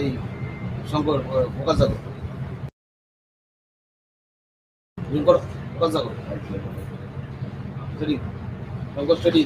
এই শঙ্কর ফোকাস যাবো ফোকাস যাবো study Shankar study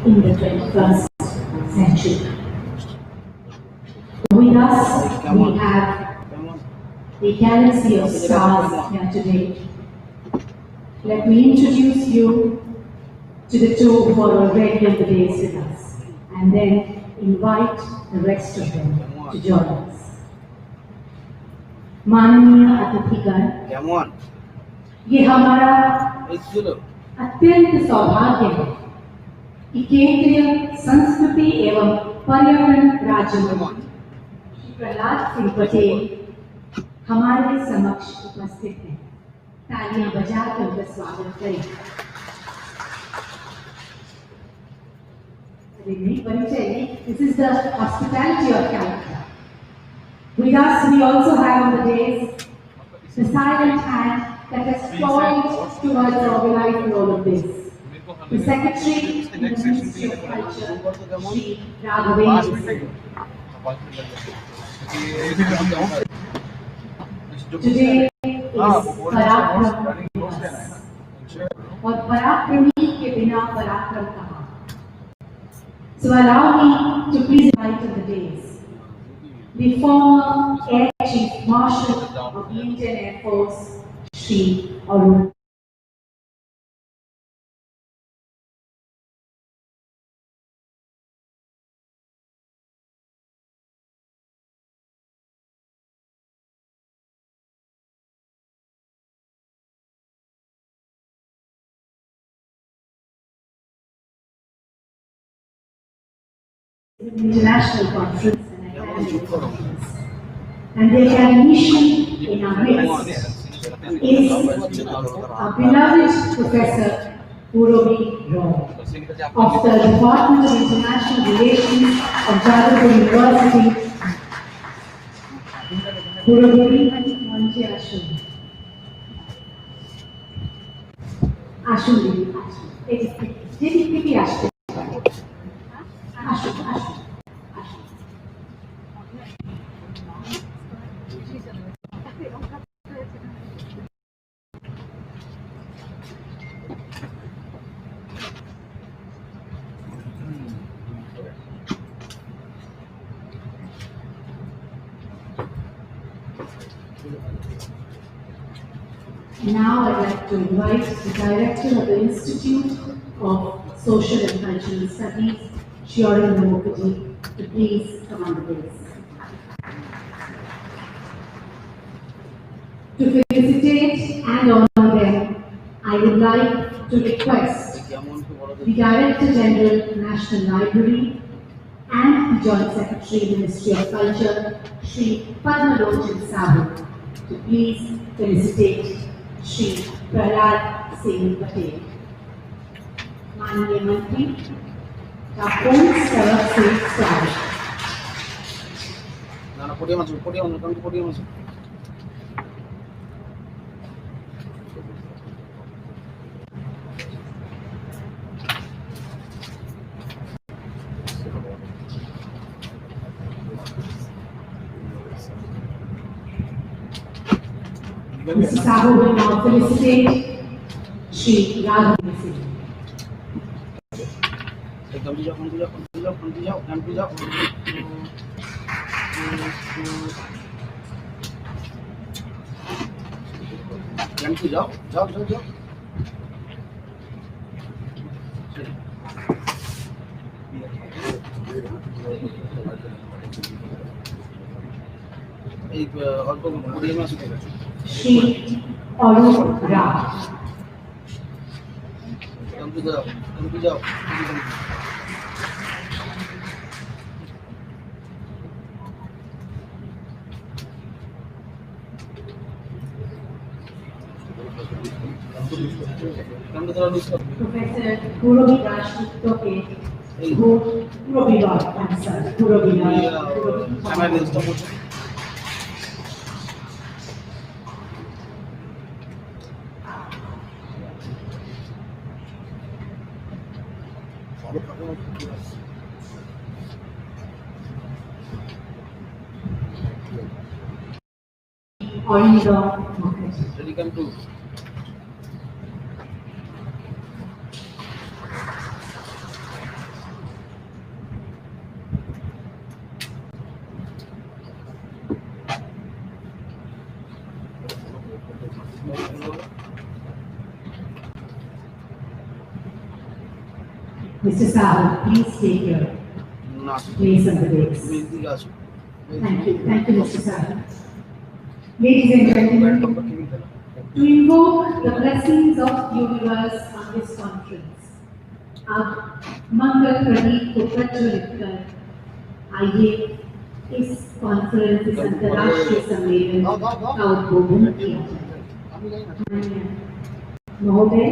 in the 21st century. With us, we have the galaxy of stars here today. Let me introduce you to the two who are already on the dais with us, and then invite the rest of them to join us. माननीय अतिथिगण, ये हमारा अत्यंत सौभाग्य है कि केंद्रीय संस्कृति एवं पर्यटन राज्य मंत्री श्री प्रहलाद सिंह पटेल हमारे समक्ष उपस्थित हैं। तालियां बजाकर उनका स्वागत करें। This is the hospitality of Calcutta. With us, we also have on the dais the silent hand that has toiled towards organizing all of this. The Secretary in the Ministry of Culture, Shri Raghavendra. Today is Parakram Divas. और पराक्रमी के बिना पराक्रम कहाँ? So allow me to please invite to the dais the former Air Chief Marshal of the Indian Air Force, Shri Arun. International conference and academic conference, and their recognition in our midst is our beloved Professor Puravi Roy of the Department of International Relations of Jadavpur University. Puravi, Manche Ashun. Ashun, Ashun. Now I'd like to invite the Director of the Institute of Social and Cultural Studies, Shioran Mukherjee, to please come on the dais. To felicitate and honor them, I would like to request the Director General, National Library, and the Joint Secretary, Ministry of Culture, Shri Padmalochan Sahu, to please felicitate Shri Prahlad Singh Patel. माननीय मंत्री का पूर्ण तरफ से स्वागत। ना podium podium Mr. Sahu will now felicitate Shri Raghav Singh. जाओ एक और तो पोडियम में Shri Arup Raj. कम जाओ Professor Gurobi Rashtoke, Gurobi Raj, I'm sorry, Gurobi Raj. Ready, come to. Mr. Sahu, please take your place on the dais. Thank you, Mr. Sahu. Ladies and gentlemen, to invoke the blessings of the universe on this conference, अब मंगल प्रदीप को प्रज्वलित कर आइए इस conference, इस अंतर्राष्ट्रीय सम्मेलन का उद्बोधन किया जाए। महोदय,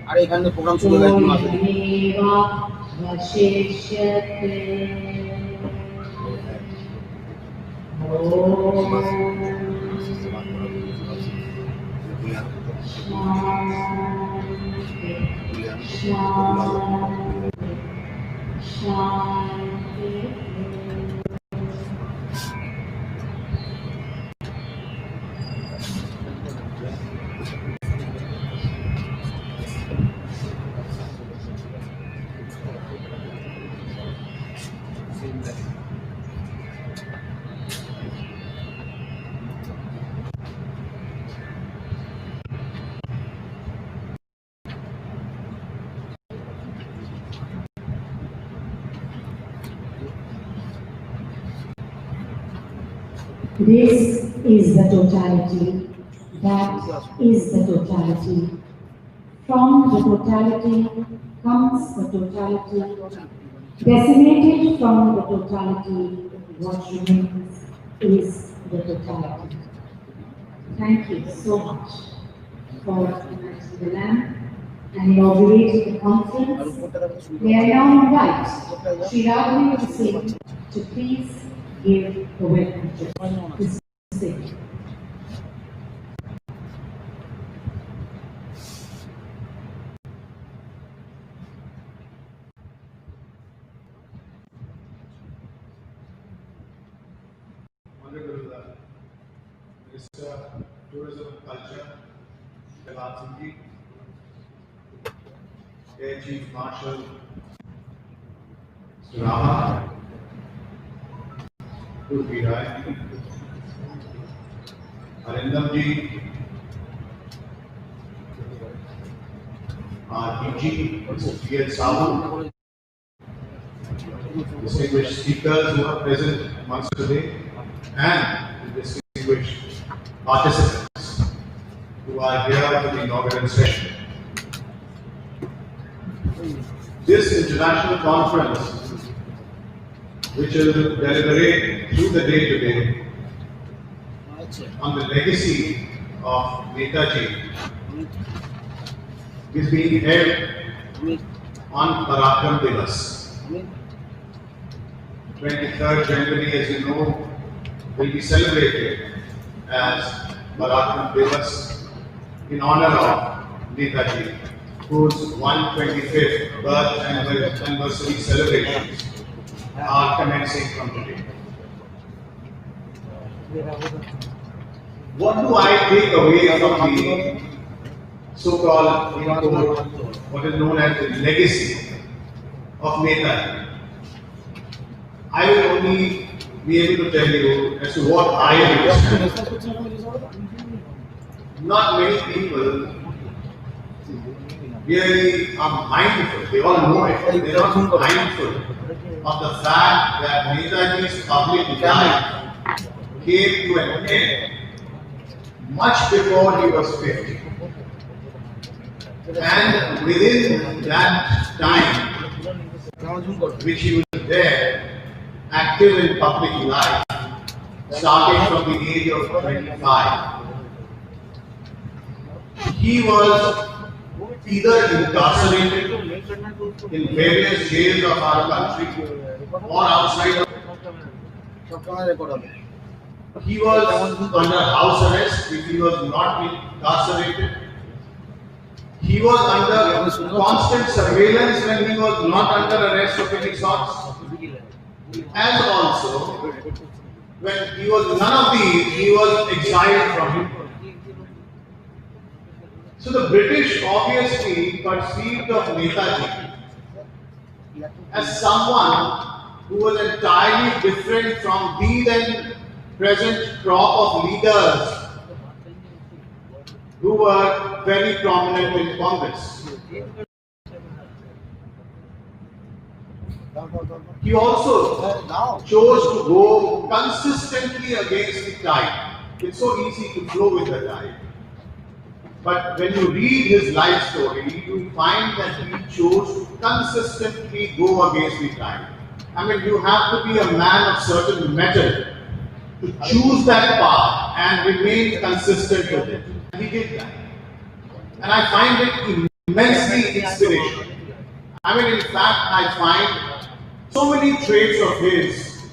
अरे एखाने प्रोग्राम शुरू हो this is the totality, that is the totality. From the totality comes the totality. Decimated from the totality, what remains is the totality. thank you so much for inviting the land and inaugurating the conference. May I now invite Sri Raghavendra Singh to please give the welcome to Singh. Honorable Minister of Tourism and Culture, Netaji Subhas, Air Chief Marshal Surama, Virai, Arindamji, DG, P.L. Sahu, distinguished speakers who are present amongst today, and the distinguished participants who are here for the inaugural session. This international conference, which will deliberate through the day today on the legacy of Netaji, is being held on Parakram Divas. 23rd January, as you know, will be celebrated as Parakram Divas in honor of Netaji, whose 125th birth anniversary celebrations are commencing from today. What do I take away from the so-called what is known as the legacy of Netaji? I will only be able to tell you as to what I understand. Not many people really are mindful, they all know it, they are not mindful of the fact that Netaji's public life came to an end much before he was 50. And within that time, which he was there, active in public life, starting from the age of 25, he was either incarcerated in various jails of our country or outside of it. He was under house arrest if he was not incarcerated. He was under constant surveillance when he was not under arrest of any sort. And also, when he was none of these, he was exiled from it. So the British obviously perceived of Netaji as someone who was entirely different from the then present crop of leaders who were very prominent in Congress. He also chose to go consistently against the tide. It's so easy to flow with the tide. But when you read his life story, you find that he chose to consistently go against the tide. I mean, you have to be a man of certain mettle to choose that path and remain consistent with it. And he did that. And I find it immensely inspirational. I mean, in fact, I find so many traits of his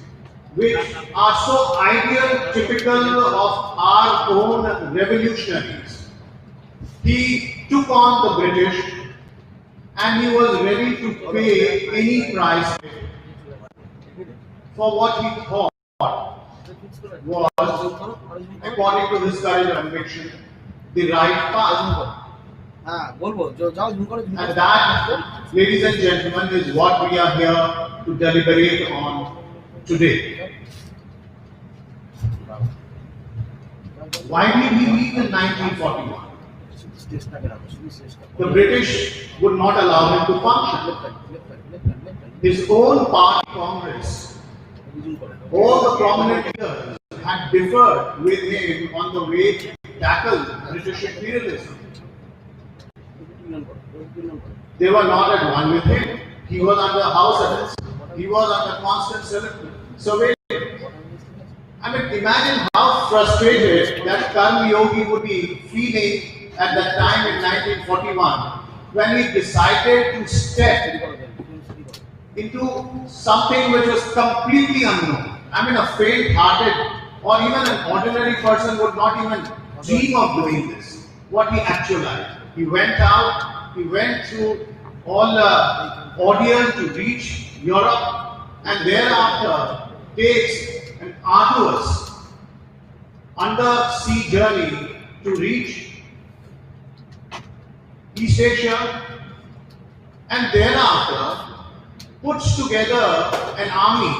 which are so ideal, typical of our own revolutionaries. He took on the British and he was ready to pay any price for what he thought was, according to his courage and conviction, the right path. And that, ladies and gentlemen, is what we are here to deliberate on today. Why did he leave in 1941? The British would not allow him to function. His own party, Congress, all the prominent leaders had differed with him on the way to tackle British imperialism. They were not at one with him. He was under house arrest. He was under constant surveillance. I mean, imagine how frustrated that Karma Yogi would be feeling at that time in 1941 when he decided to step into something which was completely unknown. I mean, a faint-hearted or even an ordinary person would not even dream of doing this. What he actualized. He went out, he went through all the ordeal to reach Europe, and thereafter takes an arduous undersea journey to reach East Asia, and thereafter puts together an army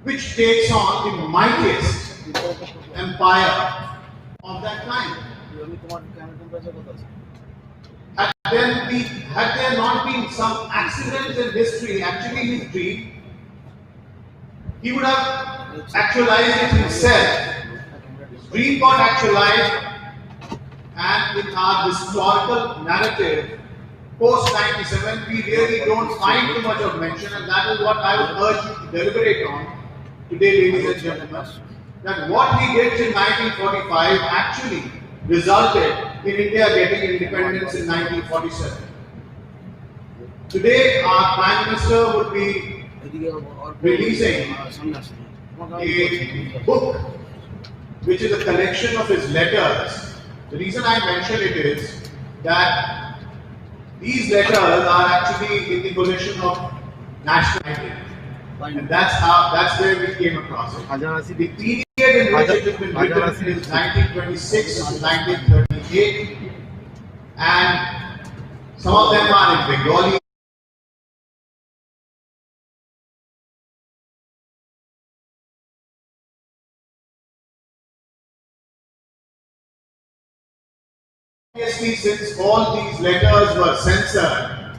which takes on the mightiest empire of that time. Had there not been some accidents in history, actually his dream, he would have actualized it himself. His dream got actualized, and in our historical narrative, post 97, we really don't find too much of mention, and that is what I would urge you to deliberate on today, ladies and gentlemen. That what he did in 1945 actually resulted in India getting independence in 1947. Today, our Prime Minister would be releasing a book which is a collection of his letters. The reason I mention it is that these letters are actually in the position of national identity. And that's where we came across it. The period in which it has been written is 1926 to 1938, and some of them are in Bengali. Obviously, since all these letters were censored,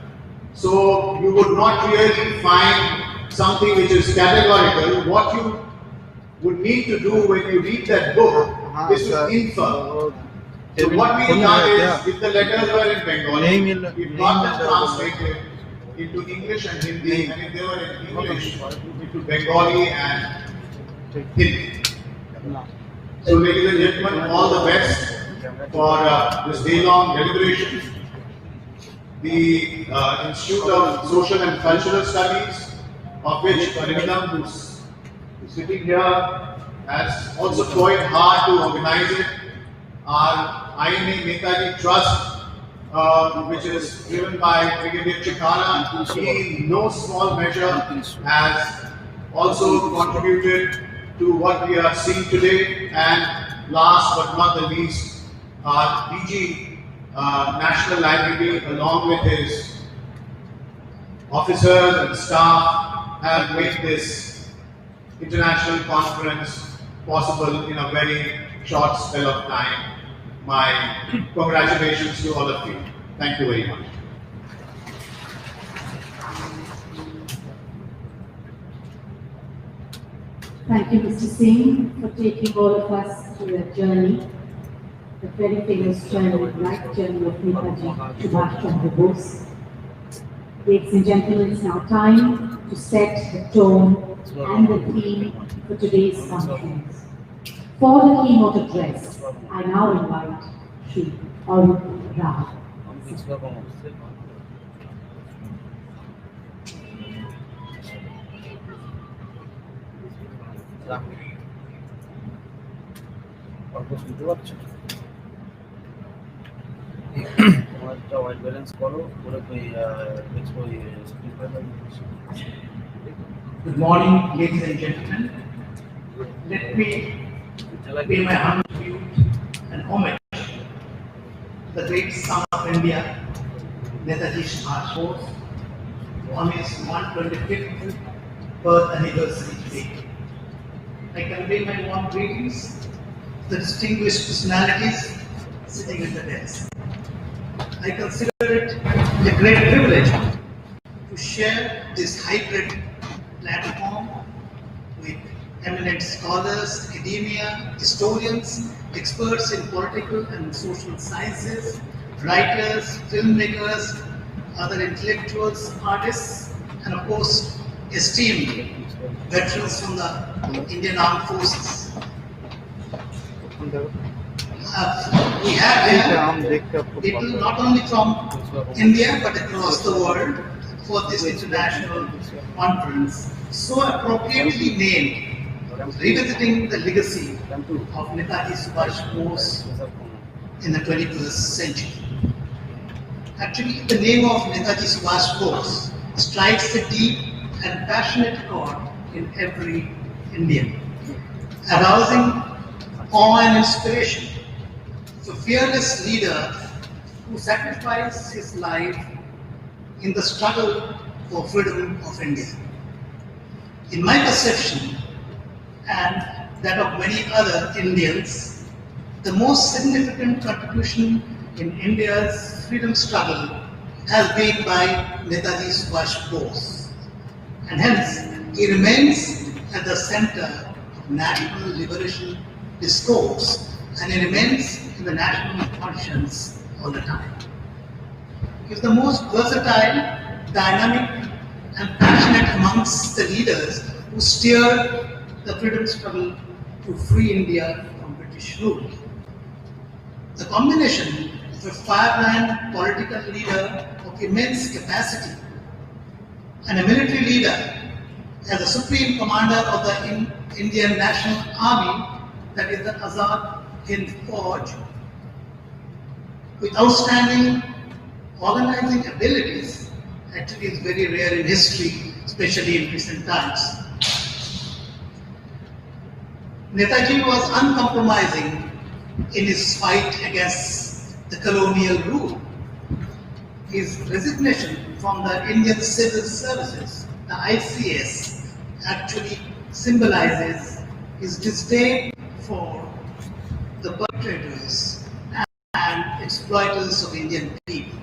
so you would not really find something which is categorical. What you would need to do when you read that book is to infer. So what we done is, if the letters were in Bengali, we got them translated into English and Hindi, and if they were in English, into Bengali and Hindi. So ladies and gentlemen, all the best for this day-long deliberation. The Institute of Social and Cultural Studies, of which Arindam, who's sitting here, has also toiled hard to organize it. Our INA Netaji Trust, which is driven by Brigadier Chikara, he in no small measure has also contributed to what we are seeing today. And last but not the least, our DG National Library, along with his officers and staff, have made this international conference possible in a very short spell of time. My congratulations to all of you. Thank you very much. Thank you, Mr. Singh, for taking all of us through a journey, the very famous journey, life journey of Netaji Subhas. Ladies and gentlemen, it's now time to set the tone and the theme for today's conference. For the keynote address, I now invite Shri Arun Rao. white balance follow. Good morning, ladies and gentlemen. Let me pay my humble tribute and homage to the great son of India, Netaji Subhas, on his 125th birth anniversary today. I convey my warm greetings to the distinguished personalities sitting at the desk. I consider it a great privilege to share this hybrid platform with eminent scholars, academia, historians, experts in political and social sciences, writers, filmmakers, other intellectuals, artists, and of course, esteemed veterans from the Indian Armed Forces. We have here people not only from India but across the world for this international conference, so appropriately named, Revisiting the Legacy of Netaji Subhas Bose in the 21st Century. Actually, the name of Netaji Subhas Bose strikes a deep and passionate chord in every Indian, arousing awe and inspiration. A fearless leader who sacrificed his life in the struggle for freedom of India. In my perception, and that of many other Indians, the most significant contribution in India's freedom struggle has been by Netaji Subhas Bose, and hence he remains at the center of national liberation discourse, and he remains in the national conscience all the time. He is the most versatile, dynamic, and passionate amongst the leaders who steered the freedom struggle to free India from British rule. The combination of a firebrand political leader of immense capacity and a military leader as the supreme commander of the Indian National Army, that is the Azad Hind Fauj, with outstanding organizing abilities, actually is very rare in history, especially in recent times. Netaji was uncompromising in his fight against the colonial rule. His resignation from the Indian Civil Services, the ICS, actually symbolizes his disdain for the perpetrators and exploiters of Indian people.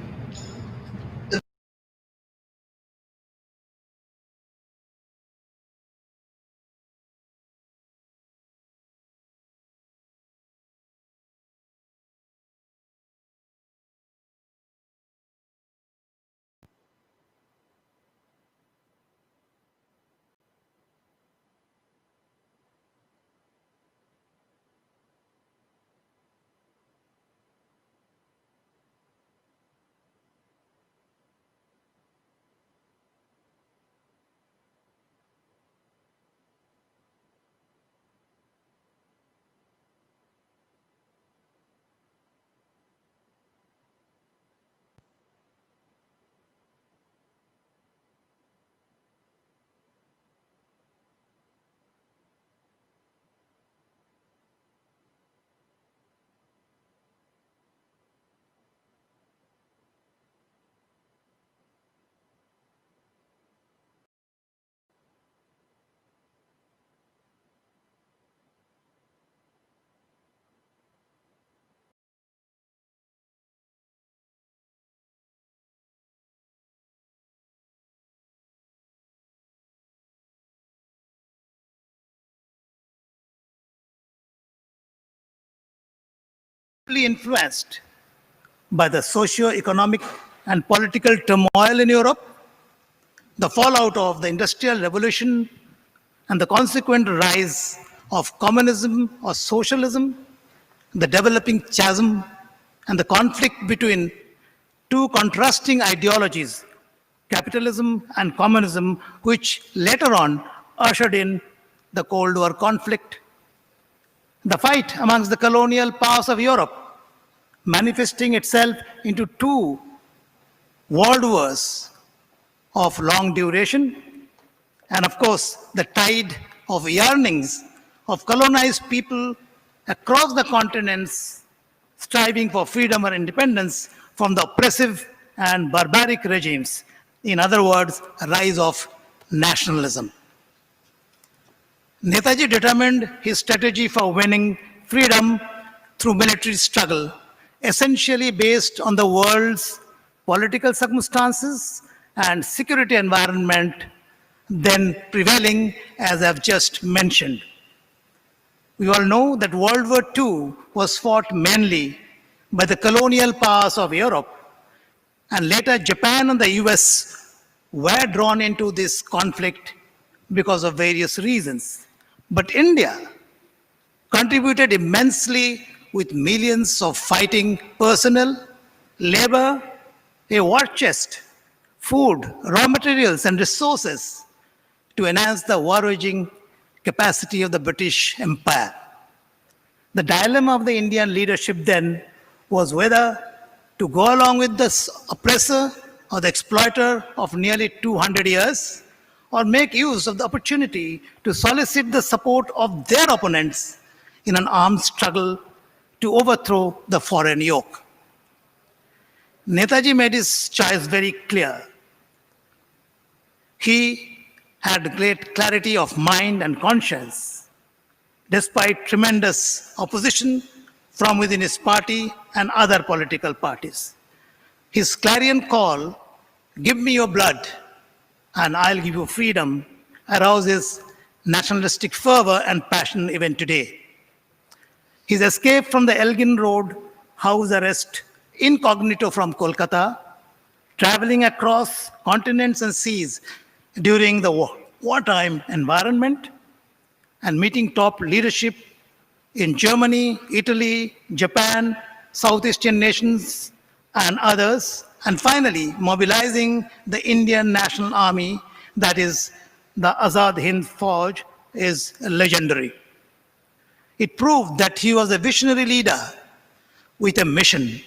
Influenced by the socio-economic and political turmoil in Europe, the fallout of the Industrial Revolution, and the consequent rise of communism or socialism, the developing chasm, and the conflict between two contrasting ideologies, capitalism and communism, which later on ushered in the Cold War conflict. The fight amongst the colonial powers of Europe, manifesting itself into two world wars of long duration, and of course, the tide of yearnings of colonized people across the continents striving for freedom or independence from the oppressive and barbaric regimes. In other words, a rise of nationalism. Netaji determined his strategy for winning freedom through military struggle, essentially based on the world's political circumstances and security environment then prevailing, as I've just mentioned. We all know that World War II was fought mainly by the colonial powers of Europe, and later Japan and the US were drawn into this conflict because of various reasons. But India contributed immensely with millions of fighting personnel, labor, a war chest, food, raw materials, and resources to enhance the war waging capacity of the British Empire. The dilemma of the Indian leadership then was whether to go along with the oppressor or the exploiter of nearly 200 years, or make use of the opportunity to solicit the support of their opponents in an armed struggle to overthrow the foreign yoke. Netaji made his choice very clear. He had great clarity of mind and conscience, despite tremendous opposition from within his party and other political parties. His clarion call, "Give me your blood and I'll give you freedom," arouses nationalistic fervor and passion even today. His escape from the Elgin Road house arrest incognito from Kolkata, traveling across continents and seas during the wartime environment, and meeting top leadership in Germany, Italy, Japan, South Asian nations, and others, and finally mobilizing the Indian National Army, that is the Azad Hind Fauj, is legendary. It proved that he was a visionary leader with a mission,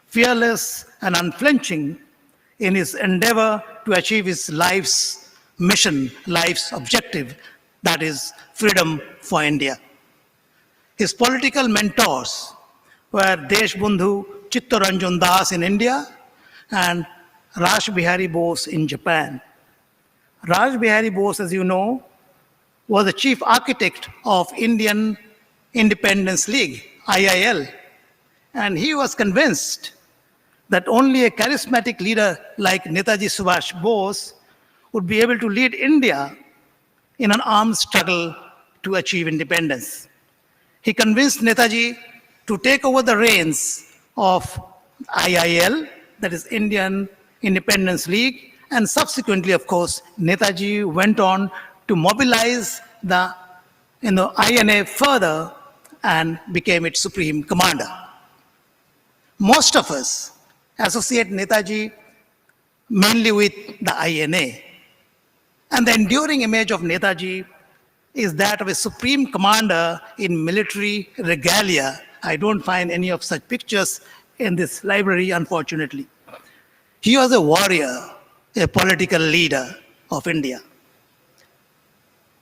fearless and unflinching in his endeavor to achieve his life's mission, life's objective, that is freedom for India. His political mentors were Deshbandhu Chittaranjan Das in India and Raj Bihari Bose in Japan. Raj Bihari Bose, as you know, was the chief architect of Indian Independence League, IIL, and he was convinced that only a charismatic leader like Netaji Subhas Bose would be able to lead India in an armed struggle to achieve independence. He convinced Netaji to take over the reins of IIL, that is Indian Independence League, and subsequently, of course, Netaji went on to mobilize the INA further and became its supreme commander. Most of us associate Netaji mainly with the INA. And the enduring image of Netaji is that of a supreme commander in military regalia. I don't find any of such pictures in this library, unfortunately. He was a warrior, a political leader of India.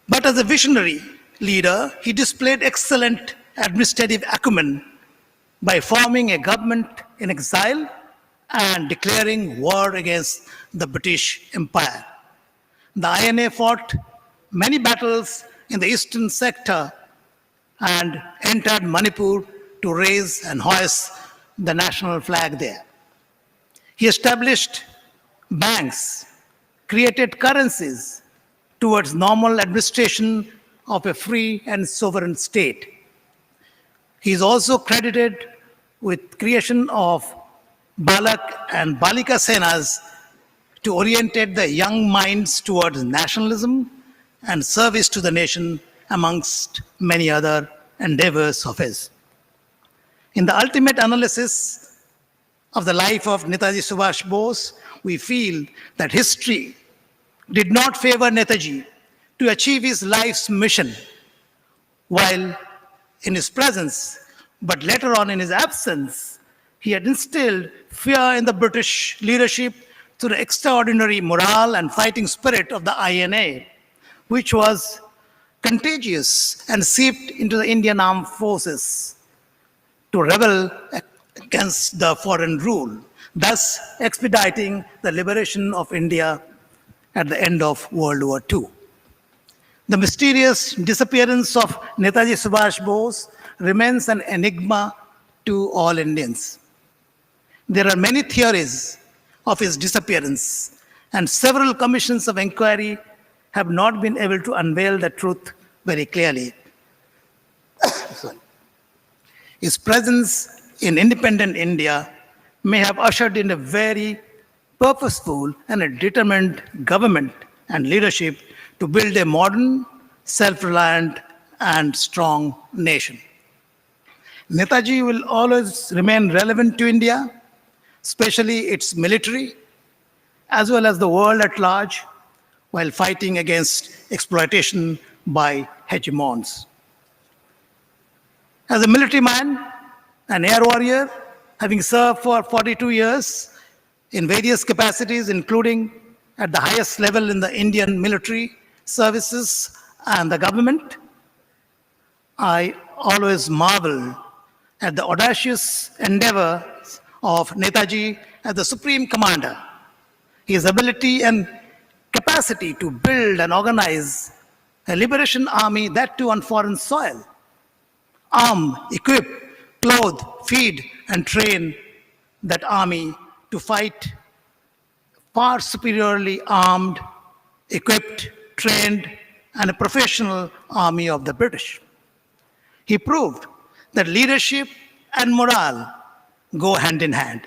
But as a visionary leader, he displayed excellent administrative acumen by forming a government in exile and declaring war against the British Empire. The INA fought many battles in the eastern sector and entered Manipur to raise and hoist the national flag there. He established banks, created currencies towards normal administration of a free and sovereign state. He is also credited with creation of Balak and Balika Senas to orientate the young minds towards nationalism and service to the nation, amongst many other endeavors of his. In the ultimate analysis of the life of Netaji Subhas Bose, we feel that history did not favor Netaji to achieve his life's mission, while in his presence, but later on in his absence, he had instilled fear in the British leadership through the extraordinary morale and fighting spirit of the INA, which was contagious and seeped into the Indian armed forces to rebel against the foreign rule, thus expediting the liberation of India at the end of World War II. The mysterious disappearance of Netaji Subhas Bose remains an enigma to all Indians. There are many theories of his disappearance, and several commissions of inquiry have not been able to unveil the truth very clearly. His presence in independent India may have ushered in a very purposeful and a determined government and leadership to build a modern, self-reliant, and strong nation. Netaji will always remain relevant to India, especially its military, as well as the world at large, while fighting against exploitation by hegemons. As a military man, an air warrior, having served for 42 years in various capacities, including at the highest level in the Indian military services and the government, I always marvel at the audacious endeavors of Netaji as the supreme commander. His ability and capacity to build and organize a liberation army, that too on foreign soil, arm, equip, clothe, feed, and train that army to fight far superiorly armed, equipped, trained, and a professional army of the British. He proved that leadership and morale go hand in hand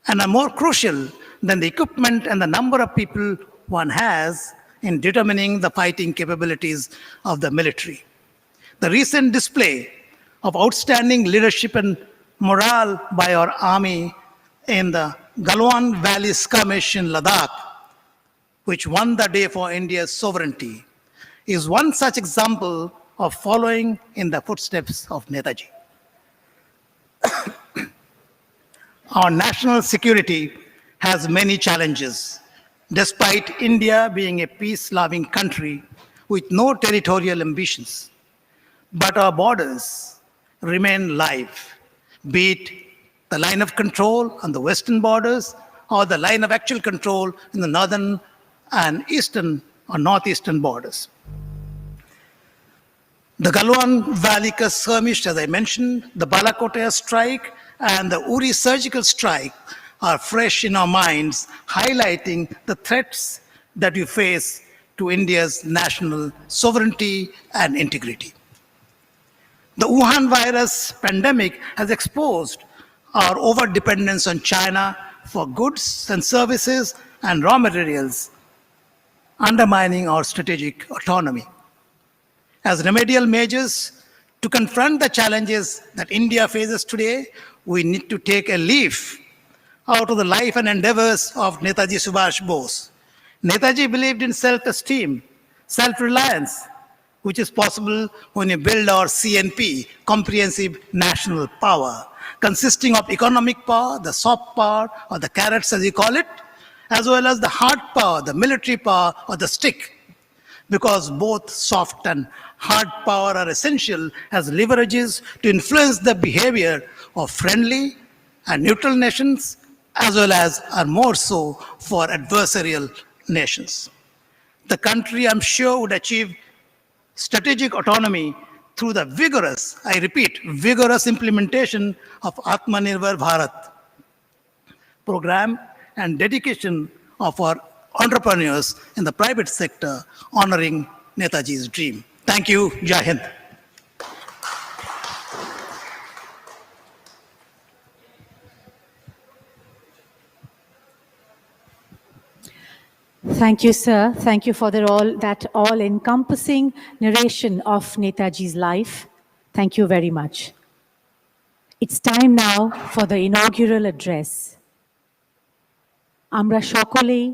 and are more crucial than the equipment and the number of people one has in determining the fighting capabilities of the military. The recent display of outstanding leadership and morale by our army in the Galwan Valley skirmish in Ladakh, which won the day for India's sovereignty, is one such example of following in the footsteps of Netaji. Our national security has many challenges, despite India being a peace-loving country with no territorial ambitions. But our borders remain live, be it the line of control on the western borders or the line of actual control in the northern and eastern or northeastern borders. The Galwan Valley skirmish, as I mentioned, the Balakot air strike, and the Uri surgical strike are fresh in our minds, highlighting the threats that we face to India's national sovereignty and integrity. The Wuhan virus pandemic has exposed our over-dependence on China for goods and services and raw materials, undermining our strategic autonomy. As remedial measures to confront the challenges that India faces today, we need to take a leaf out of the life and endeavors of Netaji Subhas Bose. Netaji believed in self-esteem, self-reliance, which is possible when you build our CNP, comprehensive national power, consisting of economic power, the soft power, or the carrots as you call it, as well as the hard power, the military power, or the stick, because both soft and hard power are essential as leverages to influence the behavior of friendly and neutral nations, as well as are more so for adversarial nations. The country, I'm sure, would achieve strategic autonomy through the vigorous, I repeat, vigorous implementation of Atmanirbhar Bharat program and dedication of our entrepreneurs in the private sector honoring Netaji's dream. Thank you. Jai Hind. Thank you, sir. Thank you for that all-encompassing narration of Netaji's life. Thank you very much. It's time now for the inaugural address. আমরা সকলেই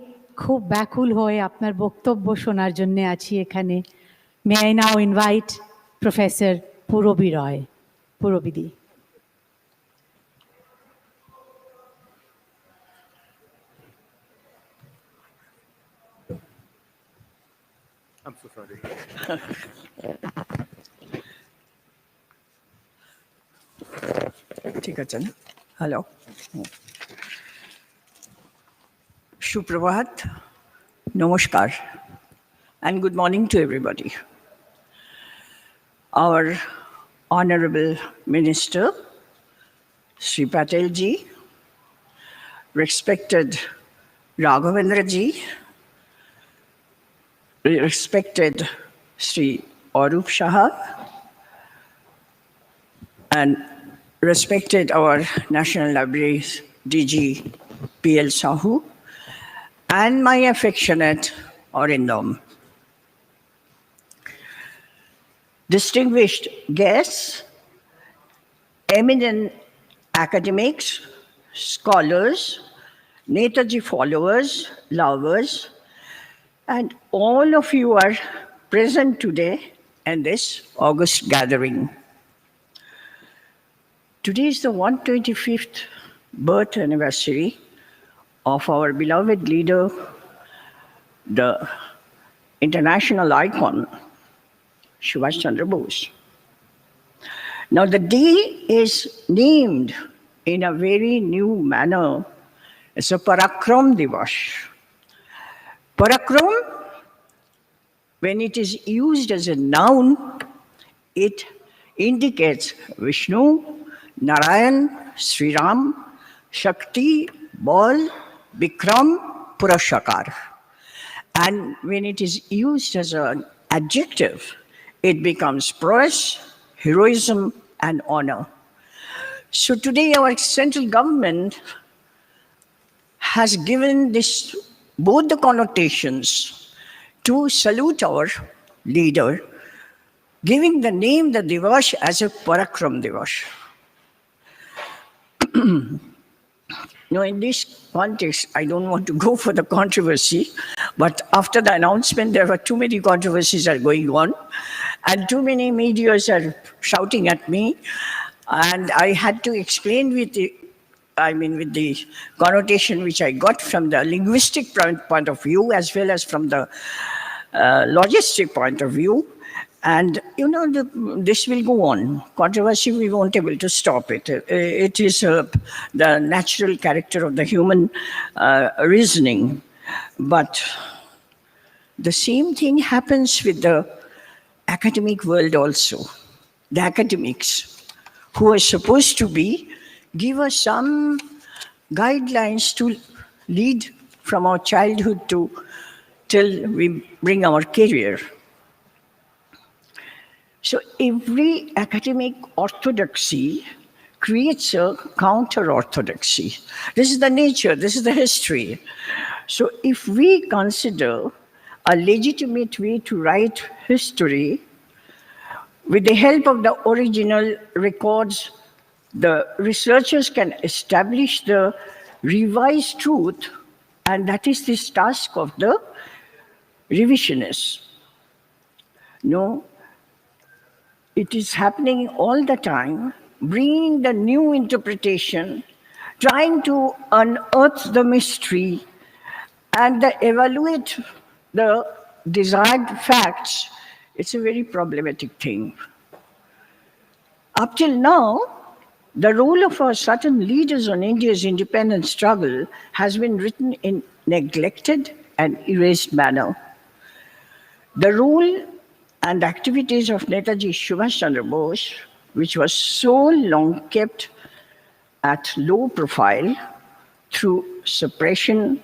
খুব ব্যাকুল হয়ে আপনার বক্তব্য শোনার জন্য আছি এখানে। May I now invite Professor Purobi Roy. Purobidi. I'm so sorry. ঠিক আছে না? হ্যালো, সুপ্রভাত, নমস্কার, and good morning to everybody. Our Honorable Minister, Sri Patel ji, respected Raghavendra ji, respected Sri Arup Shaha, and respected our National Library's DG P.L. Sahu, and my affectionate Orindom. distinguished guests, eminent academics, scholars, Netaji followers, lovers, and all of you are present today in this August gathering. Today is the 125th birth anniversary of our beloved leader, the international icon, Subhas Chandra Bose. Now, the day is named in a very new manner. It's a Parakram Divas. Parakram, when it is used as a noun, it indicates Vishnu, Narayan, Sri Ram, Shakti, Bal, Bikram, Purashakar. And when it is used as an adjective, it becomes prowess, heroism, and honor. So today our central government has given this both the connotations to salute our leader, giving the name the Divas as a Parakram Divas. Now, in this context, I don't want to go for the controversy, but after the announcement, there were too many controversies are going on, and too many medias are shouting at me, and I had to explain with the connotation which I got from the linguistic point of view, as well as from the logistic point of view. And, this will go on. Controversy, we won't be able to stop it. It is the natural character of the human reasoning. But the same thing happens with the academic world also. The academics, who are supposed to give us some guidelines to lead from our childhood till we bring our career. So every academic orthodoxy creates a counter-orthodoxy. This is the nature, this is the history. So if we consider a legitimate way to write history, with the help of the original records, the researchers can establish the revised truth, and that is this task of the revisionists. No, it is happening all the time, bringing the new interpretation, trying to unearth the mystery, and evaluate the desired facts. It's a very problematic thing. Up till now, the role of our certain leaders on India's independence struggle has been written in neglected and erased manner. The role and activities of Netaji Subhas Chandra Bose, which was so long kept at low profile through suppression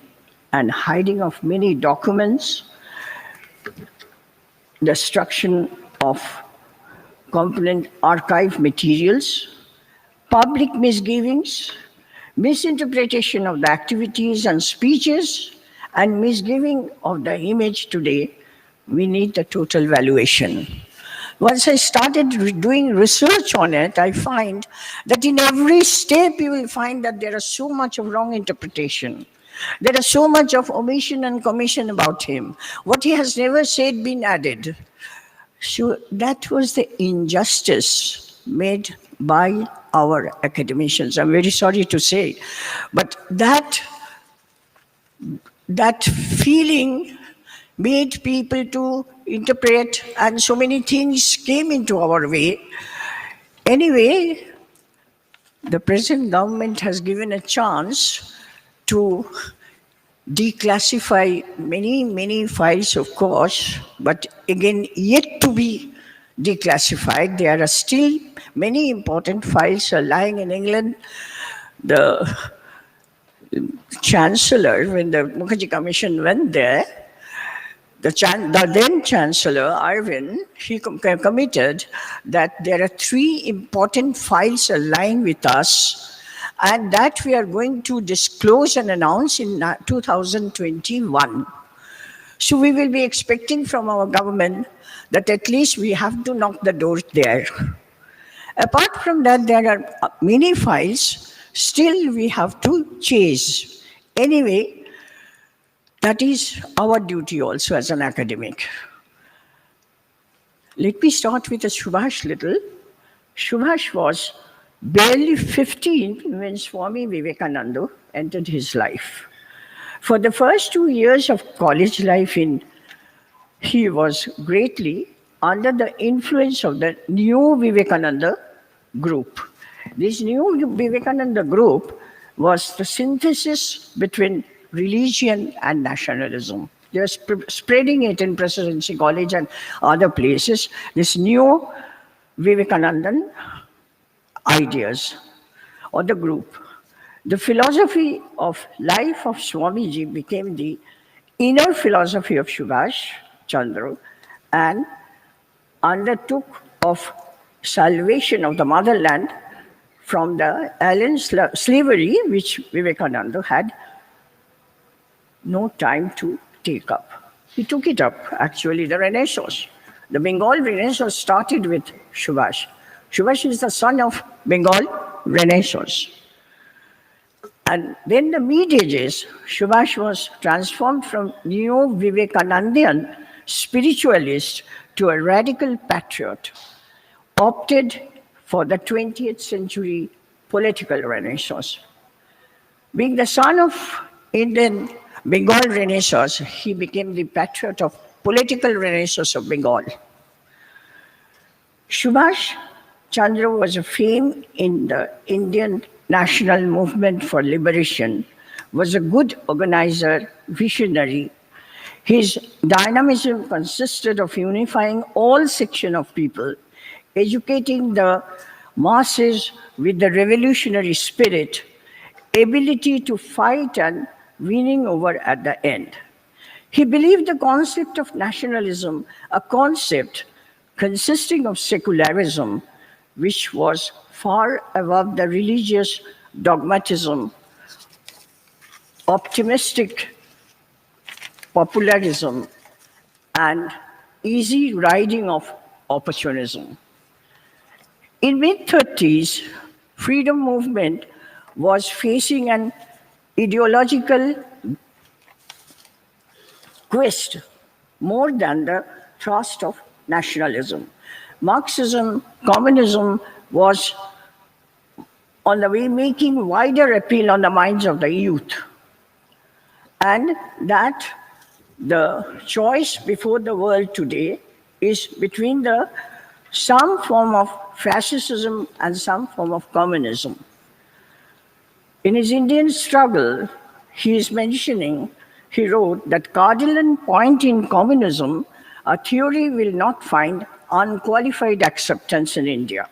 and hiding of many documents, destruction of component archive materials, public misgivings, misinterpretation of the activities and speeches, and misgiving of the image today, we need the total valuation. Once I started doing research on it, I find that in every step you will find that there is so much of wrong interpretation. There is so much of omission and commission about him. What he has never said been added. So that was the injustice made by our academicians. I'm very sorry to say, but that feeling made people to interpret, and so many things came into our way. Anyway, the present government has given a chance to declassify many files, of course, but again, yet to be declassified. There are still many important files are lying in England. The Chancellor, when the Mukherjee Commission went there, the then Chancellor, Arvind, he committed that there are 3 important files lying with us, and that we are going to disclose and announce in 2021. So we will be expecting from our government that at least we have to knock the door there. Apart from that, there are many files still we have to chase. Anyway, that is our duty also as an academic. Let me start with a Subhash little. Subhash was barely 15 when Swami Vivekananda entered his life. For the first 2 years of college life, he was greatly under the influence of the new Vivekananda group. This new Vivekananda group was the synthesis between religion and nationalism. They were spreading it in Presidency College and other places, this new Vivekanandan ideas or the group. The philosophy of life of Swamiji became the inner philosophy of Subhash Chandra and undertook of salvation of the motherland from the alien slavery which Vivekananda had no time to take up. He took it up, actually, the Renaissance. The Bengal Renaissance started with Subhash. Subhash is the son of Bengal Renaissance. And then the mid-ages, Subhash was transformed from neo-Vivekanandian spiritualist to a radical patriot, opted for the 20th century political renaissance. Being the son of Indian Bengal Renaissance, he became the patriot of political renaissance of Bengal. Subhash Chandra was a fame in the Indian national movement for liberation, was a good organizer, visionary. His dynamism consisted of unifying all sections of people, educating the masses with the revolutionary spirit, ability to fight and winning over at the end. He believed the concept of nationalism, a concept consisting of secularism, which was far above the religious dogmatism, optimistic popularism, and easy riding of opportunism. In mid-30s, freedom movement was facing an ideological quest more than the thrust of nationalism. Marxism, communism was on the way making wider appeal on the minds of the youth. And that the choice before the world today is between some form of fascism and some form of communism. In his Indian struggle, he is mentioning, he wrote that cardinal point in communism, a theory will not find unqualified acceptance in India.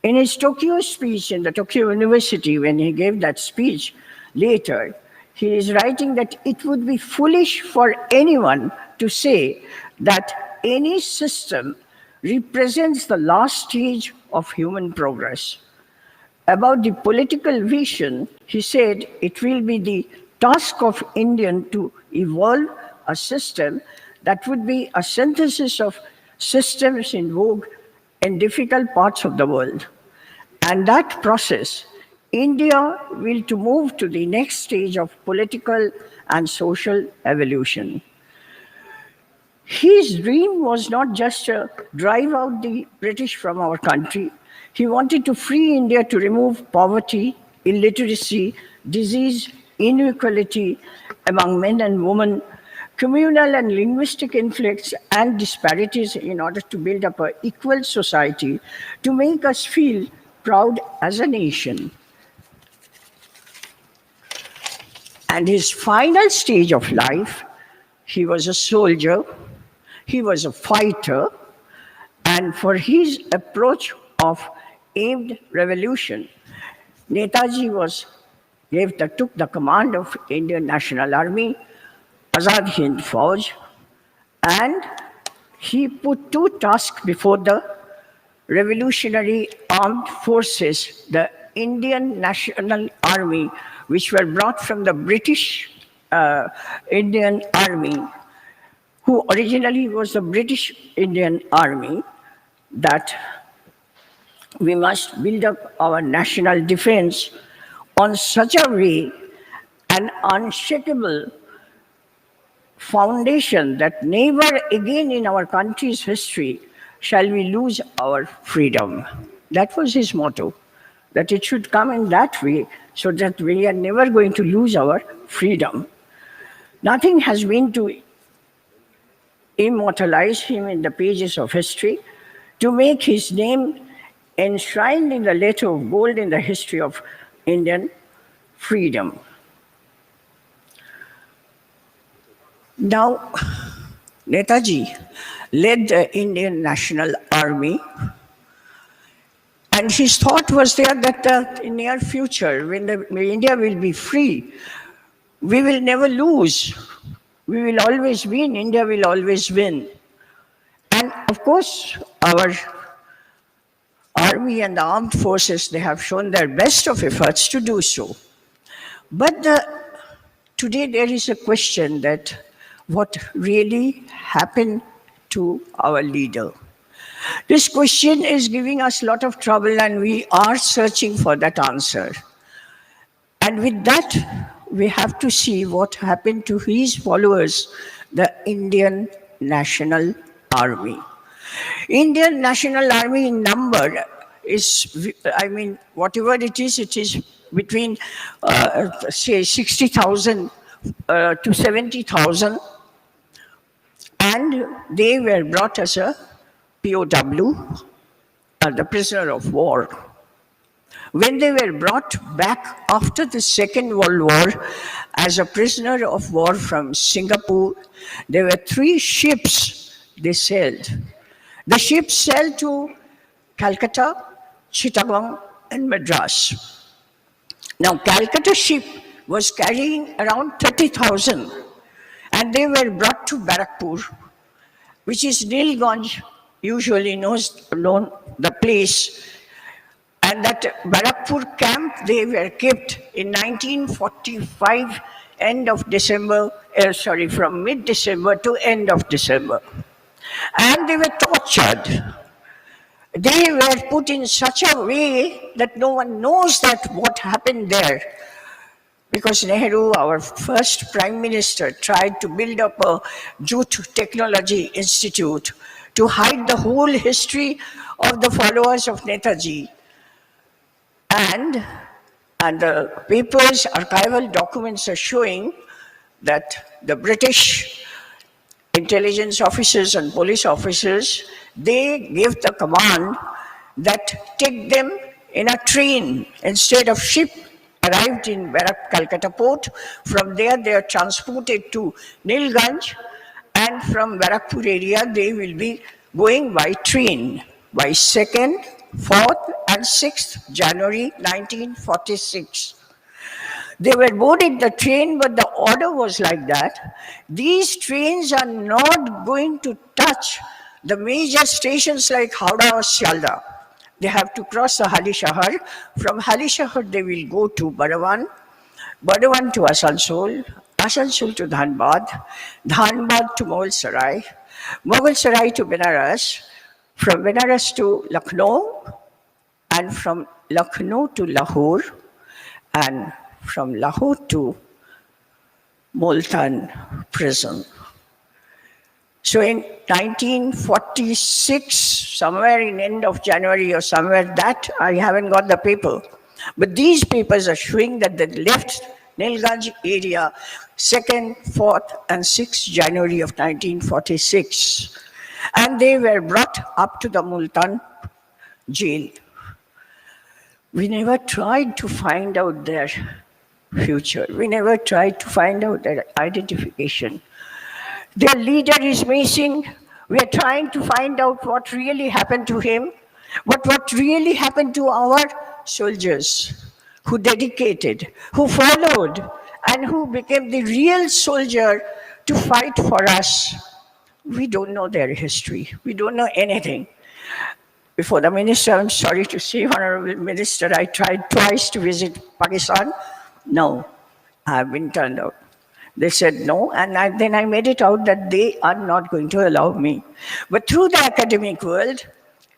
In his Tokyo speech in the Tokyo University, when he gave that speech later, he is writing that it would be foolish for anyone to say that any system represents the last stage of human progress. About the political vision, he said it will be the task of Indian to evolve a system that would be a synthesis of systems in vogue in difficult parts of the world. And that process, India will to move to the next stage of political and social evolution. His dream was not just to drive out the British from our country. He wanted to free India to remove poverty, illiteracy, disease, inequality among men and women, communal and linguistic inflicts and disparities in order to build up an equal society, to make us feel proud as a nation. And his final stage of life, he was a soldier, he was a fighter, and for his approach of aimed revolution, Netaji took the command of Indian National Army, Azad Hind Fauj, and he put two tasks before the revolutionary armed forces, the Indian National Army, which were brought from the British Indian Army, who originally was the British Indian Army, that we must build up our national defense on such a way, an unshakable foundation, that never again in our country's history shall we lose our freedom. That was his motto, that it should come in that way so that we are never going to lose our freedom. Nothing has been to immortalize him in the pages of history, to make his name enshrined in the letter of gold in the history of Indian freedom. Now, Netaji led the Indian National Army, and his thought was there that in the near future, when India will be free, we will never lose. We will always win. India will always win. And of course, our army and the armed forces, they have shown their best of efforts to do so. But today there is a question that what really happened to our leader? This question is giving us a lot of trouble, and we are searching for that answer. And with that, we have to see what happened to his followers, the Indian National Army. Indian National Army in number is, I mean, whatever it is between, say, 60,000 to 70,000. And they were brought as a POW, the prisoner of war. When they were brought back after the Second World War as a prisoner of war from Singapore, there were 3 ships they sailed. The ships sailed to Calcutta, Chittagong, and Madras. Now, Calcutta ship was carrying around 30,000, and they were brought to Barakpur, which is Nilganj, usually known the place. And that Barakpur camp, they were kept in 1945, end of December, from mid-December to end of December. And they were tortured. They were put in such a way that no one knows that what happened there. Because Nehru, our first Prime Minister, tried to build up a Youth Technology Institute to hide the whole history of the followers of Netaji. And the papers, archival documents are showing that the British intelligence officers and police officers, they gave the command that take them in a train instead of ship. Arrived in Calcutta port. From there, they are transported to Nilganj, and from Barakpur area, they will be going by train by 2nd, 4th, and 6th January 1946. They were boarding the train, but the order was like that. These trains are not going to touch the major stations like Howrah or Sialdah. They have to cross the Halishahar. From Halishahar, they will go to Badawan, Badawan to Asansol, Asansol to Dhanbad, Dhanbad to Mughal Sarai, Mughal Sarai to Benares, from Benares to Lucknow, and from Lucknow to Lahore, and from Lahore to Multan prison. So in 1946, somewhere in end of January or somewhere that, I haven't got the paper. But these papers are showing that they left Nilganj area 2nd, 4th, and 6th January of 1946. And they were brought up to the Multan jail. We never tried to find out their future. We never tried to find out their identification. Their leader is missing. We are trying to find out what really happened to him, but what really happened to our soldiers who dedicated, who followed, and who became the real soldier to fight for us. We don't know their history. We don't know anything. Before the minister, I'm sorry to say, Honorable Minister, I tried twice to visit Pakistan. No, I have been turned out. They said no, and then I made it out that they are not going to allow me. But through the academic world,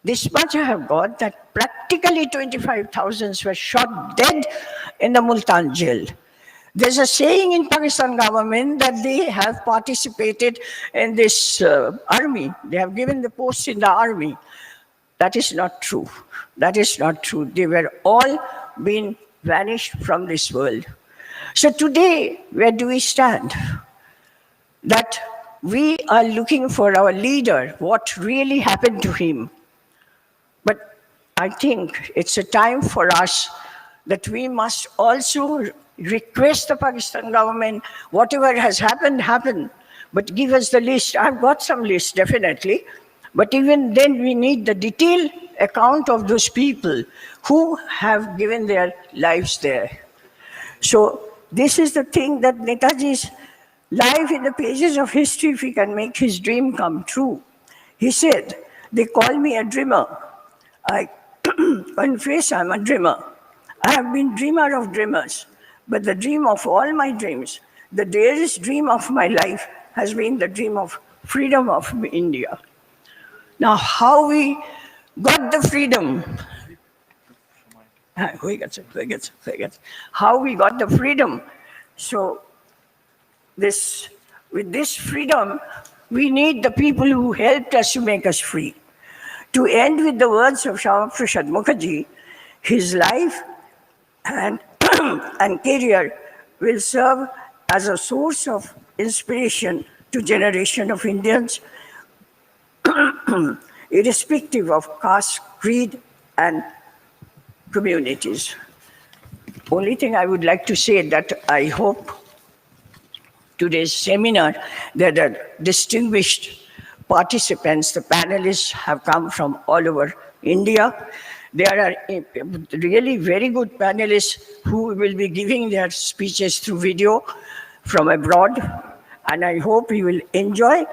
this much I have got, that practically 25,000 were shot dead in the Multan jail. There's a saying in Pakistan government that they have participated in this army. They have given the post in the army. That is not true. That is not true. They were all been vanished from this world. So today, where do we stand? That we are looking for our leader, what really happened to him. But I think it's a time for us that we must also request the Pakistan government, whatever has happened, happened, but give us the list. I've got some list, definitely. But even then, we need the detailed account of those people who have given their lives there. So this is the thing that Netaji's life in the pages of history, if he can make his dream come true. He said, they call me a dreamer. I confess I'm a dreamer. I have been dreamer of dreamers, but the dream of all my dreams, the dearest dream of my life has been the dream of freedom of India. Now, how we got the freedom? How we got the freedom? So, with this freedom, we need the people who helped us to make us free. To end with the words of Shyama Prasad Mukherjee, his life and career will serve as a source of inspiration to generation of Indians, irrespective of caste, creed, and communities. Only thing I would like to say that I hope today's seminar, that the distinguished participants, the panelists have come from all over India. There are really very good panelists who will be giving their speeches through video from abroad. And I hope you will enjoy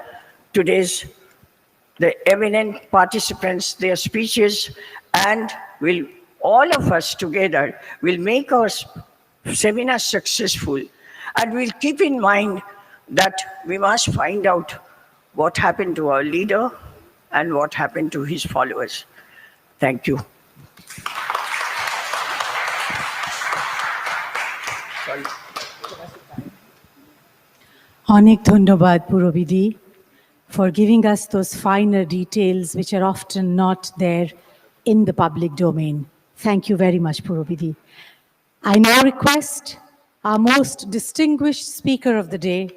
the eminent participants, their speeches, and all of us together will make our seminar successful. And we'll keep in mind that we must find out what happened to our leader and what happened to his followers. Thank you. Anek dhonyabad Purobidi for giving us those finer details which are often not there in the public domain. Thank you very much, Purobidi. I now request our most distinguished speaker of the day,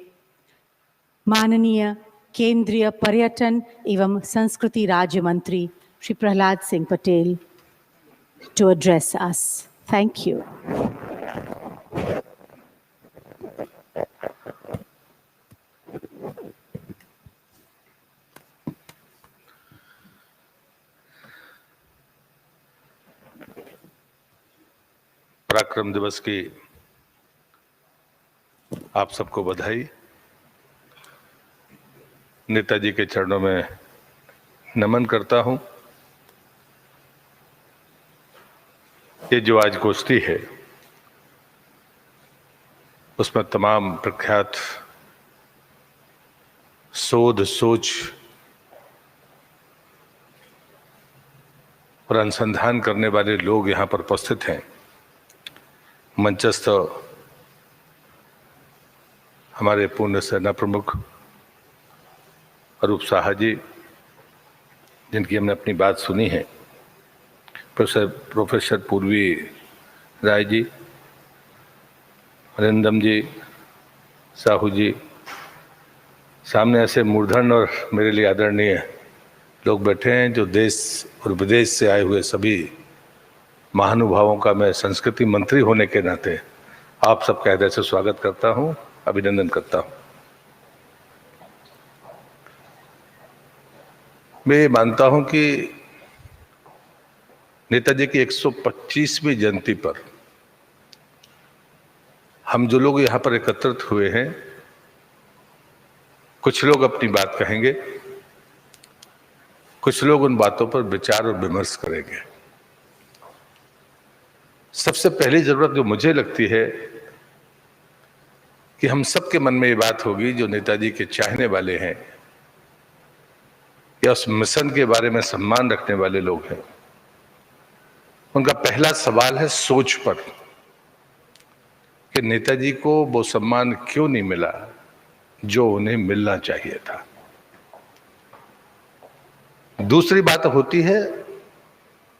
Mananiya Kendriya Paryatan Evam Sanskriti Rajya Mantri, Shri Prahlad Singh Patel, to address us. Thank you. पराक्रम दिवस की आप सबको बधाई। नेताजी के चरणों में नमन करता हूं। ये जो आज गोष्ठी है उसमें तमाम प्रख्यात शोध, सोच और अनुसंधान करने वाले लोग यहाँ पर उपस्थित हैं। मंचस्थ हमारे पूर्ण सेना प्रमुख अरूप साहा जी, जिनकी हमने अपनी बात सुनी है, प्रोफेसर पूर्वी राय जी, अरिंदम जी, साहू जी, सामने ऐसे मूर्धन और मेरे लिए आदरणीय लोग बैठे हैं जो देश और विदेश से आए हुए सभी महानुभावों का मैं संस्कृति मंत्री होने के नाते आप सबका हृदय से स्वागत करता हूं, अभिनंदन करता हूं। मैं ये मानता हूं कि नेताजी की 125वीं जयंती पर हम जो लोग यहाँ पर एकत्रित हुए हैं, कुछ लोग अपनी बात कहेंगे, कुछ लोग उन बातों पर विचार और विमर्श करेंगे। सबसे पहली जरूरत जो मुझे लगती है कि हम सबके मन में ये बात होगी जो नेताजी के चाहने वाले हैं या उस मिशन के बारे में सम्मान रखने वाले लोग हैं, उनका पहला सवाल है सोच पर कि नेताजी को वो सम्मान क्यों नहीं मिला जो उन्हें मिलना चाहिए था। दूसरी बात होती है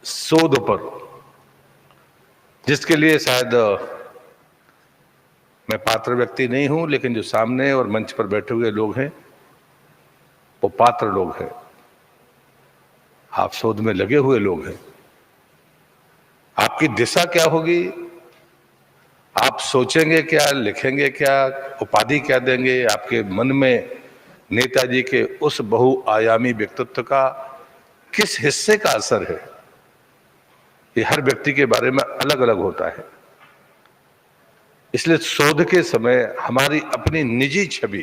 शोध पर, जिसके लिए शायद मैं पात्र व्यक्ति नहीं हूं, लेकिन जो सामने और मंच पर बैठे हुए लोग हैं वो पात्र लोग हैं। आप शोध में लगे हुए लोग हैं। आपकी दिशा क्या होगी, आप सोचेंगे क्या, लिखेंगे क्या, उपाधि क्या देंगे, आपके मन में नेताजी के उस बहुआयामी व्यक्तित्व का किस हिस्से का असर है, ये हर व्यक्ति के बारे में अलग अलग होता है। इसलिए शोध के समय हमारी अपनी निजी छवि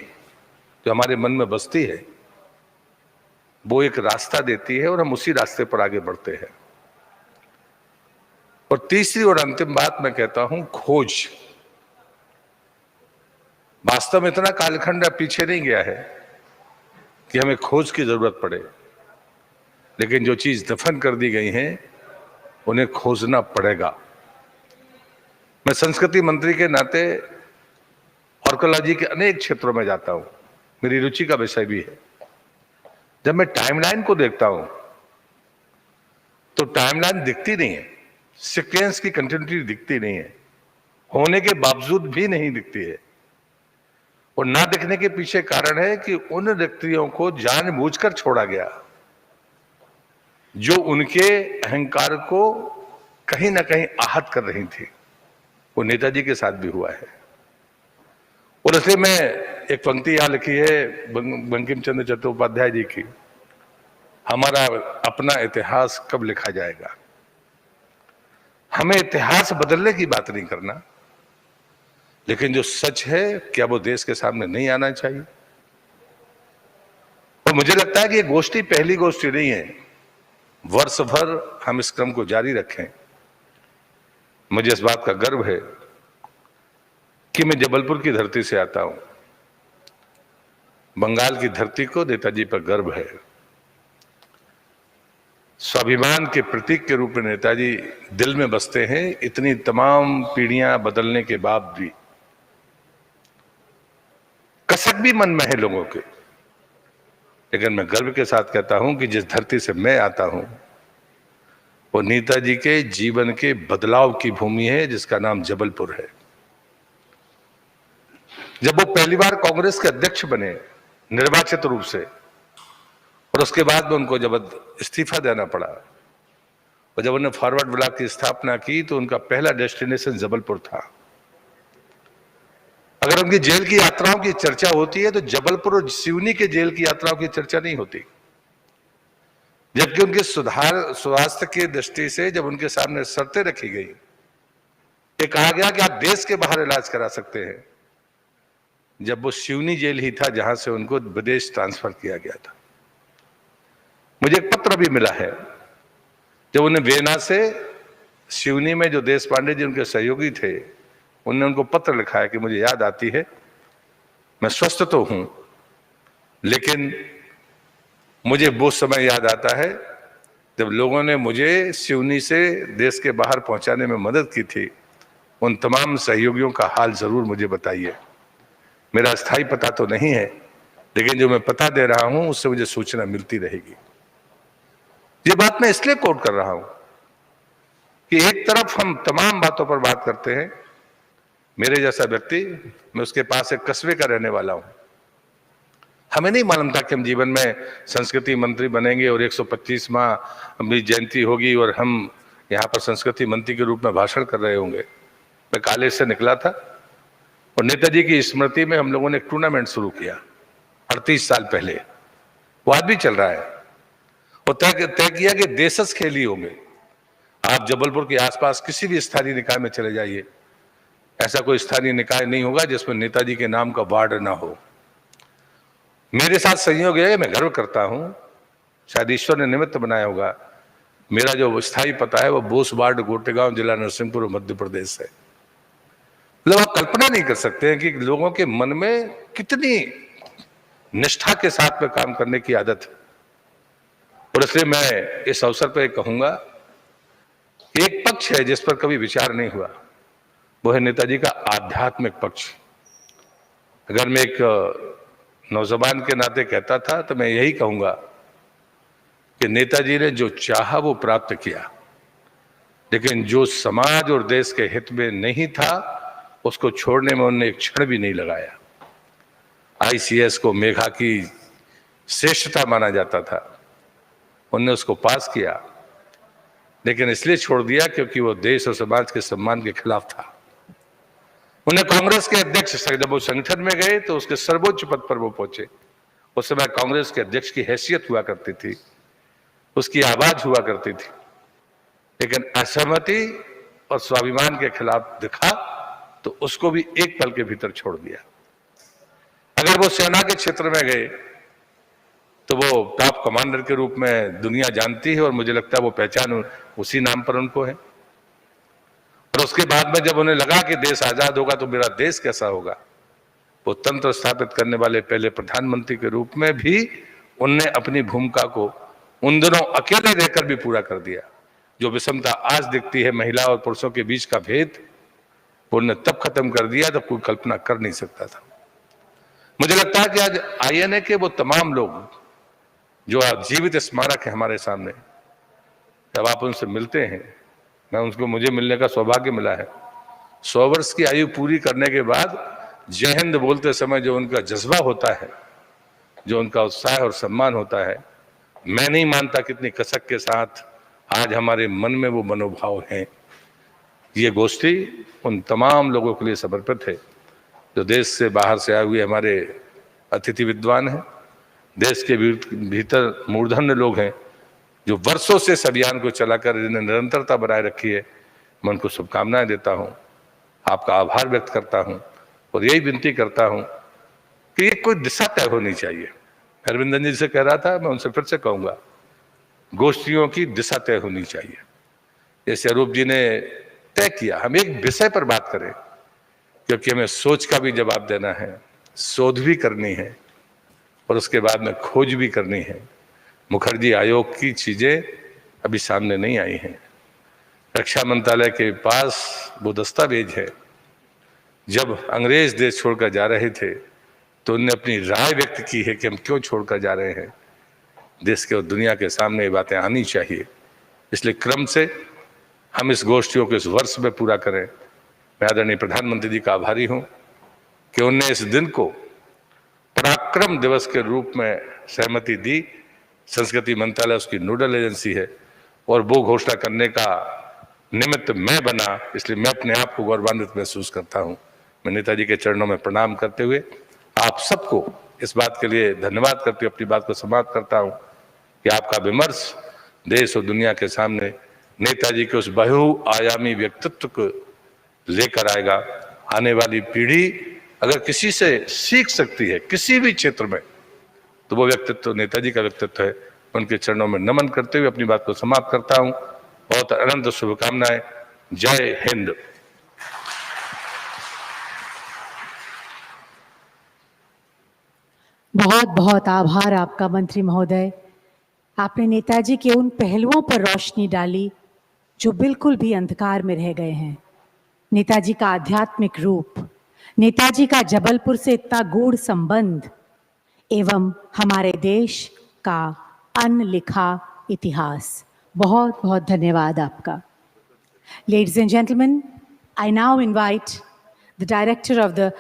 जो हमारे मन में बसती है वो एक रास्ता देती है और हम उसी रास्ते पर आगे बढ़ते हैं। और तीसरी और अंतिम बात मैं कहता हूं, खोज। वास्तव में इतना कालखंड पीछे नहीं गया है कि हमें खोज की जरूरत पड़े, लेकिन जो चीज दफन कर दी गई है उन्हें खोजना पड़ेगा। मैं संस्कृति मंत्री के नाते आर्कियोलॉजी के अनेक क्षेत्रों में जाता हूं, मेरी रुचि का विषय भी है। जब मैं टाइमलाइन को देखता हूं तो टाइमलाइन दिखती नहीं है, सीक्वेंस की कंटिन्यूटी दिखती नहीं है, होने के बावजूद भी नहीं दिखती है। और ना दिखने के पीछे कारण है कि उन व्यक्तियों को जानबूझकर छोड़ा गया जो उनके अहंकार को कहीं ना कहीं आहत कर रही थी। वो नेताजी के साथ भी हुआ है। और इसलिए मैं एक पंक्ति यहां लिखी है बंकिम चंद्र चट्टोपाध्याय जी की, हमारा अपना इतिहास कब लिखा जाएगा। हमें इतिहास बदलने की बात नहीं करना, लेकिन जो सच है क्या वो देश के सामने नहीं आना चाहिए। और मुझे लगता है कि ये गोष्ठी पहली गोष्ठी नहीं है, वर्ष भर हम इस क्रम को जारी रखें। मुझे इस बात का गर्व है कि मैं जबलपुर की धरती से आता हूं। बंगाल की धरती को नेताजी पर गर्व है। स्वाभिमान के प्रतीक के रूप में नेताजी दिल में बसते हैं, इतनी तमाम पीढ़ियां बदलने के बाद भी। कसक भी मन में है लोगों के, लेकिन मैं गर्व के साथ कहता हूं कि जिस धरती से मैं आता हूं वो नेताजी के जीवन के बदलाव की भूमि है, जिसका नाम जबलपुर है। जब वो पहली बार कांग्रेस के अध्यक्ष बने निर्वाचित रूप से, और उसके बाद में उनको जब इस्तीफा देना पड़ा, और जब उन्होंने फॉरवर्ड ब्लॉक की स्थापना की तो उनका पहला डेस्टिनेशन जबलपुर था। अगर उनकी जेल की यात्राओं की चर्चा होती है तो जबलपुर और सिवनी के जेल की यात्राओं की चर्चा नहीं होती। जबकि उनके सुधार स्वास्थ्य की दृष्टि से जब उनके सामने शर्तें रखी गई, ये कहा गया कि आप देश के बाहर इलाज करा सकते हैं, जब वो सिवनी जेल ही था जहां से उनको विदेश ट्रांसफर किया गया था। मुझे एक पत्र भी मिला है जब उन्हें वेना से सिवनी में जो देश पांडे जी उनके सहयोगी थे, उन्होंने उनको पत्र लिखा है कि मुझे याद आती है, मैं स्वस्थ तो हूं लेकिन मुझे वो समय याद आता है जब लोगों ने मुझे सिवनी से देश के बाहर पहुंचाने में मदद की थी। उन तमाम सहयोगियों का हाल जरूर मुझे बताइए। मेरा स्थायी पता तो नहीं है, लेकिन जो मैं पता दे रहा हूं उससे मुझे सूचना मिलती रहेगी। ये बात मैं इसलिए कोट कर रहा हूं कि एक तरफ हम तमाम बातों पर बात करते हैं, मेरे जैसा व्यक्ति, मैं उसके पास एक कस्बे का रहने वाला हूं, हमें नहीं मालूम था कि हम जीवन में संस्कृति मंत्री बनेंगे और 125वां भी जयंती होगी और हम यहाँ पर संस्कृति मंत्री के रूप में भाषण कर रहे होंगे। मैं कॉलेज से निकला था और नेताजी की स्मृति में हम लोगों ने एक टूर्नामेंट शुरू किया 38 साल पहले, वो आज भी चल रहा है। और तय किया कि देशज खेल ही होंगे। आप जबलपुर के आसपास किसी भी स्थानीय निकाय में चले जाइए, ऐसा कोई स्थानीय निकाय नहीं होगा जिसमें नेताजी के नाम का वार्ड ना हो। मेरे साथ संयोग है, मैं गर्व करता हूं, शायद ईश्वर ने निमित्त बनाया होगा, मेरा जो स्थायी पता है वो बोस वार्ड गोटेगांव, जिला नरसिंहपुर, मध्य प्रदेश है। मतलब आप कल्पना नहीं कर सकते हैं कि लोगों के मन में कितनी निष्ठा के साथ में काम करने की आदत है। और इसलिए मैं इस अवसर पर कहूंगा, एक पक्ष है जिस पर कभी विचार नहीं हुआ, वो है नेताजी का आध्यात्मिक पक्ष। अगर मैं एक नौजवान के नाते कहता था तो मैं यही कहूंगा कि नेताजी ने जो चाहा वो प्राप्त किया, लेकिन जो समाज और देश के हित में नहीं था उसको छोड़ने में उन्होंने एक क्षण भी नहीं लगाया। आईसीएस को मेघा की श्रेष्ठता माना जाता था, उन्होंने उसको पास किया, लेकिन इसलिए छोड़ दिया क्योंकि वो देश और समाज के सम्मान के खिलाफ था। उन्हें कांग्रेस के अध्यक्ष, जब वो संगठन में गए तो उसके सर्वोच्च पद पर वो पहुंचे। उस समय कांग्रेस के अध्यक्ष की हैसियत हुआ करती थी, उसकी आवाज हुआ करती थी, लेकिन असहमति और स्वाभिमान के खिलाफ दिखा तो उसको भी एक पल के भीतर छोड़ दिया। अगर वो सेना के क्षेत्र में गए तो वो टॉप कमांडर के रूप में दुनिया जानती है और मुझे लगता है वो पहचान उसी नाम पर उनको है। और उसके बाद में जब उन्हें लगा कि देश आजाद होगा तो मेरा देश कैसा होगा, वो तंत्र स्थापित करने वाले पहले प्रधानमंत्री के रूप में भी उनने अपनी भूमिका को उन दिनों अकेले रहकर भी पूरा कर दिया। जो विषमता आज दिखती है महिला और पुरुषों के बीच का भेद, वो उन्होंने तब खत्म कर दिया तब कोई कल्पना कर नहीं सकता था। मुझे लगता है कि आज आईएनए के वो तमाम लोग जो आज जीवित स्मारक है हमारे सामने, जब आप उनसे मिलते हैं, मुझे मिलने का सौभाग्य मिला है। 100 वर्ष की आयु पूरी करने के बाद जय हिंद बोलते समय जो उनका जज्बा होता है, जो उनका उत्साह और सम्मान होता है, मैं नहीं मानता कितनी कसक के साथ आज हमारे मन में वो मनोभाव हैं। ये गोष्ठी उन तमाम लोगों के लिए समर्पित है जो देश से बाहर से आए हुए हमारे अतिथि विद्वान हैं, देश के भीतर मूर्धन्य लोग हैं जो वर्षों से इस अभियान को चलाकर इन्हें निरंतरता बनाए रखी है। मैं उनको शुभकामनाएं देता हूं, आपका आभार व्यक्त करता हूं और यही विनती करता हूं कि ये कोई दिशा तय होनी चाहिए। अरविंदन जी से कह रहा था, मैं उनसे फिर से कहूंगा, गोष्ठियों की दिशा तय होनी चाहिए। जैसे अरूप जी ने तय किया, हम एक विषय पर बात करें, क्योंकि हमें सोच का भी जवाब देना है, शोध भी करनी है और उसके बाद में खोज भी करनी है। मुखर्जी आयोग की चीजें अभी सामने नहीं आई हैं। रक्षा मंत्रालय के पास वो दस्तावेज है, जब अंग्रेज देश छोड़कर जा रहे थे तो उन्होंने अपनी राय व्यक्त की है कि हम क्यों छोड़कर जा रहे हैं। देश के और दुनिया के सामने ये बातें आनी चाहिए, इसलिए क्रम से हम इस गोष्ठियों को इस वर्ष में पूरा करें। मैं आदरणीय प्रधानमंत्री जी का आभारी हूं कि उन्होंने इस दिन को पराक्रम दिवस के रूप में सहमति दी। संस्कृति मंत्रालय उसकी नोडल एजेंसी है और वो घोषणा करने का निमित्त मैं बना, इसलिए मैं अपने आप को गौरवान्वित महसूस करता हूं। मैं नेताजी के चरणों में प्रणाम करते हुए आप सबको इस बात के लिए धन्यवाद करते हुए अपनी बात को समाप्त करता हूं कि आपका विमर्श देश और दुनिया के सामने नेताजी के उस बहुआयामी व्यक्तित्व को लेकर आएगा। आने वाली पीढ़ी अगर किसी से सीख सकती है किसी भी क्षेत्र में, तो वो व्यक्तित्व नेताजी का व्यक्तित्व है। उनके चरणों में नमन करते हुए अपनी बात को समाप्त करता हूं। बहुत अनंत शुभकामनाएं। जय हिंद। बहुत बहुत आभार आपका मंत्री महोदय। आपने नेताजी के उन पहलुओं पर रोशनी डाली जो बिल्कुल भी अंधकार में रह गए हैं। नेताजी का आध्यात्मिक रूप, नेताजी का जबलपुर से इतना गूढ़ संबंध एवं हमारे देश का अनलिखा इतिहास। बहुत बहुत धन्यवाद आपका। Ladies and gentlemen, I now invite the director of the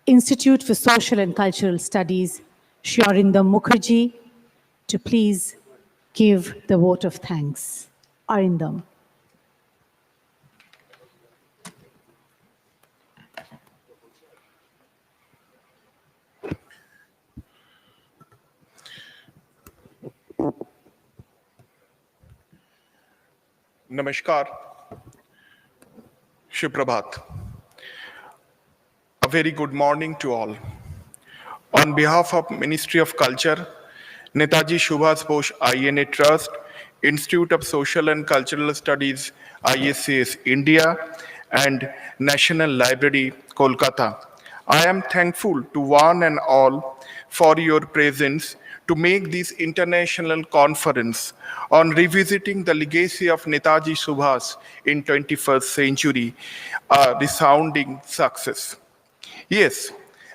Institute for Social and Cultural Studies, Shri Arindam Mukherjee, to please give the vote of thanks. Arindam. Namaskar, Shubprabhat. A very good morning to all. On behalf of Ministry of Culture, Netaji Subhas INA Trust, Institute of Social and Cultural Studies, ISCS India, and National Library, Kolkata. I am thankful to one and all for your presence to make this international conference on revisiting the legacy of Netaji Subhas in 21st century a resounding success. Yes,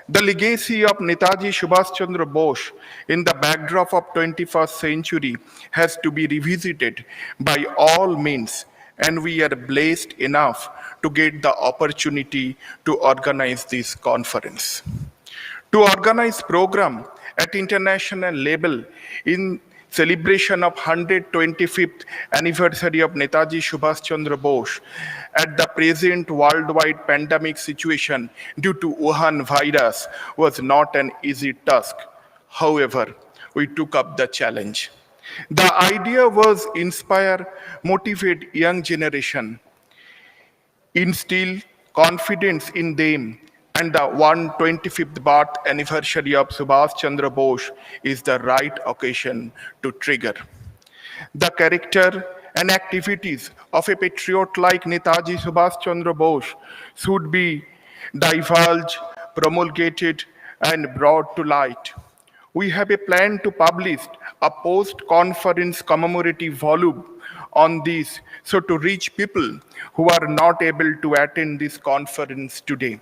the legacy of Netaji Subhas Chandra Bose in the backdrop of 21st century has to be revisited by all means, and we are blessed enough to get the opportunity to organize this conference. To organize program at international level in celebration of 125th anniversary of Netaji Subhas Chandra Bose at the present worldwide pandemic situation due to Wuhan virus was not an easy task. However, we took up the challenge. The idea was inspire, motivate young generation, instill confidence in them, and the 125th birth anniversary of Subhash Chandra Bose is the right occasion to trigger. The character and activities of a patriot like Netaji Subhash Chandra Bose should be divulged, promulgated, and brought to light. We have a plan to publish a post-conference commemorative volume on this, so to reach people who are not able to attend this conference today.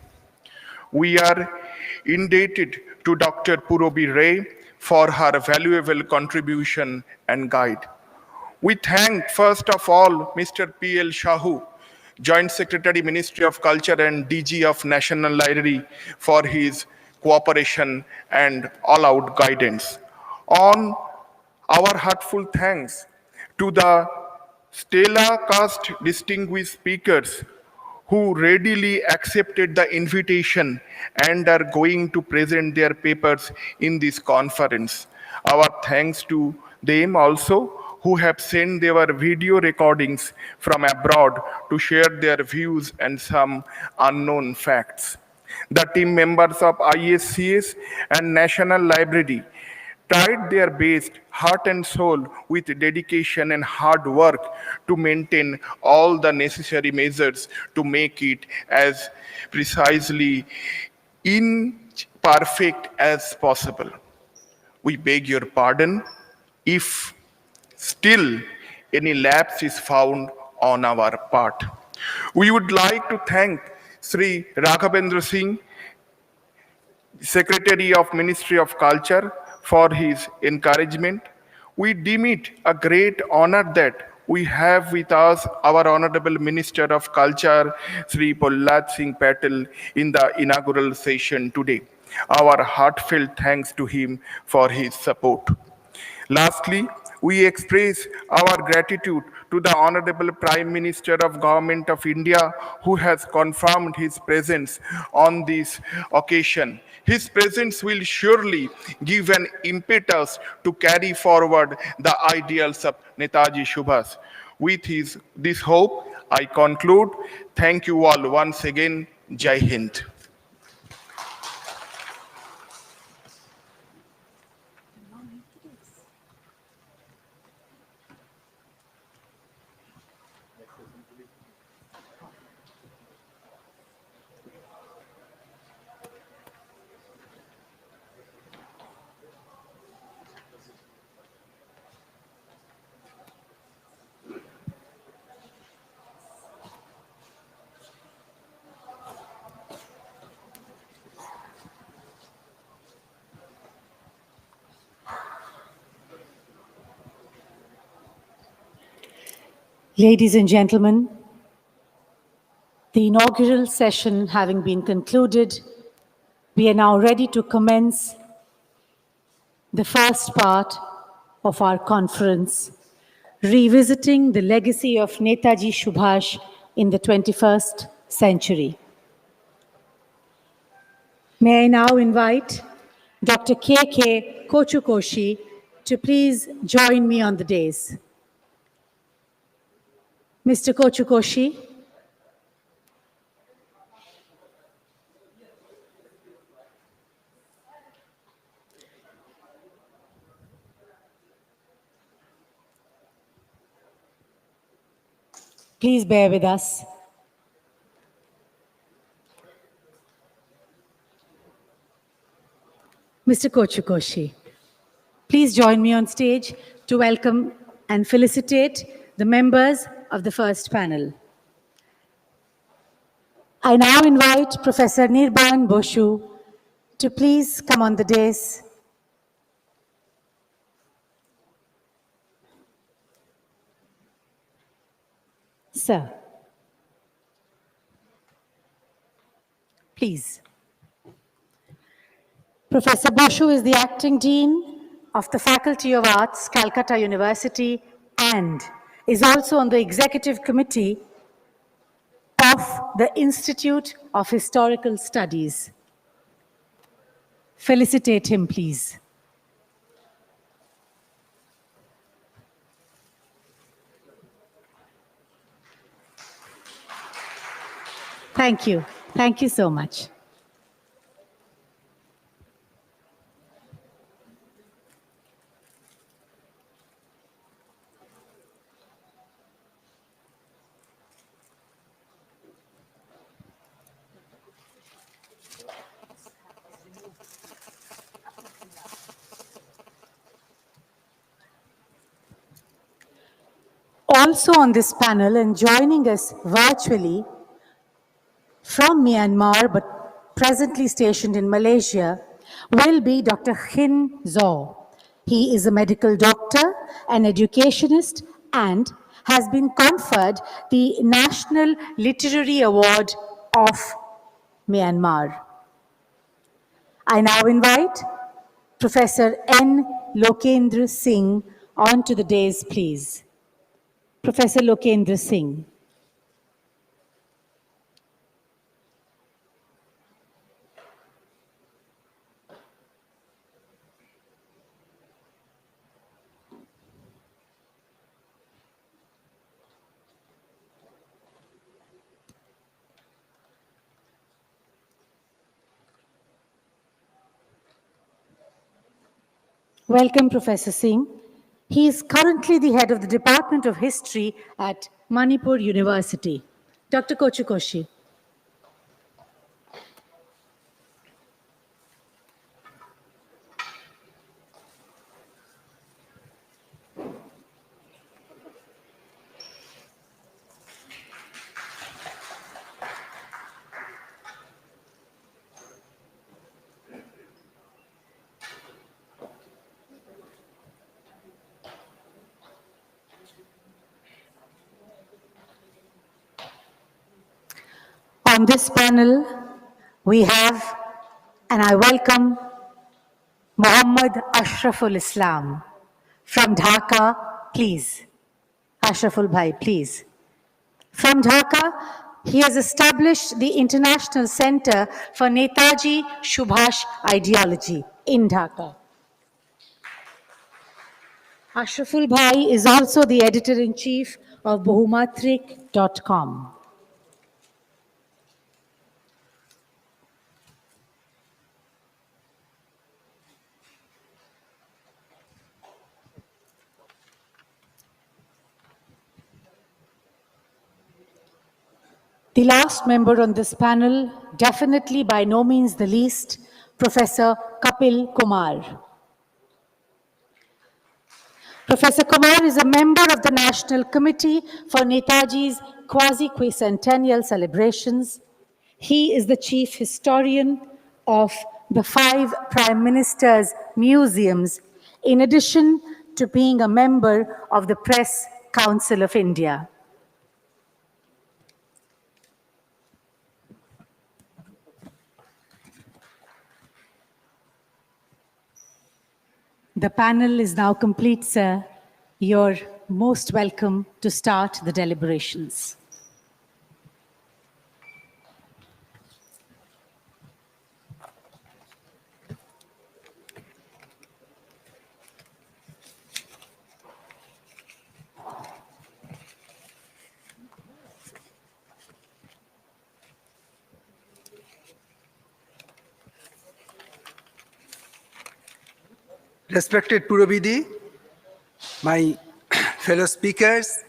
We are indebted to Dr. Purobi Ray for her valuable contribution and guide. We thank first of all Mr. P.L. Shahu, Joint Secretary, Ministry of Culture and DG of National Library for his cooperation and all-out guidance. On our heartful thanks to the stellar cast distinguished speakers who readily accepted the invitation and are going to present their papers in this conference. Our thanks to them also who have sent their video recordings from abroad to share their views and some unknown facts. The team members of ISCS and National Library tried their best, heart and soul, with dedication and hard work to maintain all the necessary measures to make it as precisely imperfect as possible. We beg your pardon if still any lapse is found on our part. We would like to thank Sri Raghavendra Singh, Secretary of Ministry of Culture, for his encouragement. We deem it a great honor that we have with us our Honorable Minister of Culture, Sri Prahlad Singh Patel, in the inaugural session today. Our heartfelt thanks to him for his support. Lastly, we express our gratitude to the Honorable Prime Minister of Government of India who has confirmed his presence on this occasion. His presence will surely give an impetus to carry forward the ideals of Netaji Subhas. With this hope, I conclude. Thank you all once again. Jai Hind. Ladies and gentlemen, the inaugural session having been concluded, we are now ready to commence the first part of our conference, revisiting the legacy of Netaji Subhas in the 21st century. May I now invite Dr. K.K. Kochukoshi to please join me on the dais. Mr. Kochukoshi. Please bear with us. Mr. Kochukoshi. Please join me on stage to welcome and felicitate the members of the first panel. I now invite Professor Nirban Boshu to please come on the dais. Sir, please. Professor Boshu is the Acting Dean of the Faculty of Arts, Calcutta University, and is also on the Executive Committee of the Institute of Historical Studies. Felicitate him, please. Thank you. Thank you so much. Also on this panel and joining us virtually from Myanmar but presently stationed in Malaysia will be Dr. Hin Zaw. He is a medical doctor, an educationist, and has been conferred the National Literary Award of Myanmar. I now invite Professor N. Lokendra Singh onto the dais, please. Professor Lokendra Singh. Welcome, Professor Singh. He is currently the head of the Department of History at Manipur University. Dr. Kochukoshi. On this panel, we have, and I welcome Muhammad Ashraful Islam from Dhaka, please. Ashraful Bhai, please. From Dhaka, he has established the International Center for Netaji Subhas Ideology in Dhaka. Ashraful Bhai is also the editor-in-chief of Bahumatrik.com. The last member on this panel, definitely by no means the least, Professor Kapil Kumar. Professor Kumar is a member of the National Committee for Netaji's quasi-quincentennial celebrations. He is the chief historian of the 5 Prime Ministers' museums, in addition to being a member of the Press Council of India. The panel is now complete, sir. You're most welcome to start the deliberations. Respected Purabidi, my fellow speakers,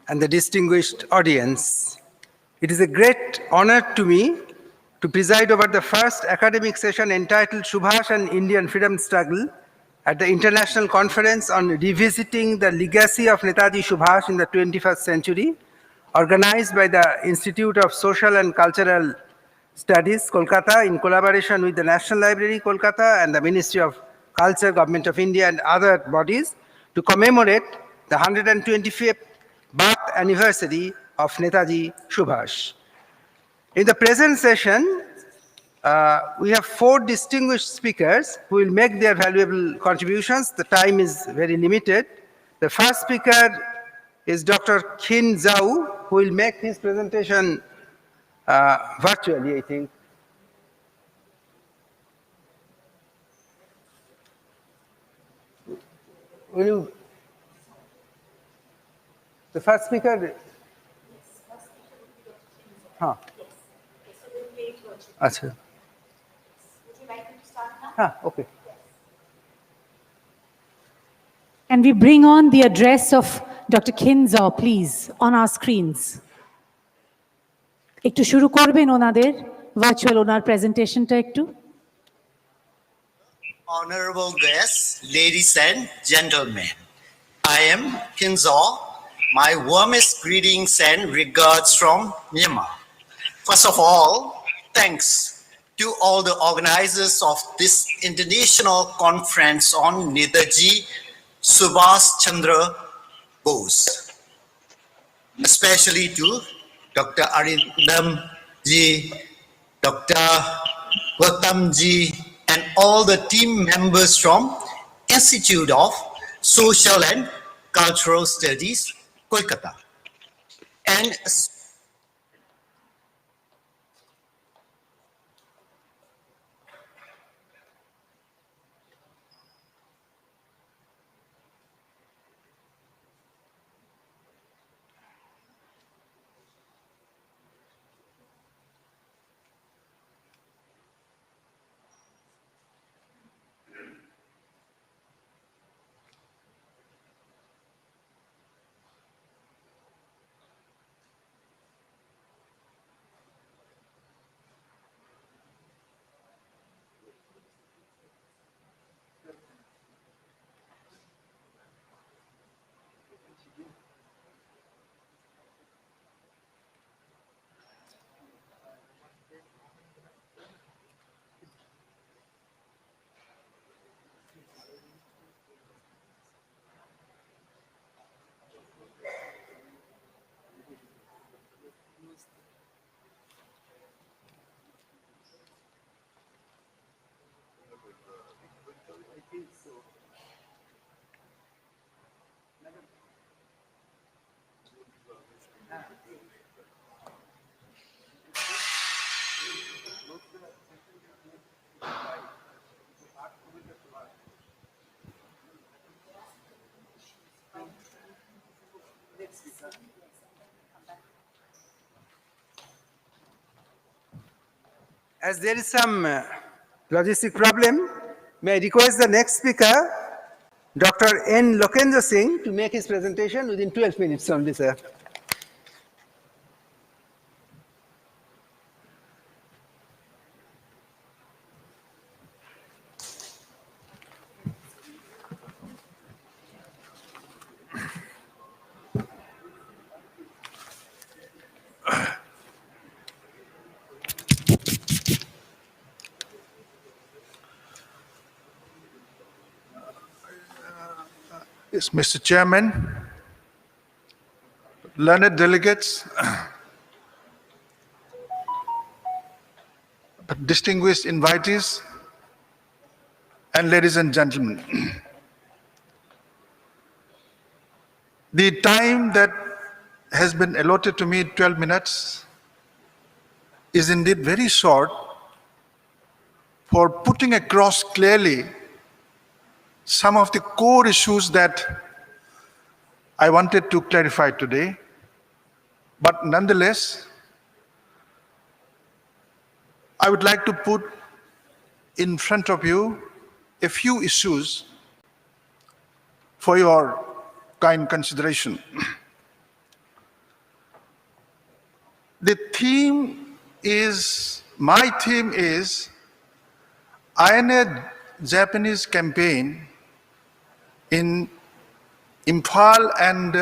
and the distinguished audience, it is a great honor to me to preside over the first academic session entitled Subhas and Indian Freedom Struggle at the International Conference on Revisiting the Legacy of Netaji Subhas in the 21st Century, organized by the Institute of Social and Cultural Studies, Kolkata, in collaboration with the National Library, Kolkata, and the Ministry of Culture, Government of India, and other bodies, to commemorate the 125th birth anniversary of Netaji Subhas. In the present session, we have 4 distinguished speakers who will make their valuable contributions. The time is very limited. The first speaker is Dr. Khin Zhao, who will make his presentation virtually, I think. Will you? The first speaker? Huh. Achha. Would you like me to start now? Ah, okay. And we bring on the address of Dr. Khin Zhao, please, on our screens. একটু শুরু করবেন ওনাদের virtual ওনার প্রেজেন্টেশনটা একটু। Honorable guests, ladies and gentlemen, I am Khin Zhao. My warmest greetings and regards from Myanmar. First of all, thanks to all the organizers of this international conference on Netaji Subhas Chandra Bose, especially to Dr. Arindam ji, Dr. Gautam ji, and all the team members from Institute of Social and Cultural Studies, Kolkata. And as there is some logistic problem, may I request the next speaker, Dr. N. Lokendra Singh, to make his presentation within 12 minutes only, sir. Yes, Mr. Chairman, learned delegates, distinguished invitees, and ladies and gentlemen. The time that has been allotted to me, 12 minutes, is indeed very short for putting across clearly some of the core issues that I wanted to clarify today. But nonetheless, I would like to put in front of you a few issues for your kind consideration. The theme is my theme is INA Japanese campaign in Imphal and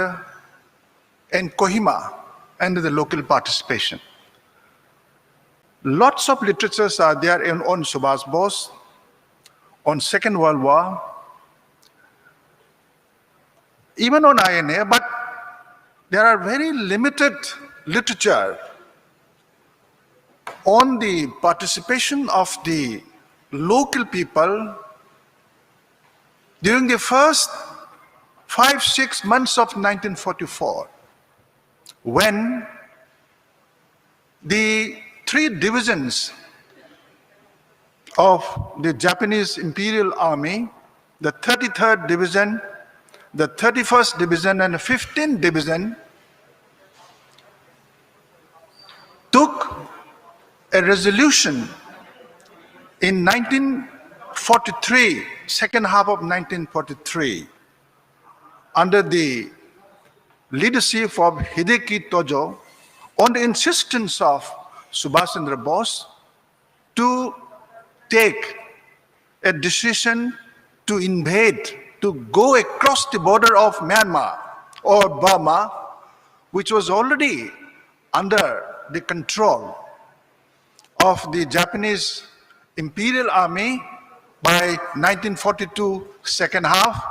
Kohima and the local participation. Lots of literatures are there on Subhas Bose, on Second World War, even on INA, but there are very limited literature on the participation of the local people during the first 5-6 months of 1944, when the 3 divisions of the Japanese Imperial Army, the 33rd Division, the 31st Division, and the 15th Division, took a resolution in 1943, second half of 1943, under the leadership of Hideki Tojo, on the insistence of Subhash Chandra Bose, to take a decision to invade, to go across the border of Myanmar or Burma, which was already under the control of the Japanese Imperial Army by 1942 second half,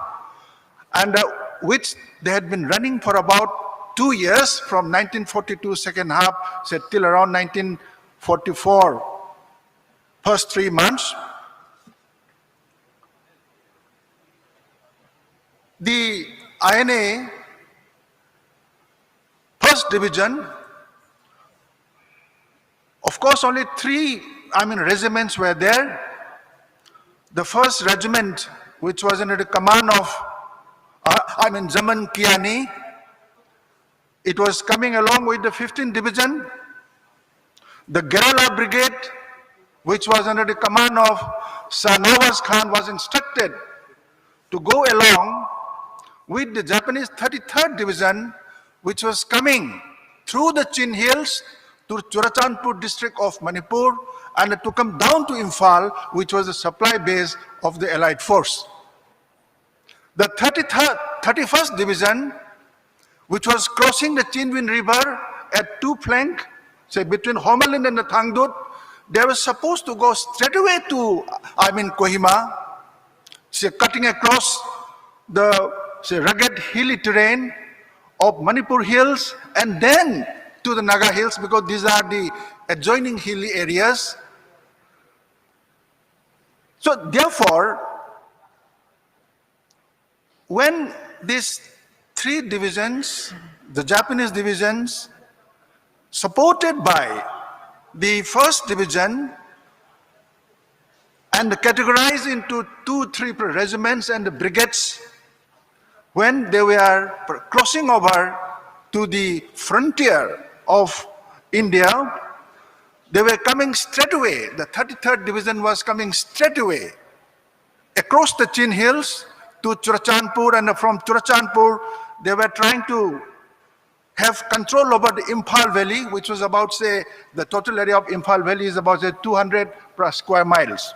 and which they had been running for about 2 years, from 1942 second half, say till around 1944 first 3 months. The INA first division, of course only 3 regiments were there. The first regiment, which was under the command of Zaman Kiani, it was coming along with the 15th Division. The Guerrilla Brigade, which was under the command of Sir Nawaz Khan, was instructed to go along with the Japanese 33rd Division, which was coming through the Chin Hills to Churachandpur district of Manipur, and to come down to Imphal, which was the supply base of the Allied force. The 31st Division, which was crossing the Chinwin River at 2 flanks, say between Homerland and the Thangdut, they were supposed to go straight away to Kohima, say cutting across the rugged hilly terrain of Manipur Hills, and then to the Naga Hills, because these are the adjoining hilly areas. So therefore, when these 3 divisions, the Japanese divisions, supported by the 1st Division and categorized into 2-3 regiments and the brigades, when they were crossing over to the frontier of India, they were coming straight away. The 33rd Division was coming straight away across the Chin Hills to Churachandpur, and from Churachandpur, they were trying to have control over the Imphal Valley, which was about, say, the total area of Imphal Valley is about, say, 200 square miles.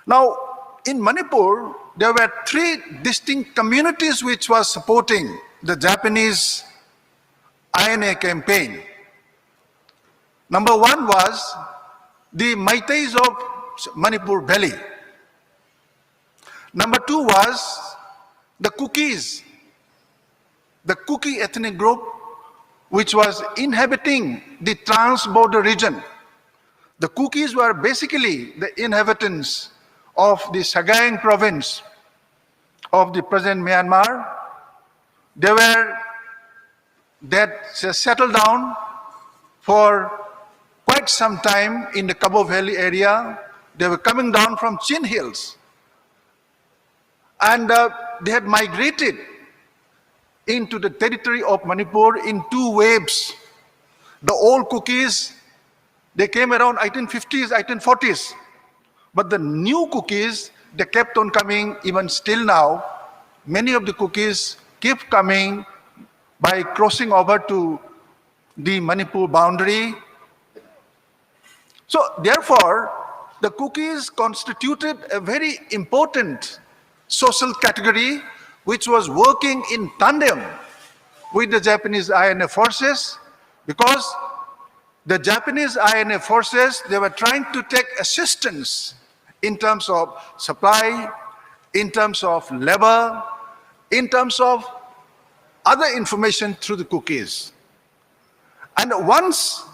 Now, in Manipur, there were 3 distinct communities which was supporting the Japanese INA campaign. Number 1 was the Meiteis of Manipur Valley. Number 2 was the Kukis, the Kuki ethnic group, which was inhabiting the trans-border region. The Kukis were basically the inhabitants of the Sagaing province of the present Myanmar. They settled down for quite some time in the Kabo Valley area. They were coming down from Chin Hills, and they had migrated into the territory of Manipur in 2 waves. The old Kukis, they came around 1850s, 1840s. But the new Kukis, they kept on coming even still now. Many of the Kukis keep coming by crossing over to the Manipur boundary So therefore, the cookies constituted a very important social category which was working in tandem with the Japanese INA forces, because the Japanese INA forces, they were trying to take assistance in terms of supply, in terms of labor, in terms of other information through the cookies. And once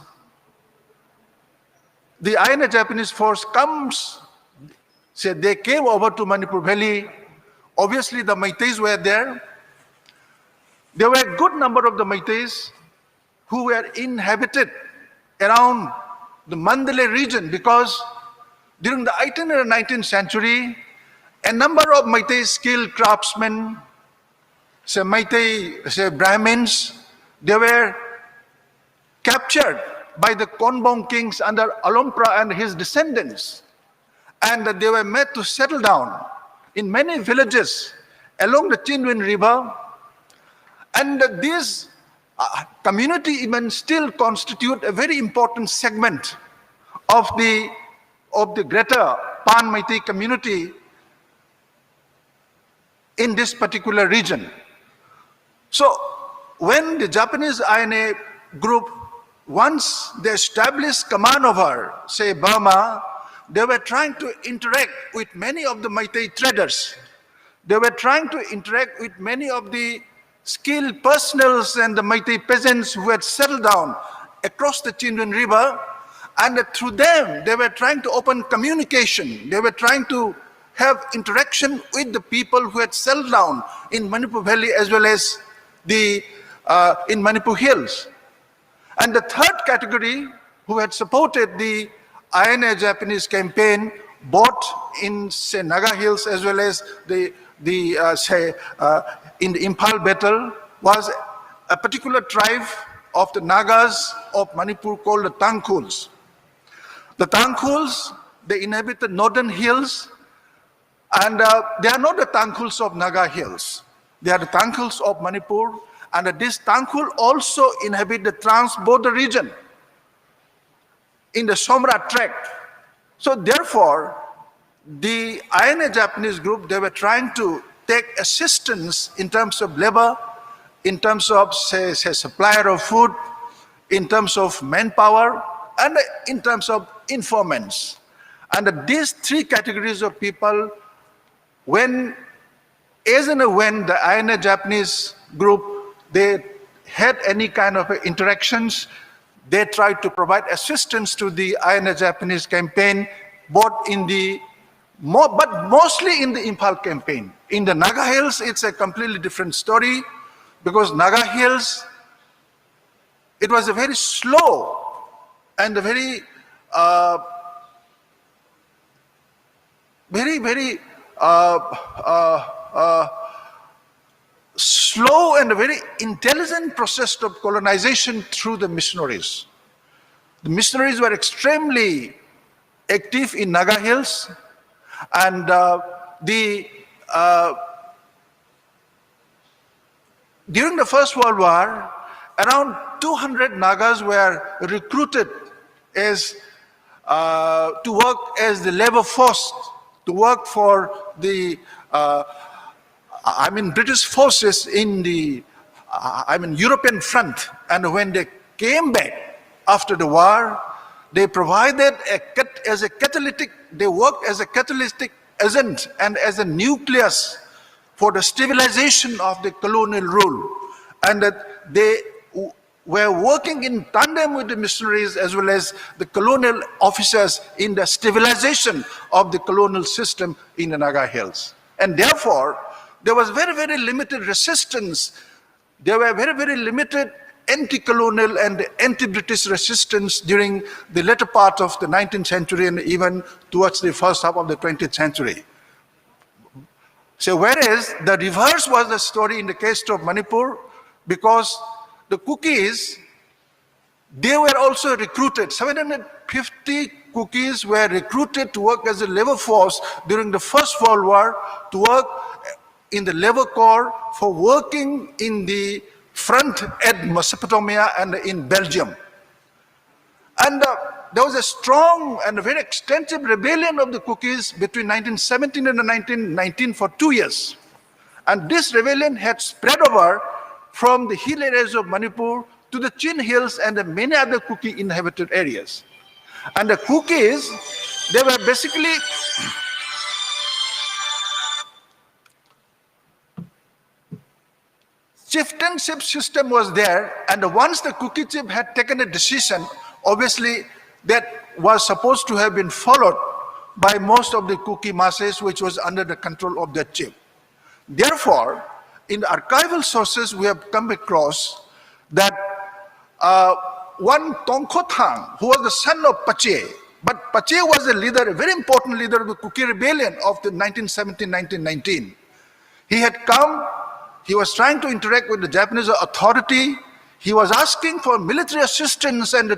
the INA Japanese force comes, say they came over to Manipur Valley, obviously the Meiteis were there. There were a good number of the Meiteis who were inhabited around the Mandalay region, because during the 18th and 19th century, a number of Meitei skilled craftsmen, say Meitei, say Brahmins, they were captured by the Konbong kings under Alompra and his descendants, and they were made to settle down in many villages along the Chinwin River, and these community even still constitute a very important segment of the greater Pan Meitei community in this particular region. So when the Japanese INA group, once they established command over, say, Burma, they were trying to interact with many of the Meitei traders. They were trying to interact with many of the skilled personals and the Meitei peasants who had settled down across the Chinwin River, and through them, they were trying to open communication. They were trying to have interaction with the people who had settled down in Manipur Valley as well as in Manipur Hills. And the third category who had supported the INA Japanese campaign, both in, say, Naga Hills as well as in the Imphal battle, was a particular tribe of the Nagas of Manipur called the Tangkhuls. The Tangkhuls, they inhabit the northern hills, and they are not the Tangkhuls of Naga Hills. They are the Tangkhuls of Manipur, and this Tangkhul also inhabit the trans-border region in the Somra tract. So therefore, the INA Japanese group, they were trying to take assistance in terms of labor, in terms of, say supplier of food, in terms of manpower, and in terms of informants. And these three categories of people, when the INA Japanese group, they had any kind of interactions, they tried to provide assistance to the INA Japanese campaign, both in the, but mostly in the Imphal campaign. In the Naga Hills, it's a completely different story, because Naga Hills, it was a very slow and a very, slow and a very intelligent process of colonization through the missionaries. The missionaries were extremely active in Naga Hills, and during the First World War, around 200 Nagas were recruited as to work as the labor force, to work for the British forces in the European front. And when they came back after the war, they provided they worked as a catalytic agent and as a nucleus for the stabilization of the colonial rule. And that they were working in tandem with the missionaries as well as the colonial officers in the stabilization of the colonial system in the Naga Hills. And therefore, there was very, very limited resistance. There were very, very limited anti-colonial and anti-British resistance during the latter part of the 19th century and even towards the first half of the 20th century. So whereas the reverse was the story in the case of Manipur, because the Kukis, they were also recruited. 750 Kukis were recruited to work as a labor force during the First World War, to work in the labor corps for working in the front at Mesopotamia and in Belgium. And there was a strong and a very extensive rebellion of the Kukis between 1917 and 1919 for 2 years. And this rebellion had spread over from the hill areas of Manipur to the Chin Hills and the many other Kuki inhabited areas. And the Kukis, they were basically chieftainship system was there, and once the Kuki chief had taken a decision, obviously that was supposed to have been followed by most of the Kuki masses, which was under the control of that chief. Therefore, in the archival sources, we have come across that one Tongkhothang, who was the son of Pache, but Pache was a leader, a very important leader of the Kuki rebellion of the 1917-1919. He had come, he was trying to interact with the Japanese authority. He was asking for military assistance, and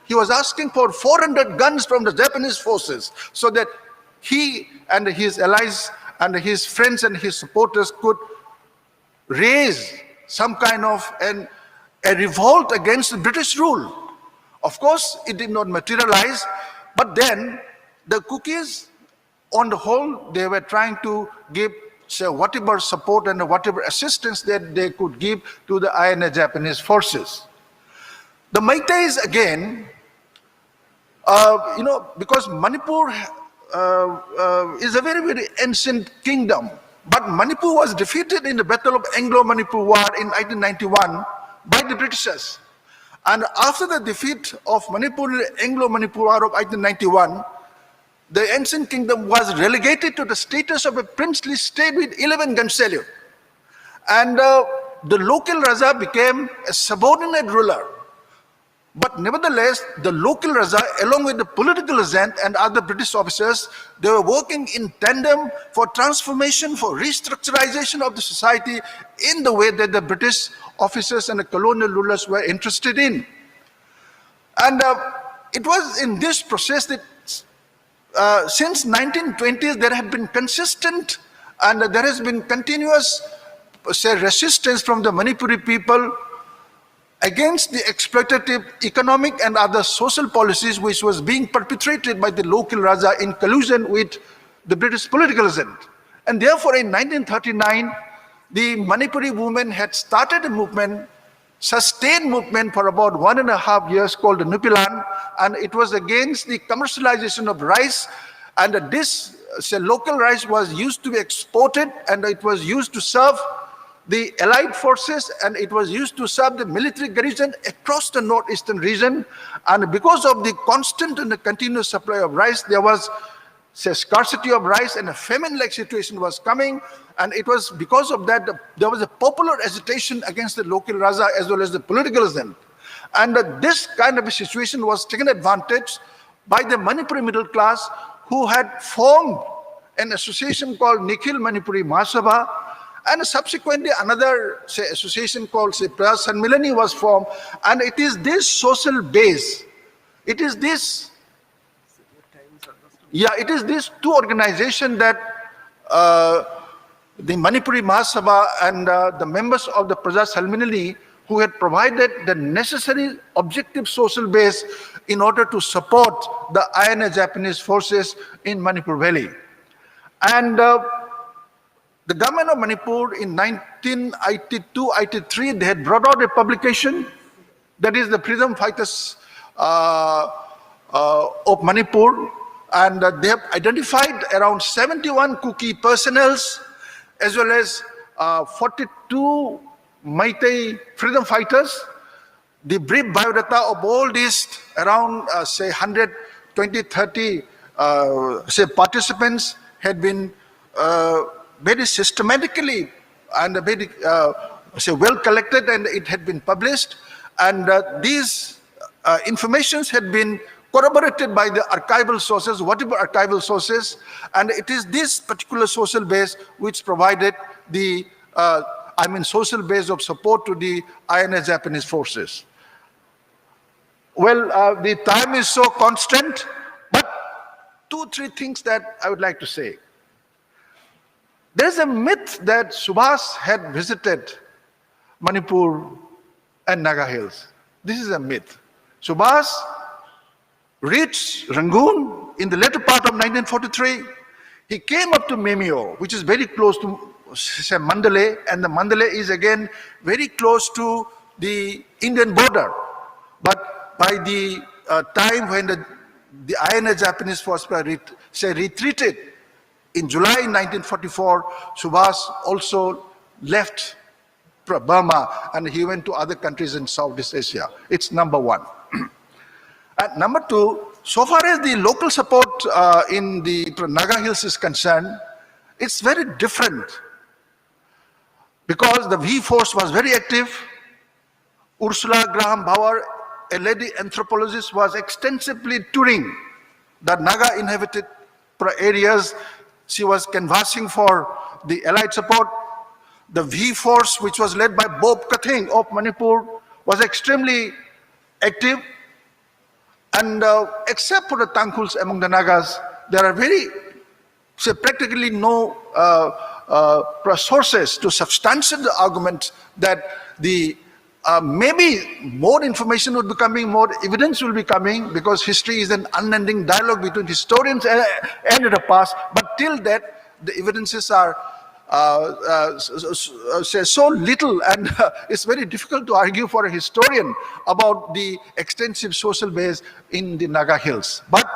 he was asking for 400 guns from the Japanese forces so that he and his allies and his friends and his supporters could raise some kind of a revolt against the British rule. Of course, it did not materialize, but then the Kukis, on the whole, they were trying to give whatever support and whatever assistance that they could give to the INA Japanese forces. The Meiteis again, because Manipur is a very, very ancient kingdom, but Manipur was defeated in the Battle of Anglo-Manipur War in 1891 by the Britishers. And after the defeat of Manipur in the Anglo-Manipur War of 1891, the ancient kingdom was relegated to the status of a princely state with 11 gun salute. And the local Raja became a subordinate ruler. But nevertheless, the local Raja, along with the political agent and other British officers, they were working in tandem for transformation, for restructurization of the society in the way that the British officers and the colonial rulers were interested in. And it was in this process that since 1920s, there have been consistent and there has been continuous resistance from the Manipuri people against the exploitative economic and other social policies which was being perpetrated by the local Raja in collusion with the British political agent. And therefore, in 1939, the Manipuri women had started a movement, sustained movement for about 1.5 years called the Nupilan, and it was against the commercialization of rice, and this local rice was used to be exported, and it was used to serve the allied forces, and it was used to serve the military garrison across the northeastern region. And because of the constant and the continuous supply of rice, there was scarcity of rice, and a famine-like situation was coming. And it was because of that, there was a popular agitation against the local Raja as well as the political agent. And this kind of a situation was taken advantage by the Manipuri middle class, who had formed an association called Nikhil Manipuri Mahasabha, and subsequently another association called Praja Sanmilani was formed. And it is this social base, it is this two organizations that the Manipuri Mahasabha and the members of the Praja Sanmilani, who had provided the necessary objective social base in order to support the INA Japanese forces in Manipur Valley. And the government of Manipur in 1982-83, they had brought out a publication, that is the Freedom Fighters of Manipur, and they have identified around 71 Kuki personnels as well as 42 Meitei freedom fighters. The brief biodata of all these around 120-30 participants had been very systematically and very well collected, and it had been published. And these informations had been corroborated by the archival sources, whatever archival sources, and it is this particular social base which provided the social base of support to the INA Japanese forces. Well, the time is so constant, but 2-3 things that I would like to say. There's a myth that Subhas had visited Manipur and Naga Hills. This is a myth. Subhas reached Rangoon in the later part of 1943. He came up to Memio, which is very close to say, Mandalay, and the Mandalay is again very close to the Indian border. But by the time when the INA Japanese force retreated in July 1944, Subhas also left Burma and he went to other countries in Southeast Asia. It's number one. And number two, so far as the local support in the Naga Hills is concerned, it's very different because the V Force was very active. Ursula Graham Bauer, a lady anthropologist, was extensively touring the Naga inhabited areas. She was canvassing for the Allied support. The V Force, which was led by Bob Kathing of Manipur, was extremely active. And except for the Tangkhuls among the Nagas, there are practically no sources to substantiate the argument that maybe more information would be coming, more evidence will be coming, because history is an unending dialogue between historians and the past. But till that, the evidences are so little, and it's very difficult to argue for a historian about the extensive social base in the Naga Hills. But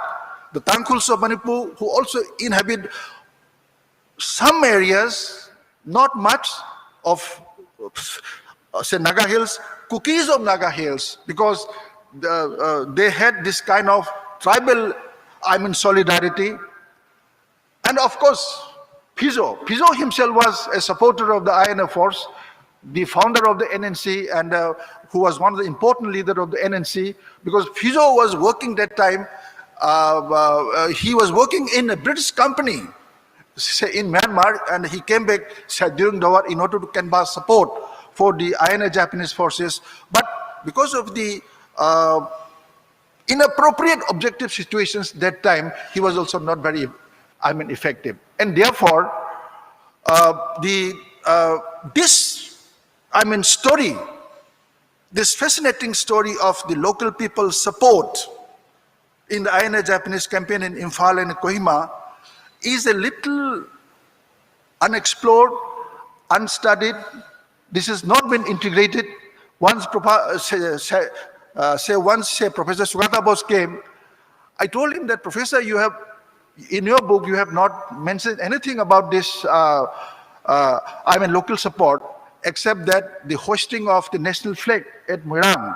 the Tangkhuls of Manipur, who also inhabit some areas, not much of say Naga Hills, cookies of Naga Hills, because they had this kind of tribal, solidarity. And of course, Pizzo himself was a supporter of the INA force, the founder of the NNC, and who was one of the important leaders of the NNC, because Pizzo was working that time, he was working in a British company, say in Myanmar, and he came back during the war in order to canvass support for the INA Japanese forces. But because of the inappropriate objective situations that time, he was also not very effective. And therefore, this fascinating story of the local people's support in the INA Japanese campaign in Imphal and Kohima is a little unexplored, unstudied. This has not been integrated. Once Professor Sugata Bose came, I told him that, Professor, in your book, you have not mentioned anything about this, local support, except that the hoisting of the national flag at Moirang.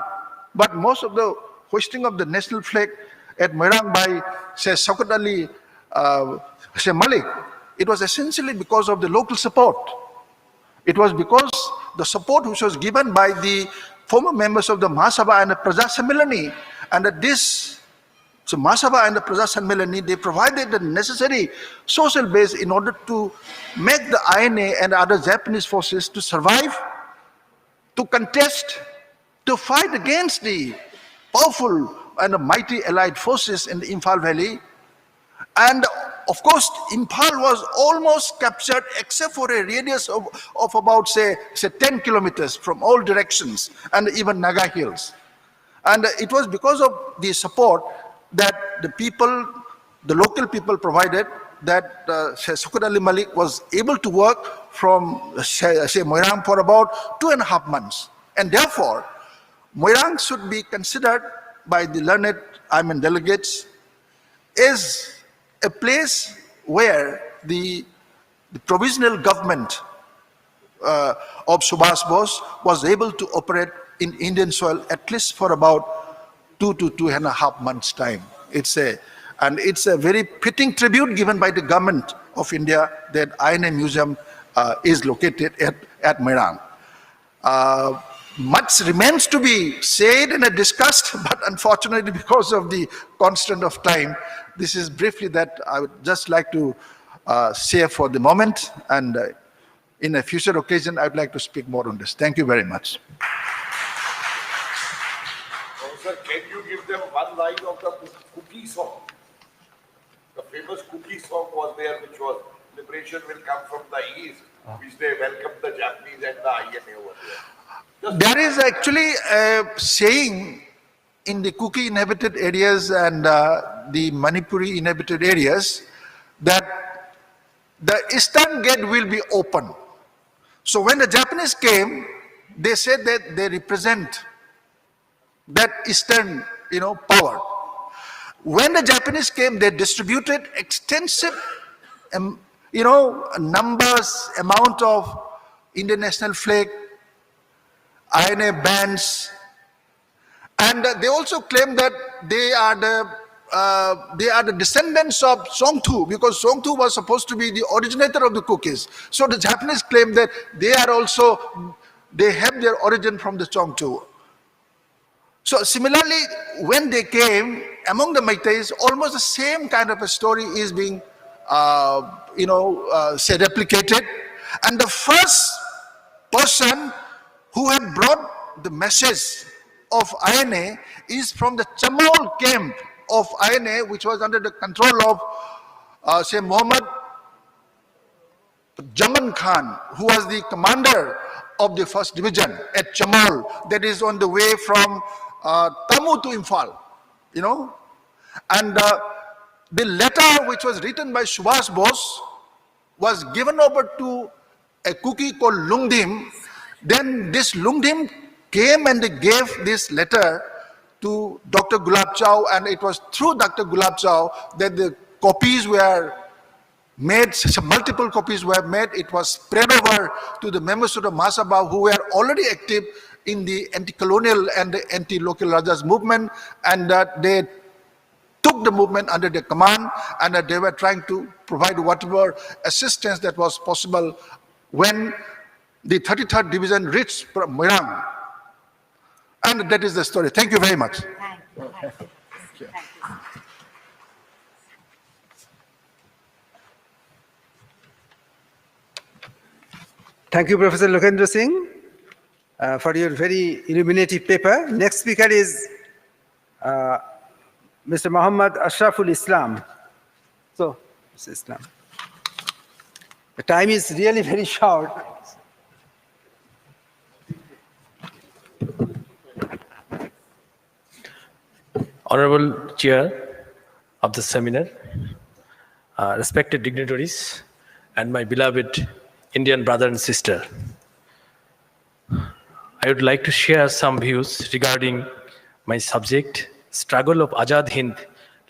But most of the hoisting of the national flag at Moirang by, say, Shaukat Ali, Malik, it was essentially because of the local support. It was because the support which was given by the former members of the Mahasabha and the Praja Sammilani, and that so Mahasabha and the Praja Sammilani, they provided the necessary social base in order to make the INA and other Japanese forces to survive, to contest, to fight against the powerful and mighty allied forces in the Imphal Valley. And of course, Imphal was almost captured except for a radius of about, say 10 kilometers from all directions, and even Naga Hills. And it was because of the support that the local people provided, that Shaukat Ali Malik was able to work from say Moirang for about 2.5 months. And therefore, Moirang should be considered by the learned delegates as a place where the provisional government of Subhas Bose was able to operate in Indian soil at least for about 2 to 2.5 months' time. It's a very fitting tribute given by the government of India that INA Museum is located at Moirang. Much remains to be said and discussed, but unfortunately, because of the constraint of time, this is briefly that I would just like to say for the moment, and in a future occasion, I'd like to speak more on this. Thank you very much. Sir, can you give them one line of the cookie song? The famous cookie song was there, which was "Liberation will come from the east," which they welcomed the Japanese and the INA over there. There is actually a saying in the Kuki inhabited areas and the Manipuri inhabited areas that the eastern gate will be open. So when the Japanese came, they said that they represent that eastern, power. When the Japanese came, they distributed extensive, numbers, amount of Indian national flag, INA bands, and they also claim that they are the descendants of Songtu, because Songtu was supposed to be the originator of the cookies. So the Japanese claim that they have their origin from the Songtu. So similarly, when they came among the Meiteis, almost the same kind of a story is being, replicated. And the first person who had brought the message of INA is from the Chamal camp of INA, which was under the control of, Muhammad Jaman Khan, who was the commander of the 1st Division at Chamal, that is on the way from Tamu to Imphal, And the letter which was written by Subhas Bose was given over to a cookie called Lungdim. Then this Lungdim came and they gave this letter to Dr. Gulab Chow, and it was through Dr. Gulab Chow that the copies were made, multiple copies were made. It was spread over to the members of the Mahasabha who were already active in the anti-colonial and the anti-local Rajas movement, and they took the movement under their command, and they were trying to provide whatever assistance that was possible when the 33rd Division reached Moirang. And that is the story. Thank you very much. Thank you, Professor Lokendra Singh, for your very illuminative paper. Next speaker is Mr. Muhammad Ashraful Islam. So, Mr. Islam. The time is really very short. Honorable Chair of the seminar, respected dignitaries, and my beloved Indian brother and sister, I would like to share some views regarding my subject, struggle of Azad Hind,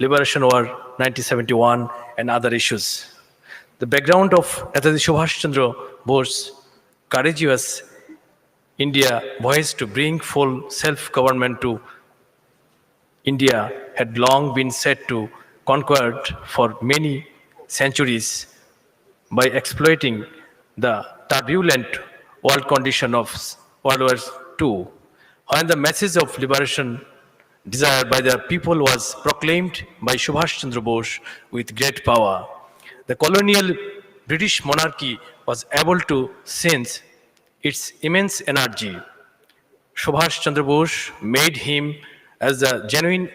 Liberation War 1971, and other issues. The background of Netaji Subhas Chandra Bose' courageous India voice to bring full self-government to India had long been said to conquered for many centuries by exploiting the turbulent world condition of World War II, when the message of liberation desired by the people was proclaimed by Subhas Chandra Bose with great power. The colonial British monarchy was able to sense its immense energy. Subhas Chandra Bose made him as a genuine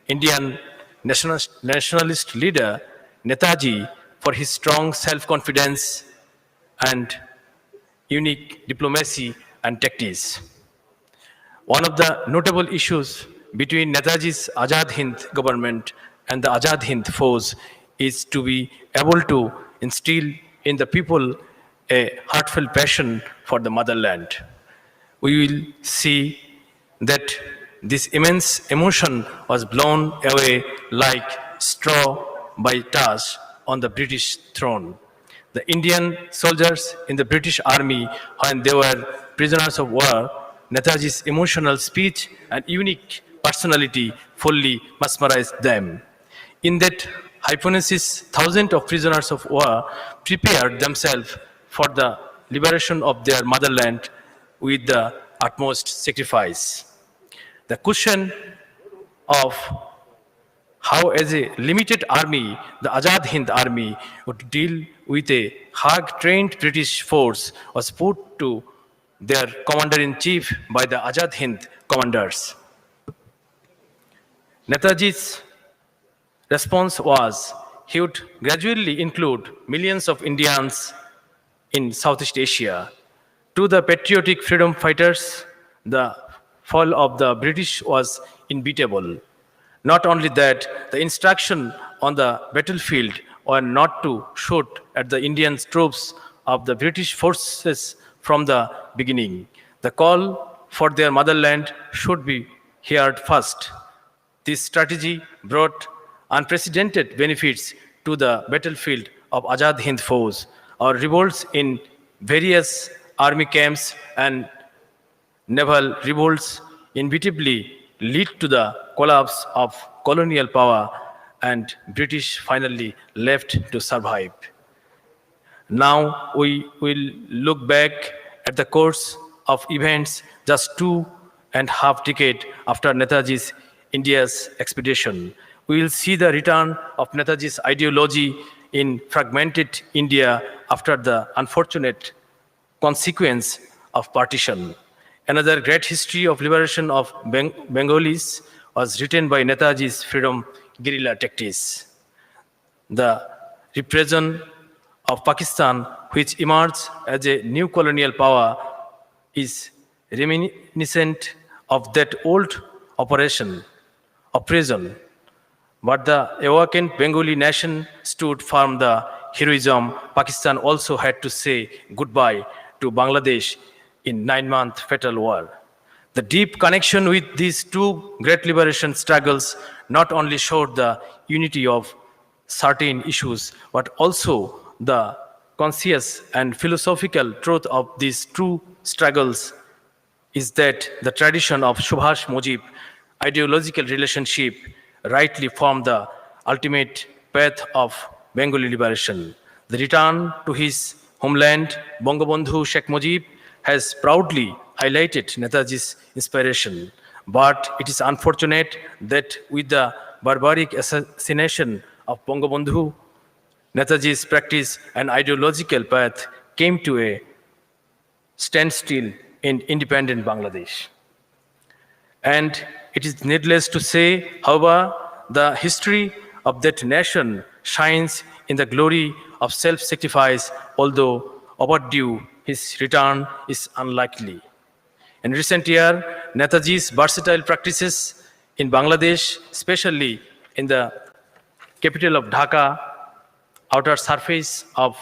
Indian nationalist leader, Netaji, for his strong self-confidence and unique diplomacy and tactics. One of the notable issues between Netaji's Azad Hind government and the Azad Hind force is to be able to instill in the people a heartfelt passion for the motherland. We will see that this immense emotion was blown away like straw by touch on the British throne. The Indian soldiers in the British army, when they were prisoners of war, Netaji's emotional speech and unique personality fully mesmerized them. In that hypothesis, thousands of prisoners of war prepared themselves for the liberation of their motherland with the utmost sacrifice. The question of how, as a limited army, the Azad Hind army would deal with a hard-trained British force was put to their commander-in-chief by the Azad Hind commanders. Netaji's response was he would gradually include millions of Indians in Southeast Asia. To the patriotic freedom fighters, the fall of the British was unbeatable. Not only that, the instruction on the battlefield were not to shoot at the Indian troops of the British forces from the beginning. The call for their motherland should be heard first. This strategy brought unprecedented benefits to the battlefield of Azad Hind Fauj, or revolts in various army camps and naval revolts inevitably lead to the collapse of colonial power, and British finally left to survive. Now we will look back at the course of events just 2.5 decades after Netaji's India's expedition. We will see the return of Netaji's ideology in fragmented India after the unfortunate consequence of partition. Another great history of liberation of Bengalis was written by Netaji's freedom guerrilla tactics. The repression of Pakistan, which emerged as a new colonial power, is reminiscent of that old oppression. But the awakened Bengali nation stood firm the heroism. Pakistan also had to say goodbye to Bangladesh in 9-month fatal war. The deep connection with these two great liberation struggles not only showed the unity of certain issues, but also the conscious and philosophical truth of these two struggles is that the tradition of Subhas Mujib ideological relationship rightly formed the ultimate path of Bengali liberation. The return to his homeland, Bangabandhu Sheikh Mujib, has proudly highlighted Netaji's inspiration. But it is unfortunate that with the barbaric assassination of Bangabandhu, Netaji's practice and ideological path came to a standstill in independent Bangladesh. And it is needless to say, however, the history of that nation shines in the glory of self-sacrifice, although overdue, his return is unlikely. In recent years, Netaji's versatile practices in Bangladesh, especially in the capital of Dhaka, outer surface of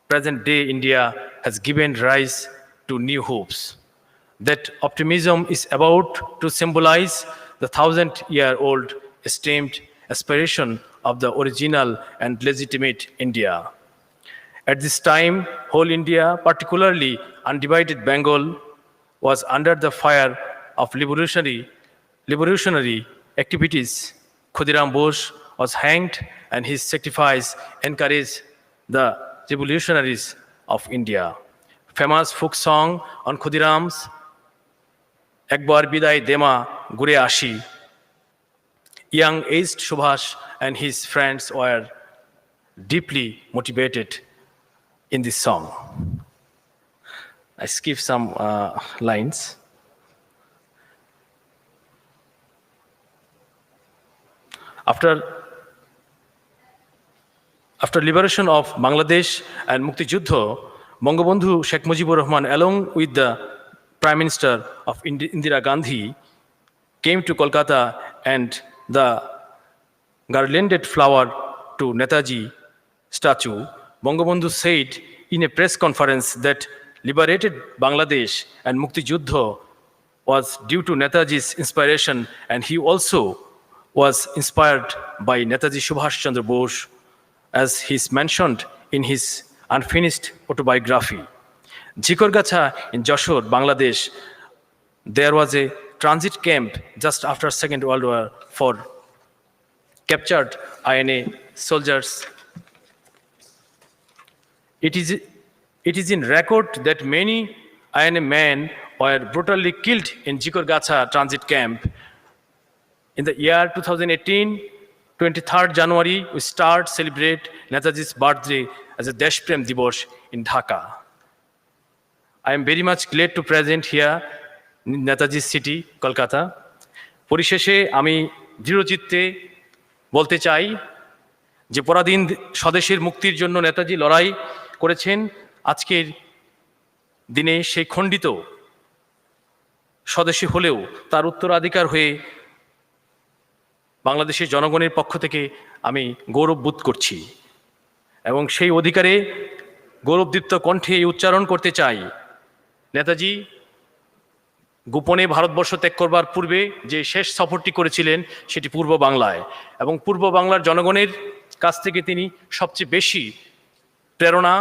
present-day India, has given rise to new hopes. That optimism is about to symbolize the 1,000-year-old esteemed aspiration of the original and legitimate India. At this time, whole India, particularly undivided Bengal, was under the fire of revolutionary activities. Khudiram Bose was hanged, and his sacrifice encouraged the revolutionaries of India. Famous folk song on Khudiram's Ekbar Biday Dema Gure Ashi. Young aged Subhas and his friends were deeply motivated in this song. I skip some lines. After liberation of Bangladesh and Mukti Juddha, Bangabandhu Sheikh Mujibur Rahman, along with the Prime Minister of Indira Gandhi, came to Kolkata, and the garlanded flower to Netaji statue, Bangabandhu said in a press conference that liberated Bangladesh and Mukti Juddha was due to Netaji's inspiration, and he also was inspired by Netaji Subhas Chandra Bose, as he is mentioned in his unfinished autobiography. Jikorgacha in Jashore, Bangladesh, there was a transit camp just after Second World War for captured INA soldiers. It is in record that many INA men were brutally killed in Jikorgacha transit camp. In the year 2018, 23rd January, we celebrate Netaji's birthday as a Deshprem Dibosh in Dhaka. I am very much glad to present here in Netaji's city, Kolkata. পরিশেষে আমি দৃঢ়চিত্তে বলতে চাই যে পরাধীন স্বদেশের মুক্তির জন্য নেতাজি লড়াই করেছেন। আজকের দিনে সেই খণ্ডিত স্বদেশী হলেও তার উত্তরাধিকার হয়ে বাংলাদেশের জনগণের পক্ষ থেকে আমি গৌরব বোধ করছি এবং সেই অধিকারে গৌরবদীপ্ত কণ্ঠে উচ্চারণ করতে চাই, নেতাজি গোপনে ভারতবর্ষ ত্যাগ করবার পূর্বে যে শেষ সফরটি করেছিলেন সেটি পূর্ব বাংলায়, এবং পূর্ব বাংলার জনগণের কাছ থেকে তিনি সবচেয়ে বেশি প্রেরণা,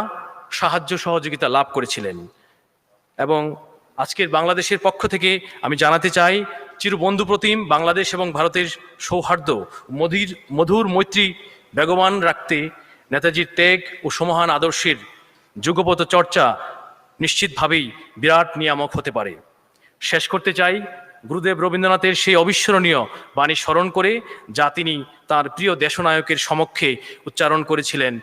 সাহায্য, সহযোগিতা লাভ করেছিলেন। এবং আজকের বাংলাদেশের পক্ষ থেকে আমি জানাতে চাই, চিরবন্ধুপ্রতিম বাংলাদেশ এবং ভারতের সৌহার্দ্য মধুর মৈত্রী বেগবান রাখতে নেতাজির ত্যাগ ও সমহান আদর্শের যুগপৎ চর্চা নিশ্চিতভাবেই বিরাট নিয়ামক হতে পারে। শেষ করতে চাই গুরুদেব রবীন্দ্রনাথের সেই অবিস্মরণীয় বাণী স্মরণ করে, যা তিনি তার প্রিয় দেশনায়কের সমক্ষে উচ্চারণ করেছিলেন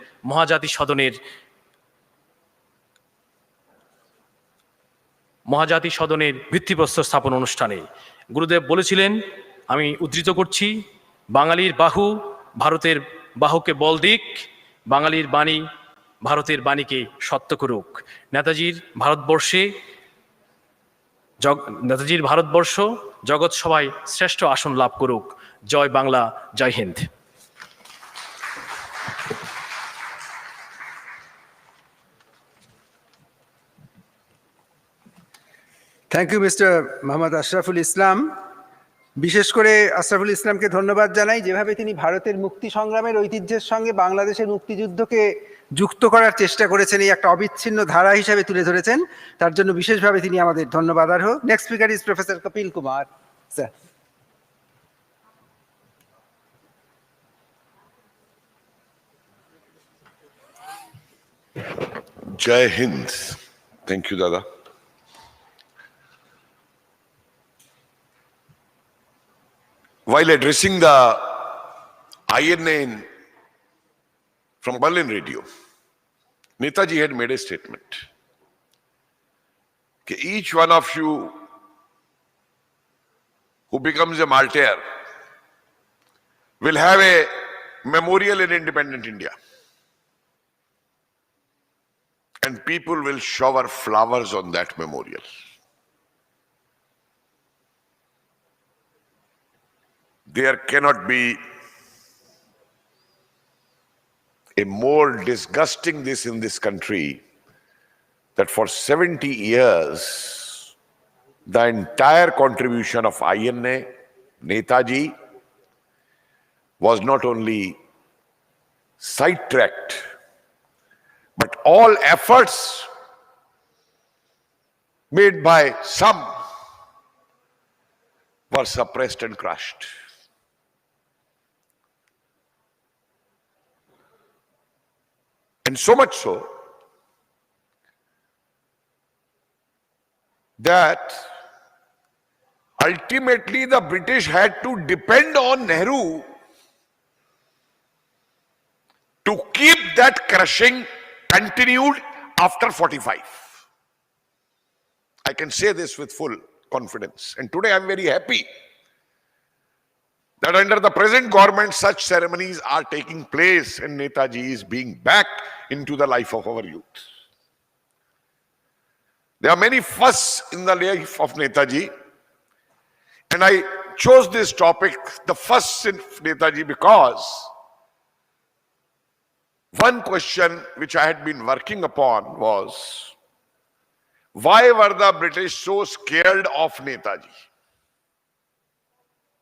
মহাজাতি সদনের ভিত্তিপ্রস্তর স্থাপন অনুষ্ঠানে। গুরুদেব বলেছিলেন, আমি উদ্ধৃত করছি, বাঙালির বাহু ভারতের বাহুকে বল দিক, বাঙালির বাণী ভারতের বাণীকে সত্য করুক। নেতাজির ভারতবর্ষ জগৎ সভায় শ্রেষ্ঠ আসন লাভ করুক। জয় বাংলা, জয় Hind. Thank you mister Mohammad Ashraful Islam. বিশেষ করে আশরাফুল ইসলামকে ধন্যবাদ জানাই, যেভাবে তিনি ভারতের মুক্তি সংগ্রামের ঐতিহ্যের সঙ্গে বাংলাদেশের মুক্তিযুদ্ধকে যুক্ত করার চেষ্টা করেছেন, এই একটা অবিচ্ছিন্ন ধারা হিসাবে তুলে ধরেছেন, তার জন্য বিশেষভাবে তিনি আমাদের ধন্যবাদার্হ। Next speaker is professor Kapil Kumar sir. Jai Hind. Thank you, Dada. While addressing the INA from Berlin Radio, Netaji had made a statement that each one of you who becomes a martyr will have a memorial in independent India. And people will shower flowers on that memorial. There cannot be a more disgusting this in this country that for 70 years, the entire contribution of INA, Netaji, was not only sidetracked, but all efforts made by some were suppressed and crushed. And so much so that ultimately the British had to depend on Nehru to keep that crushing continued after 45. I can say this with full confidence. And today I'm very happy that under the present government such ceremonies are taking place and Netaji is being back into the life of our youth. There are many firsts in the life of Netaji, and I chose this topic, the firsts in Netaji, because one question which I had been working upon was, why were the British so scared of Netaji?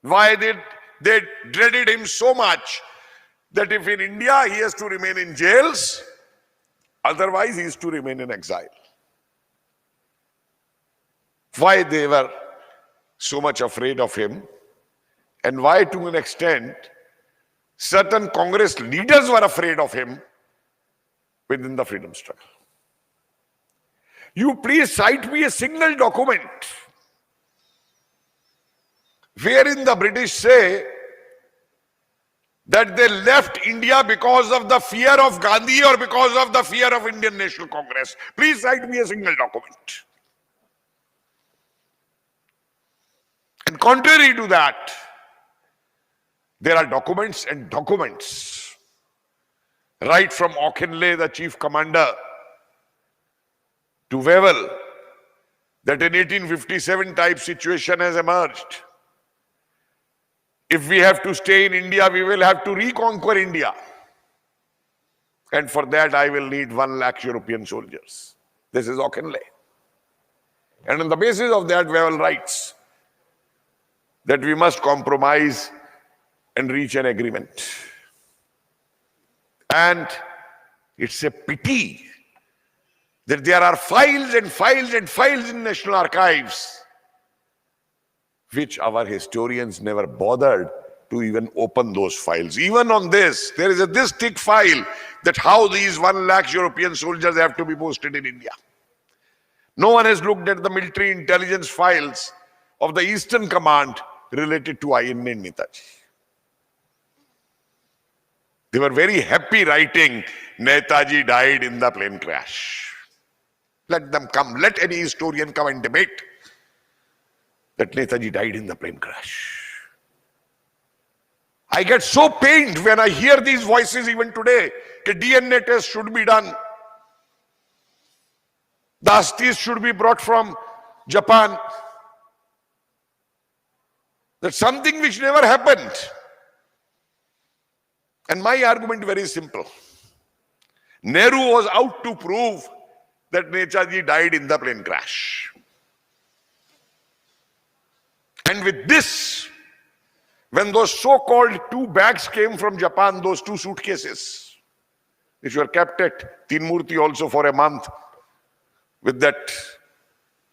Why did they dreaded him so much that if in India he has to remain in jails, otherwise he is to remain in exile? Why they were so much afraid of him, and why to an extent certain Congress leaders were afraid of him within the freedom struggle. You please cite me a single document wherein the British say that they left India because of the fear of Gandhi or because of the fear of Indian National Congress. Please cite me a single document. And contrary to that, there are documents and documents, right from Auchinleck, the chief commander, to Wavell, that an 1857 type situation has emerged. If we have to stay in India, we will have to reconquer India. And for that, I will need 1 lakh European soldiers. This is Auchinleck. And on the basis of that, Wavell writes that we must compromise and reach an agreement. And it's a pity that there are files and files and files in National Archives which our historians never bothered to even open those files. Even on this, there is this thick file that how these 1 lakh European soldiers have to be posted in India. No one has looked at the military intelligence files of the Eastern Command related to INA and Netaji. They were very happy writing, Netaji died in the plane crash. Let them come, let any historian come and debate that Netaji died in the plane crash. I get so pained when I hear these voices even today, that DNA test should be done. The asthis should be brought from Japan. That's something which never happened. And my argument is very simple. Nehru was out to prove that Netaji died in the plane crash. And with this, when those so-called 2 bags came from Japan, those 2 suitcases, which were kept at Tinmurti also for a month, with that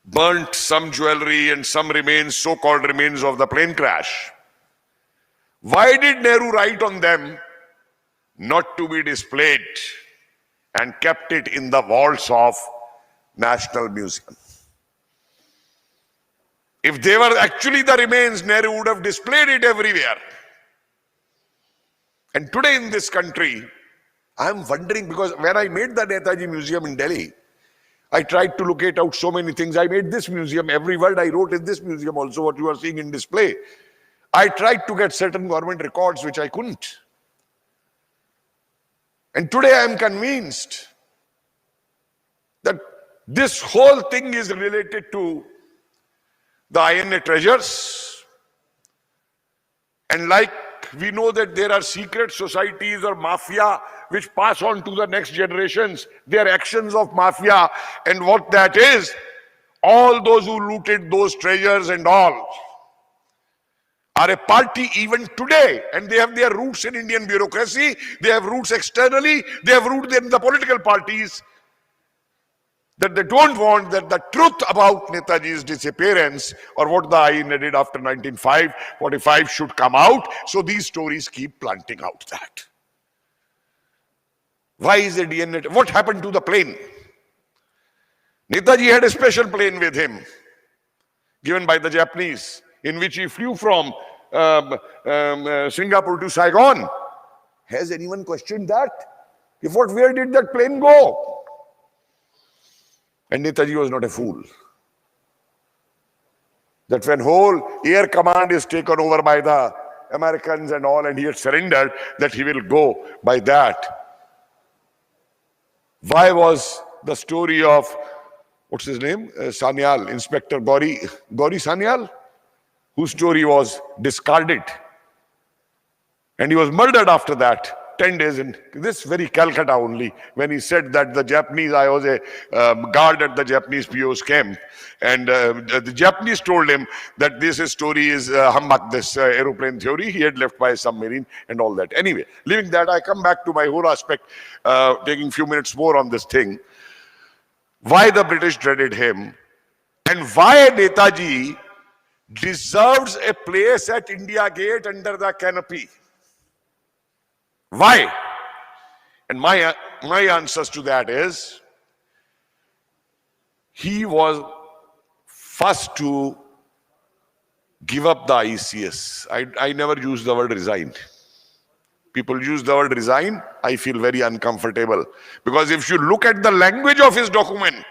burnt some jewelry and some remains, so-called remains of the plane crash. Why did Nehru write on them not to be displayed and kept it in the vaults of National Museum? If they were actually the remains, Nehru would have displayed it everywhere. And today in this country, I am wondering, because when I made the Netaji Museum in Delhi, I tried to locate out so many things. I made this museum, every word I wrote in this museum also, what you are seeing in display. I tried to get certain government records which I couldn't. And today I am convinced that this whole thing is related to the INA treasures. And like we know that there are secret societies or mafia which pass on to the next generations, their actions of mafia, and what that is, all those who looted those treasures and all are a party even today, and they have their roots in Indian bureaucracy, they have roots externally, they have roots in the political parties, that they don't want that the truth about Netaji's disappearance or what the INA did after 1945 should come out. So these stories keep planting out that. Why is the DNA? What happened to the plane? Netaji had a special plane with him, given by the Japanese, in which he flew from Singapore to Saigon. Has anyone questioned that? If what, where did that plane go? And Netaji was not a fool. That when whole air command is taken over by the Americans and all, and he had surrendered, that he will go by that. Why was the story of, what's his name? Sanyal, Inspector Gauri Sanyal, whose story was discarded. And he was murdered after that. 10 days in this very Calcutta only, when he said that the Japanese, I was a guard at the Japanese PO's camp, and the Japanese told him that this story is humbuck, this aeroplane theory, he had left by a submarine and all that. Anyway, leaving that, I come back to my whole aspect, taking a few minutes more on this thing. Why the British dreaded him, and why Netaji deserves a place at India Gate under the canopy. Why? And my answers to that is, he was first to give up the ICS. I never use the word resign. People use the word resign, I feel very uncomfortable. Because if you look at the language of his document,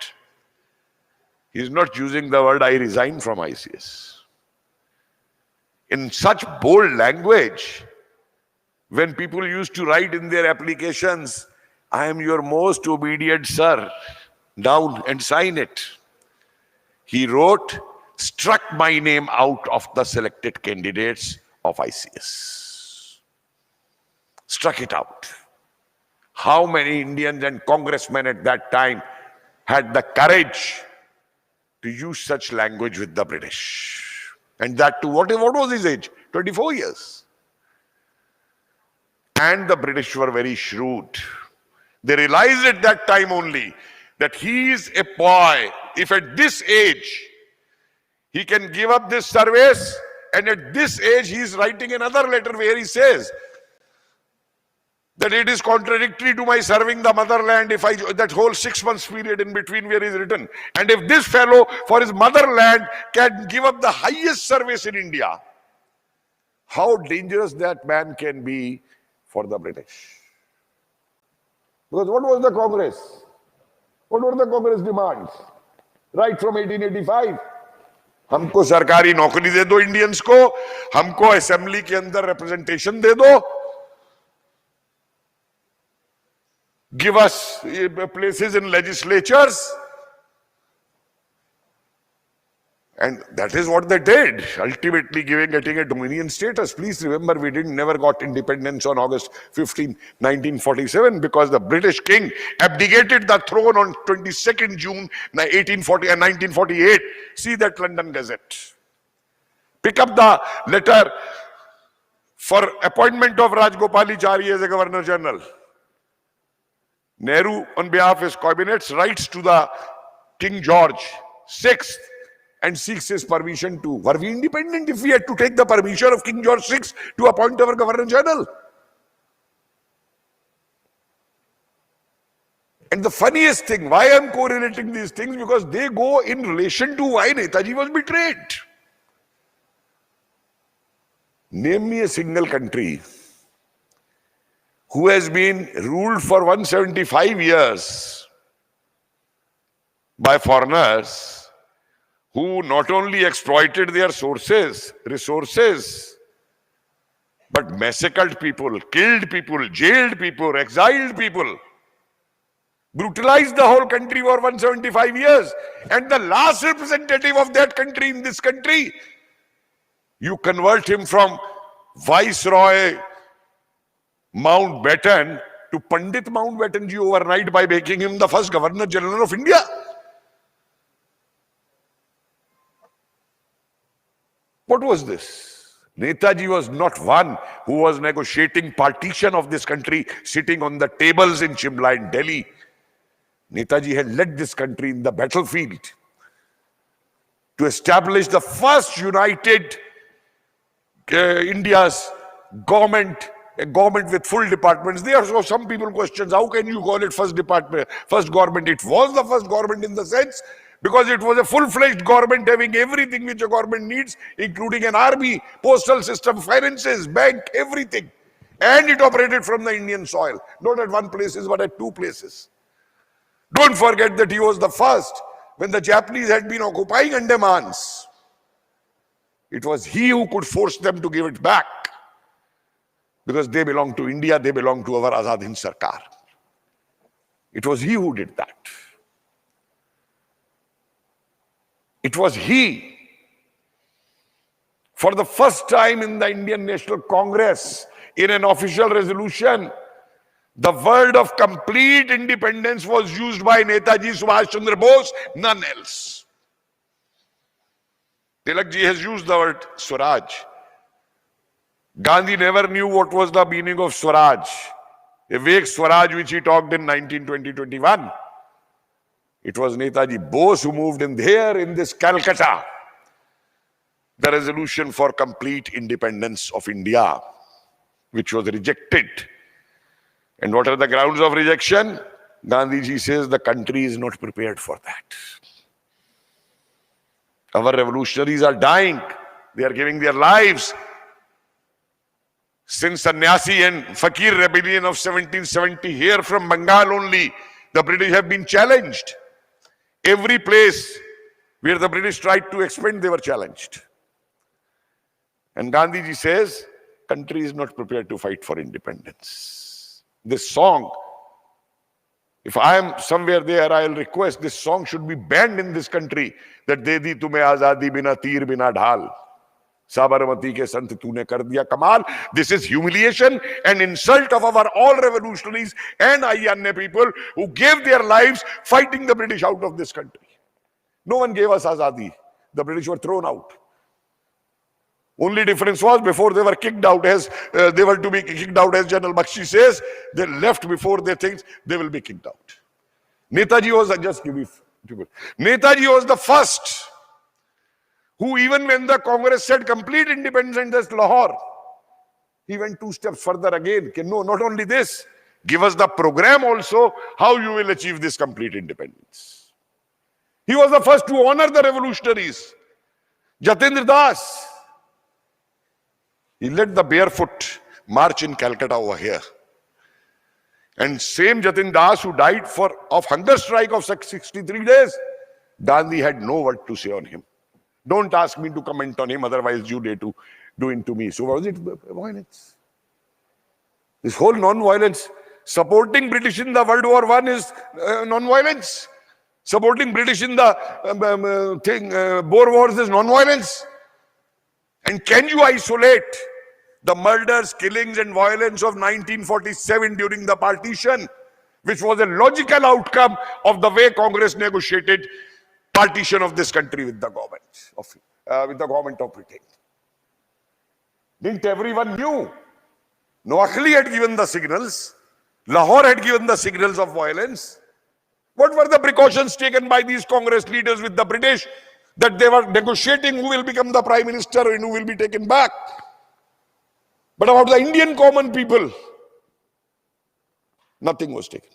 he's not using the word I resign from ICS. In such bold language, when people used to write in their applications, I am your most obedient sir, down and sign it. He wrote, struck my name out of the selected candidates of ICS. Struck it out. How many Indians and congressmen at that time had the courage to use such language with the British? And that too, what was his age? 24 years. And the British were very shrewd. They realized at that time only that he is a boy. If at this age he can give up this service, and at this age he is writing another letter where he says that it is contradictory to my serving the motherland if that whole 6 months period in between where he is written. And if this fellow for his motherland can give up the highest service in India, how dangerous that man can be for the British. Because what was the Congress? What were the Congress demands? Right from 1885. हमको सरकारी नौकरी दे दो Indians को, हमको assembly के अंदर representation दे दो, give us places in legislatures. And that is what they did, ultimately getting a Dominion status. Please remember, we never got independence on August 15, 1947, because the British king abdicated the throne on 22nd June 1948. See that London Gazette. Pick up the letter for appointment of Rajgopalachari as a Governor General. Nehru, on behalf of his cabinet, writes to the King George VI and seeks his permission to. Were we independent if we had to take the permission of King George VI to appoint our Governor General? And the funniest thing, why I am correlating these things, because they go in relation to why Netaji was betrayed. Name me a single country who has been ruled for 175 years by foreigners who not only exploited their resources, but massacred people, killed people, jailed people, exiled people, brutalized the whole country for 175 years. And the last representative of that country in this country, you convert him from Viceroy Mountbatten to Pandit Mountbatten ji overnight by making him the first Governor General of India. What was this? Netaji was not one who was negotiating partition of this country, sitting on the tables in Shimla in Delhi. Netaji had led this country in the battlefield to establish the first united India's government, a government with full departments. There are some people question, how can you call it first government? It was the first government in the sense because it was a full-fledged government having everything which a government needs, including an army, postal system, finances, bank, everything. And it operated from the Indian soil, not at one place, but at two places. Don't forget that he was the first when the Japanese had been occupying Andamans. It was he who could force them to give it back, because they belong to India, they belong to our Azad Hind Sarkar. It was he who did that. It was he, for the first time in the Indian National Congress, in an official resolution, the word of complete independence was used by Netaji Subhas Chandra Bose, none else. Tilak ji has used the word Swaraj. Gandhi never knew what was the meaning of Swaraj, a vague Swaraj which he talked in 1920-21. It was Netaji Bose who moved in there, in this Calcutta, the resolution for complete independence of India, which was rejected. And what are the grounds of rejection? Gandhiji says the country is not prepared for that. Our revolutionaries are dying. They are giving their lives. Since Sannyasi and Fakir rebellion of 1770, here from Bengal only, the British have been challenged. Every place where the British tried to expand, they were challenged. And Gandhiji says, country is not prepared to fight for independence. This song, if I am somewhere there, I will request this song should be banned in this country, that De di tumhe azadi bina teer bina dhal. Sabarmati के संत तूने कर दिया कमाल. This is humiliation and insult of our all revolutionaries and INA people who gave their lives fighting the British out of this country. No one gave us azadi. The British were thrown out. Only difference was before they were kicked out, as they were to be kicked out, as General Bakshi says, they left before they think they will be kicked out. Netaji was Netaji was the first who, even when the Congress said complete independence and that's Lahore, he went 2 steps further again. No, not only this, give us the program also how you will achieve this complete independence. He was the first to honor the revolutionaries. Jatendra Das, he led the barefoot march in Calcutta over here. And same Jatin Das who died of hunger strike of 63 days, Gandhi had no word to say on him. Don't ask me to comment on him, otherwise you dare to do it to me. So was it violence? This whole non-violence, supporting British in the World War I is non-violence. Supporting British in the Boer Wars is non-violence. And can you isolate the murders, killings and violence of 1947 during the partition, which was a logical outcome of the way Congress negotiated partition of this country with the government of Britain? Didn't everyone knew? Noakhali had given the signals. Lahore had given the signals of violence. What were the precautions taken by these Congress leaders with the British? That they were negotiating who will become the Prime Minister and who will be taken back. But about the Indian common people, nothing was taken.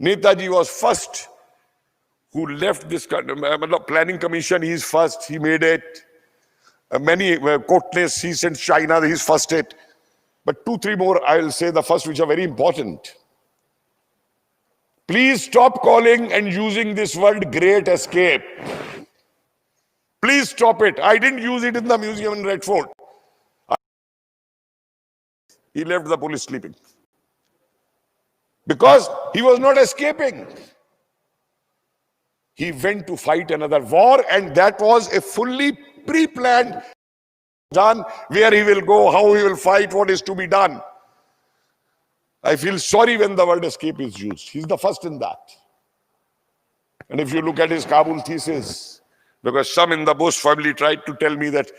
Netaji was first who left this planning commission. He is first, he made it. Many courtless, he sent China, he is first it. But 2, 3 more, I will say the first, which are very important. Please stop calling and using this word great escape. Please stop it. I didn't use it in the museum in Red Fort. He left the police sleeping. Because he was not escaping. He went to fight another war, and that was a fully pre-planned done, where he will go, how he will fight, what is to be done. I feel sorry when the word escape is used. He's the first in that. And if you look at his Kabul thesis, because some in the Bush family tried to tell me that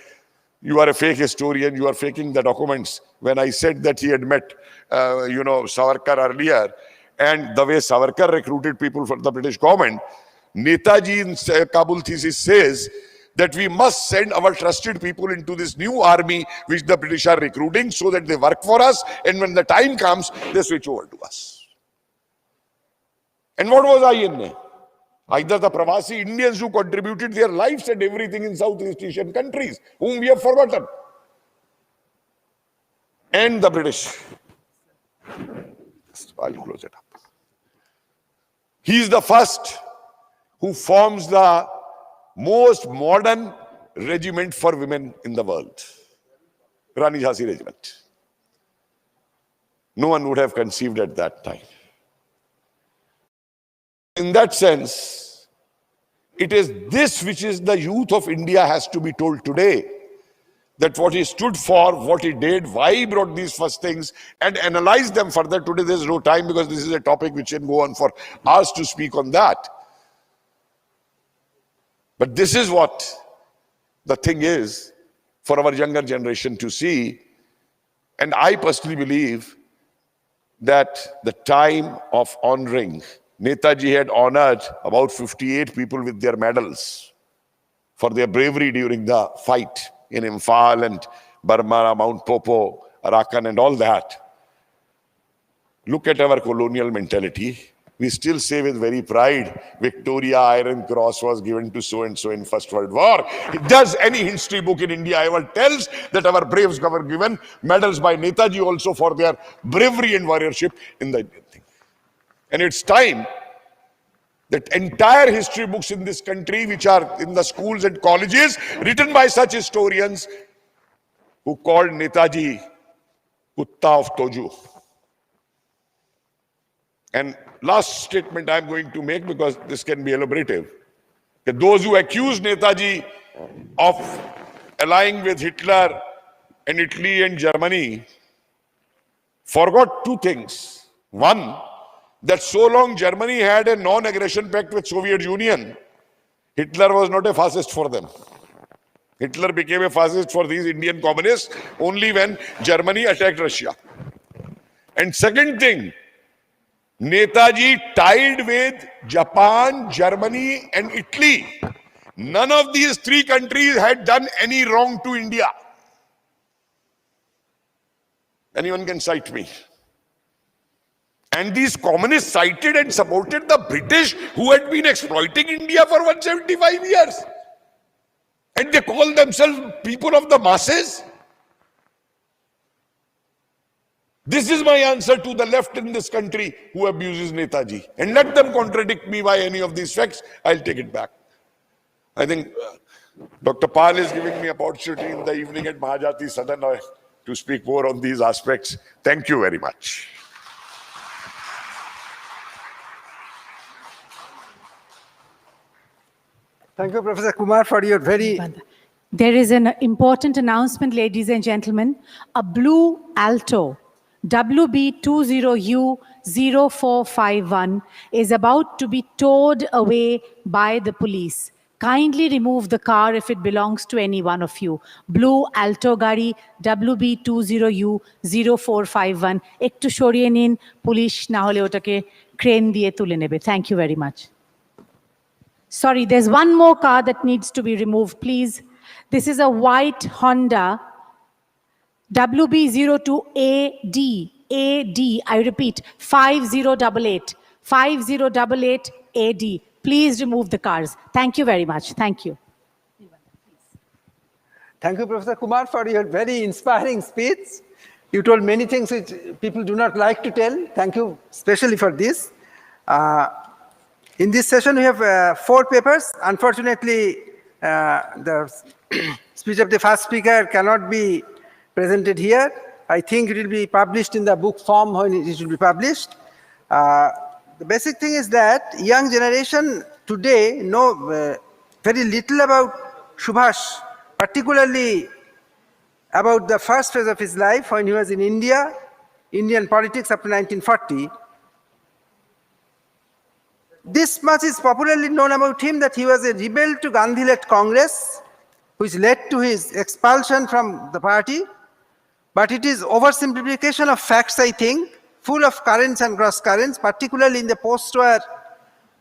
you are a fake historian, you are faking the documents. When I said that he had met, Savarkar earlier, and the way Savarkar recruited people for the British government, Netaji in Kabul thesis says that we must send our trusted people into this new army which the British are recruiting so that they work for us, and when the time comes, they switch over to us. And what was INA? Either the Pravasi Indians who contributed their lives and everything in Southeast Asian countries, whom we have forgotten, and the British. I'll close it up. He is the first who forms the most modern regiment for women in the world, Rani Jhansi Regiment. No one would have conceived at that time. In that sense, it is this which is the youth of India has to be told today, that what he stood for, what he did, why he brought these first things, and analyze them further. Today there is no time because this is a topic which can go on for hours to speak on that. But this is what the thing is for our younger generation to see. And I personally believe that the time of honoring, Netaji had honored about 58 people with their medals for their bravery during the fight in Imphal and Burma, Mount Popo, Arakan and all that. Look at our colonial mentality. We still say with very pride, Victoria Iron Cross was given to so-and-so in First World War. Does any history book in India ever tells that our braves were given medals by Netaji also for their bravery and warriorship in the Indian thing? And it's time that entire history books in this country, which are in the schools and colleges, written by such historians who called Netaji Kutta of Toju. And last statement I'm going to make, because this can be elaborative, that those who accuse Netaji of allying with Hitler and Italy and Germany, forgot two things. One, that so long Germany had a non-aggression pact with Soviet Union, Hitler was not a fascist for them. Hitler became a fascist for these Indian communists only when Germany attacked Russia. And second thing, Netaji tied with Japan, Germany and Italy. None of these three countries had done any wrong to India. Anyone can cite me. And these communists cited and supported the British who had been exploiting India for 175 years. And they call themselves people of the masses. This is my answer to the left in this country who abuses Netaji. And let them contradict me by any of these facts, I'll take it back. I think Dr. Pal is giving me opportunity in the evening at Mahajati Sadan to speak more on these aspects. Thank you very much. Thank you, Professor Kumar, for your very... There is an important announcement, ladies and gentlemen. A blue Alto WB20U0451 is about to be towed away by the police. Kindly remove the car if it belongs to any one of you. Blue Alto Gari WB20U0451. Ekটু সরিয়ে নিন, police না হলে ওটাকে crane দিয়ে তুলে নেবে. Thank you very much. Sorry, there's one more car that needs to be removed, please. This is a white Honda WB02AD. AD, I repeat, 5088. 5088 AD. Please remove the cars. Thank you very much. Thank you. Thank you, Professor Kumar, for your very inspiring speech. You told many things which people do not like to tell. Thank you especially for this. In this session, we have 4 papers. Unfortunately, the speech of the first speaker cannot be presented here. I think it will be published in the book form when it will be published. The basic thing is that young generation today know very little about Subhas, particularly about the first phase of his life when he was in India, Indian politics after 1940. This much is popularly known about him that he was a rebel to Gandhi-led Congress, which led to his expulsion from the party. But it is oversimplification of facts, I think, full of currents and cross currents, particularly in the post-war,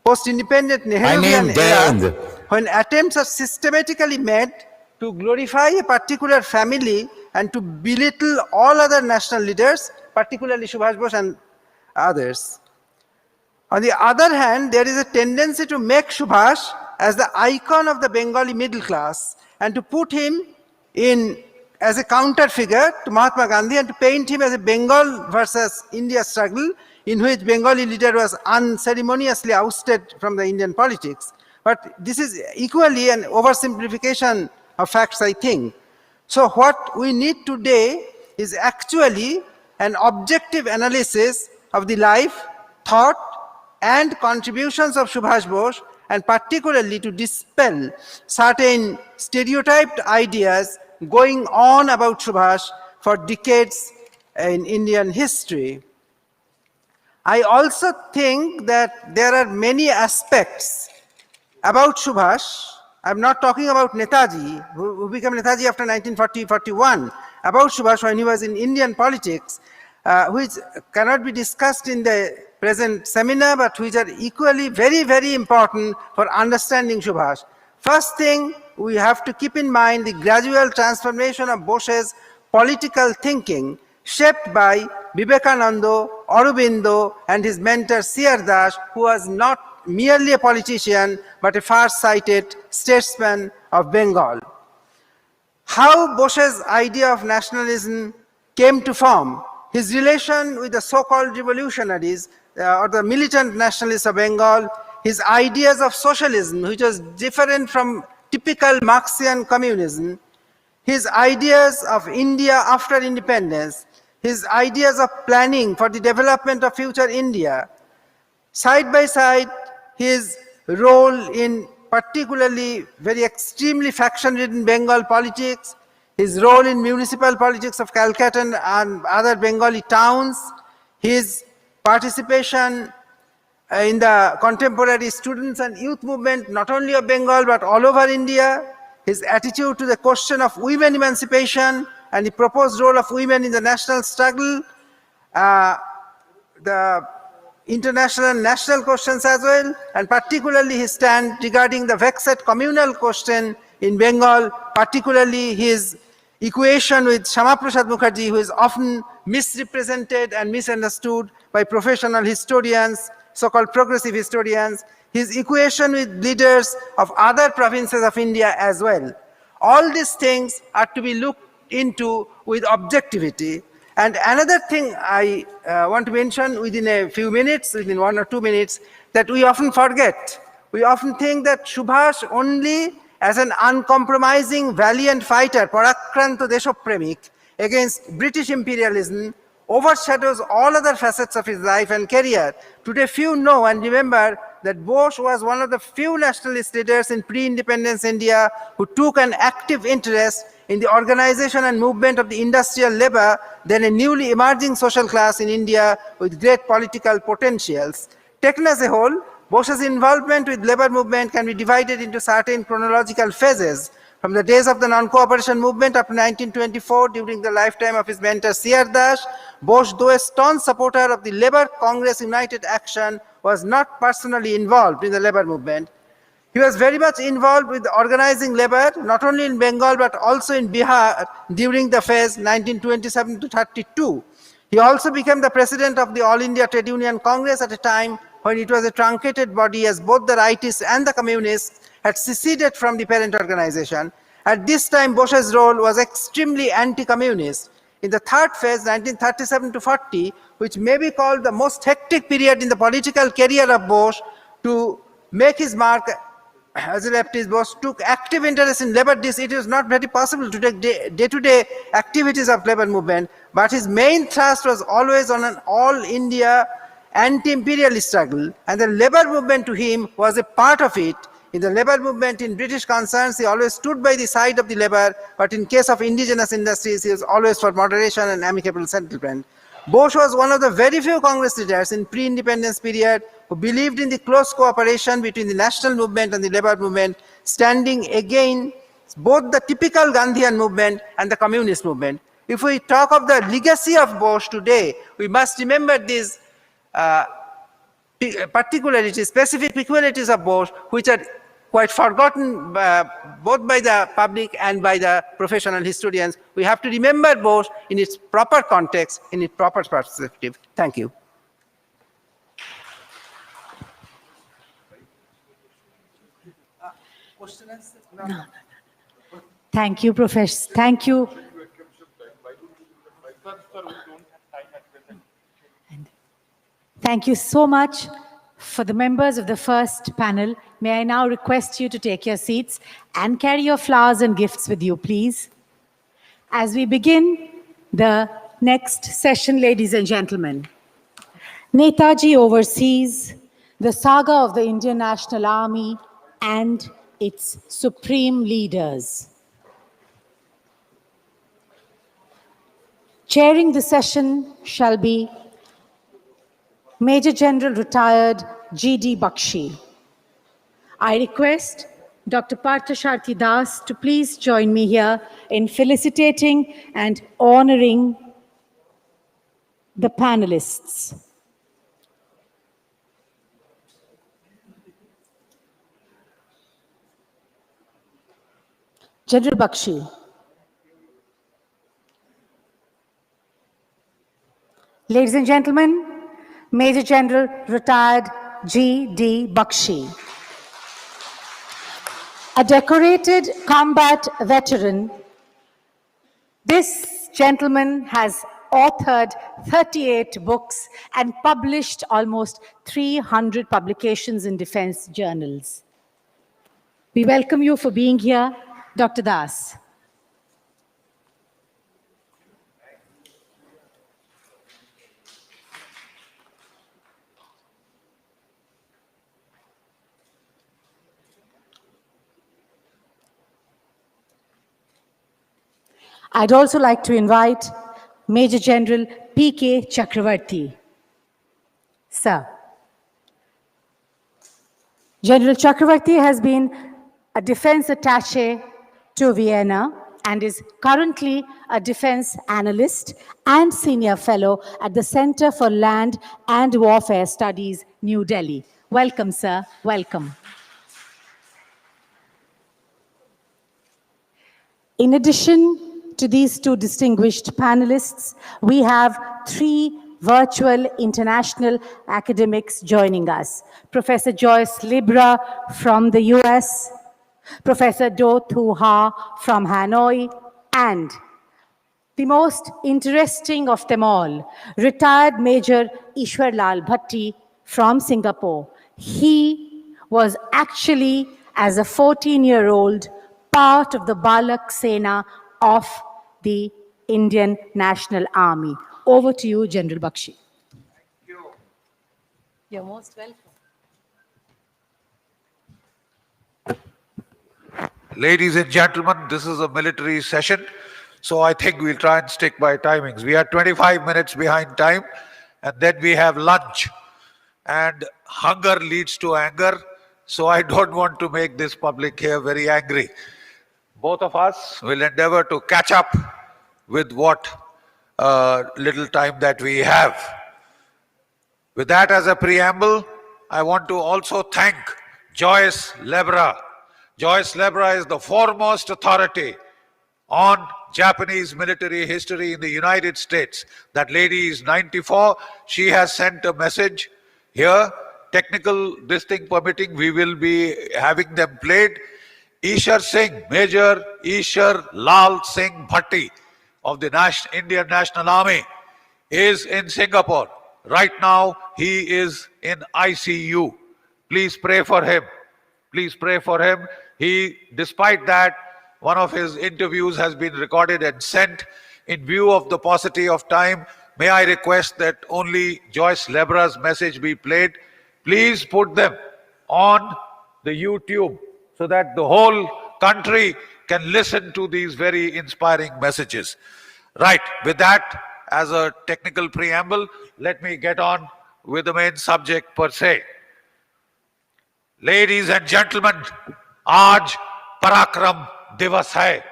post-independent Nehruvian era, when attempts are systematically made to glorify a particular family and to belittle all other national leaders, particularly Subhas Bose and others. On the other hand, there is a tendency to make Subhas as the icon of the Bengali middle class and to put him in as a counter figure to Mahatma Gandhi and to paint him as a Bengal versus India struggle in which Bengali leader was unceremoniously ousted from the Indian politics. But this is equally an oversimplification of facts, I think. So what we need today is actually an objective analysis of the life, thought, and contributions of Subhas Bose, and particularly to dispel certain stereotyped ideas going on about Subhas for decades in Indian history. I also think that there are many aspects about Subhas. I'm not talking about Netaji, who became Netaji after 1940-41, about Subhas when he was in Indian politics, which cannot be discussed in the present seminar, but which are equally very, very important for understanding Subhas. First thing, we have to keep in mind the gradual transformation of Bose's political thinking, shaped by Vivekananda, Aurobindo, and his mentor C.R. Das, who was not merely a politician, but a far-sighted statesman of Bengal. How Bose's idea of nationalism came to form, his relation with the so-called revolutionaries or the militant nationalists of Bengal, his ideas of socialism, which was different from typical Marxian communism, his ideas of India after independence, his ideas of planning for the development of future India, side by side his role in particularly very extremely faction-ridden Bengal politics, his role in municipal politics of Calcutta and other Bengali towns, his participation in the contemporary students and youth movement, not only of Bengal but all over India, his attitude to the question of women emancipation and the proposed role of women in the national struggle, the international and national questions as well, and particularly his stand regarding the vexed communal question in Bengal, particularly his equation with Shama Prasad Mukherjee, who is often misrepresented and misunderstood by professional historians, so-called progressive historians, his equation with leaders of other provinces of India as well. All these things are to be looked into with objectivity. And another thing I want to mention within a few minutes, within 1 or 2 minutes, that we often forget. We often think that Subhas only as an uncompromising, valiant fighter, Parakranto Deshopremik, against British imperialism, overshadows all other facets of his life and career. Today few know and remember that Bose was one of the few nationalist leaders in pre-independence India who took an active interest in the organization and movement of the industrial labor, then a newly emerging social class in India with great political potentials. Taken as a whole, Bose's involvement with labor movement can be divided into certain chronological phases. From the days of the non-cooperation movement up to 1924, during the lifetime of his mentor C.R. Das, Bose, though a staunch supporter of the Labour Congress United Action, was not personally involved in the labor movement. He was very much involved with organizing labor, not only in Bengal but also in Bihar during the phase 1927 to 32. He also became the president of the All India Trade Union Congress at a time when it was a truncated body, as both the rightists and the communists had seceded from the parent organization. At this time, Bose's role was extremely anti-communist. In the third phase, 1937 to 40, which may be called the most hectic period in the political career of Bose, to make his mark as a leftist, Bose took active interest in labor. It was not very possible to take day-to-day activities of labor movement, but his main thrust was always on an all-India anti-imperialist struggle, and the labor movement to him was a part of it. In the labor movement in British concerns, he always stood by the side of the labor, but in case of indigenous industries, he was always for moderation and amicable settlement. Bose was one of the very few Congress leaders in pre-independence period who believed in the close cooperation between the national movement and the labor movement, standing against both the typical Gandhian movement and the communist movement. If we talk of the legacy of Bose today, we must remember these particularities, specific peculiarities of Bose, which are quite forgotten both by the public and by the professional historians. We have to remember Bose in its proper context, in its proper perspective. Thank you. No. Thank you, Professor. Thank you. Thank you so much. For the members of the first panel, may I now request you to take your seats and carry your flowers and gifts with you, please. As we begin the next session, ladies and gentlemen, Netaji oversees the saga of the Indian National Army and its supreme leaders. Chairing the session shall be Major General Retired G.D. Bakshi. I request Dr. Parthasharthi Das to please join me here in felicitating and honoring the panelists. General Bakshi. Ladies and gentlemen, Major General Retired G.D. Bakshi. A decorated combat veteran, this gentleman has authored 38 books and published almost 300 publications in defense journals. We welcome you for being here, Dr. Das. I'd also like to invite Major General P.K. Chakravarti. Sir. General Chakravarti has been a defense attaché to Vienna and is currently a defense analyst and senior fellow at the Center for Land and Warfare Studies, New Delhi. Welcome, sir. Welcome. In addition to these two distinguished panelists, we have three virtual international academics joining us. Professor Joyce Libra from the US, Professor Do Thu Ha from Hanoi, and the most interesting of them all, retired Major Ishwar Lal Bhatti from Singapore. He was actually, as a 14-year-old, part of the Balak Sena of the Indian National Army. Over to you, General Bakshi. Thank you. You're most welcome. Ladies and gentlemen, this is a military session, so I think we'll try and stick by timings. We are 25 minutes behind time, and then we have lunch. And hunger leads to anger, so I don't want to make this public here very angry. Both of us will endeavor to catch up with what little time that we have. With that as a preamble, I want to also thank Joyce Lebra. Joyce Lebra is the foremost authority on Japanese military history in the United States. That lady is 94. She has sent a message here. Technical this thing permitting, we will be having them played. Ishar Singh, Major Ishar Lal Singh Bhatti of the Indian National Army is in Singapore. Right now, he is in ICU. Please pray for him. Please pray for him. Despite that, one of his interviews has been recorded and sent. In view of the paucity of time, may I request that only Joyce Lebra's message be played. Please put them on the YouTube so that the whole country can listen to these very inspiring messages. Right, with that as a technical preamble, let me get on with the main subject per se. Ladies and gentlemen, आज पराक्रम दिवस है।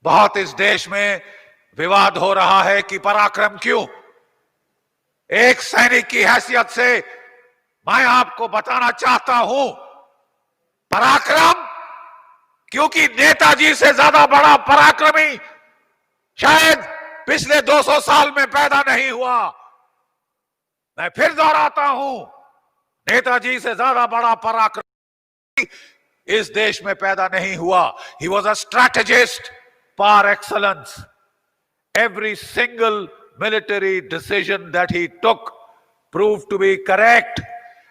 बहुत इस देश में विवाद हो रहा है कि पराक्रम क्यों। एक सैनिक की हैसियत से मैं आपको बताना चाहता हूं, पराक्रम, क्योंकि नेताजी से ज्यादा बड़ा पराक्रमी शायद पिछले 200 साल में पैदा नहीं हुआ। मैं फिर दोहराता हूं, नेताजी से ज्यादा बड़ा पराक्रमी इस देश में पैदा नहीं हुआ। He was a strategist par excellence. Every single military decision that he took proved to be correct.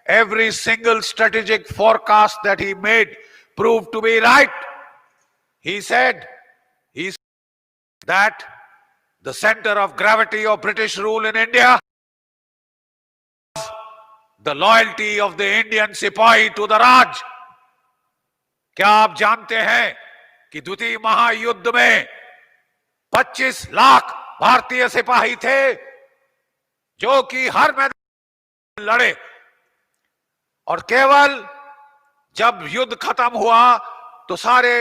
Every single strategic forecast that he made proved to be right. He said that the center of gravity of British rule in India was the loyalty of the Indian Sipahi to the Raj. क्या आप जानते हैं कि द्वितीय महायुद्ध में 25 लाख भारतीय सिपाही थे जो कि हर मैदान में लड़े, और केवल जब युद्ध खत्म हुआ तो सारे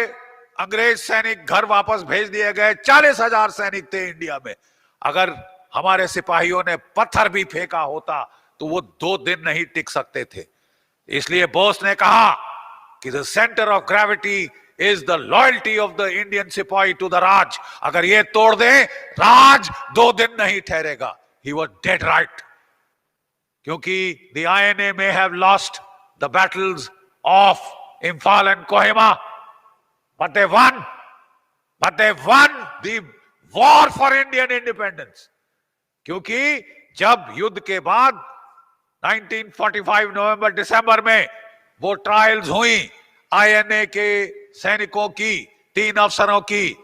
अंग्रेज सैनिक घर वापस भेज दिए गए। 40,000 सैनिक थे इंडिया में। अगर हमारे सिपाहियों ने पत्थर भी फेंका होता तो वो 2 दिन नहीं टिक सकते थे। इसलिए बोस ने कहा कि the center of gravity is the loyalty of the Indian Sipahi to the Raj. अगर ये तोड़ दें, राज 2 दिन नहीं ठहरेगा। He was dead right. क्योंकि the INA may have lost the battles of Imphal and Kohima, but they won. But they won the war for Indian independence. क्योंकि जब युद्ध के बाद 1945 नवंबर दिसंबर में वो ट्रायल्स हुई आईएनए के सैनिकों की, 3 अफसरों की,